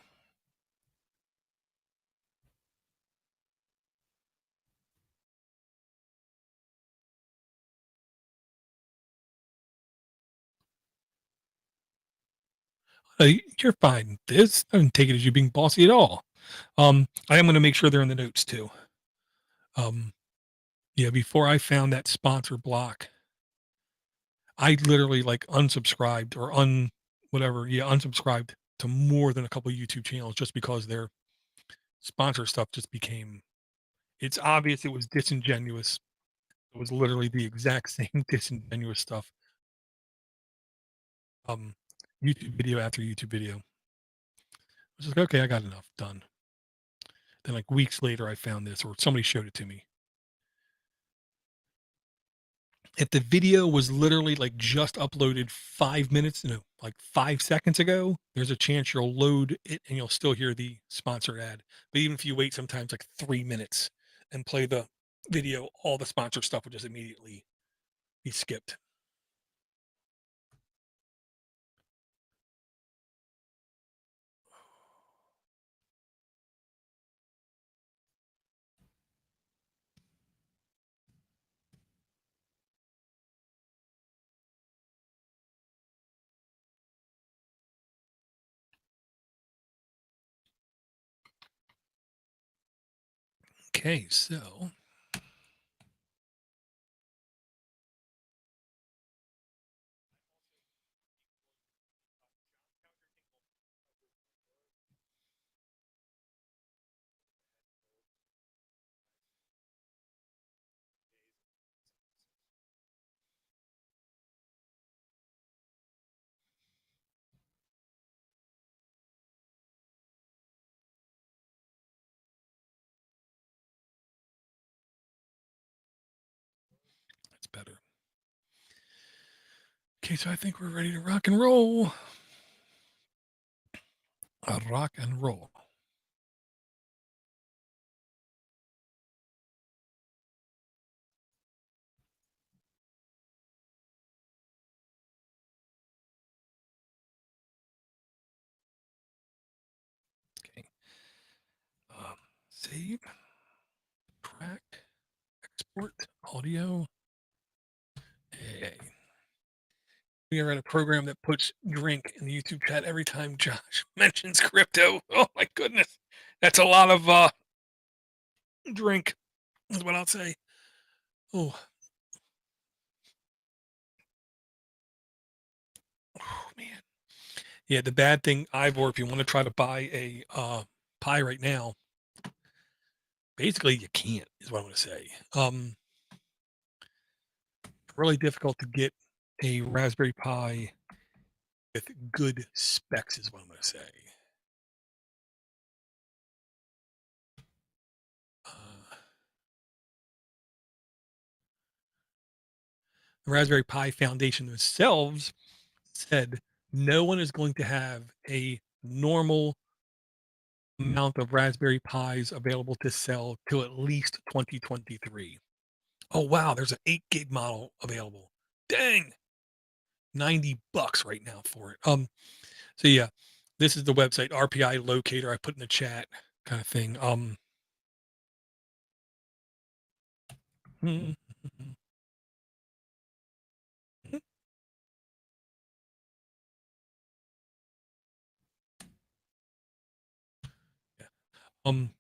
You're fine. This I didn't take it as you being bossy at all. I am going to make sure they're in the notes too. Um, yeah, before I found that sponsor block, I literally like unsubscribed or whatever. Yeah, unsubscribed to more than a couple of YouTube channels just because their sponsor stuff just became. It's obvious it was disingenuous. It was literally the exact same disingenuous stuff. Um, YouTube video after YouTube video. I was like, okay, I got enough done. Then like weeks later, I found this, or somebody showed it to me. If the video was literally like just uploaded 5 minutes, no, like 5 seconds ago, there's a chance you'll load it and you'll still hear the sponsored ad. But even if you wait sometimes like 3 minutes and play the video, all the sponsor stuff will just immediately be skipped. Okay, so that's better. Okay, so I think we're ready to rock and roll. Rock and roll. Okay. Save, track, export, audio. Hey. We are in a program that puts drink in the YouTube chat every time Josh mentions crypto. Oh my goodness. That's a lot of drink, is what I'll say. Oh, oh man. Yeah, the bad thing, Ivor, if you want to try to buy a pie right now, basically you can't, is what I'm gonna say. Really difficult to get a Raspberry Pi with good specs, is what I'm gonna say. The Raspberry Pi Foundation themselves said no one is going to have a normal amount of Raspberry Pis available to sell till at least 2023. Oh wow, there's an 8 gig model available. Dang, $90 right now for it. So yeah, this is the website RPI locator I put in the chat kind of thing. um,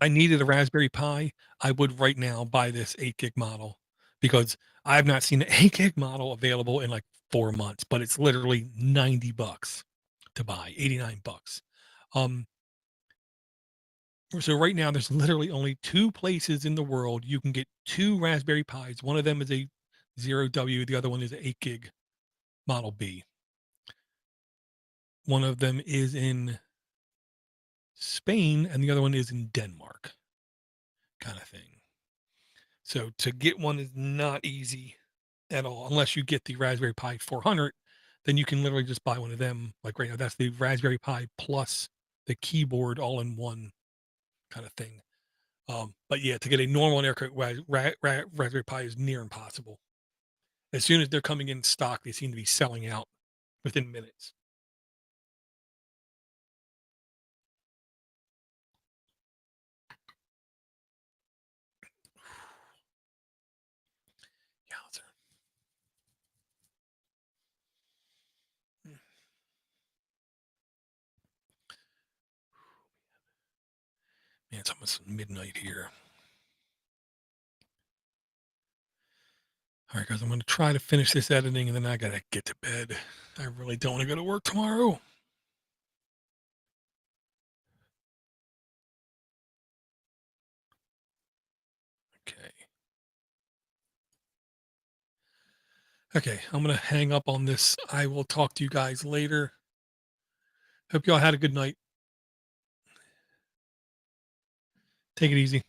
I needed a Raspberry Pi, I would right now buy this 8 gig model because I've not seen an 8 gig model available in like 4 months, but it's literally $90 to buy, $89. Um, so right now there's literally only two places in the world you can get two Raspberry Pis. One of them is a 0W, the other one is an 8 gig Model B. One of them is in Spain and the other one is in Denmark, kind of thing. So to get one is not easy at all, unless you get the Raspberry Pi 400, then you can literally just buy one of them. Like right now, that's the Raspberry Pi plus the keyboard all in one kind of thing. But yeah, to get a normal and air Raspberry Pi is near impossible. As soon as they're coming in stock, they seem to be selling out within minutes. Yowzer. It's almost midnight here. All right, guys, I'm going to try to finish this editing, and then I got to get to bed. I really don't want to go to work tomorrow. Okay. Okay, I'm going to hang up on this. I will talk to you guys later. Hope y'all had a good night. Take it easy.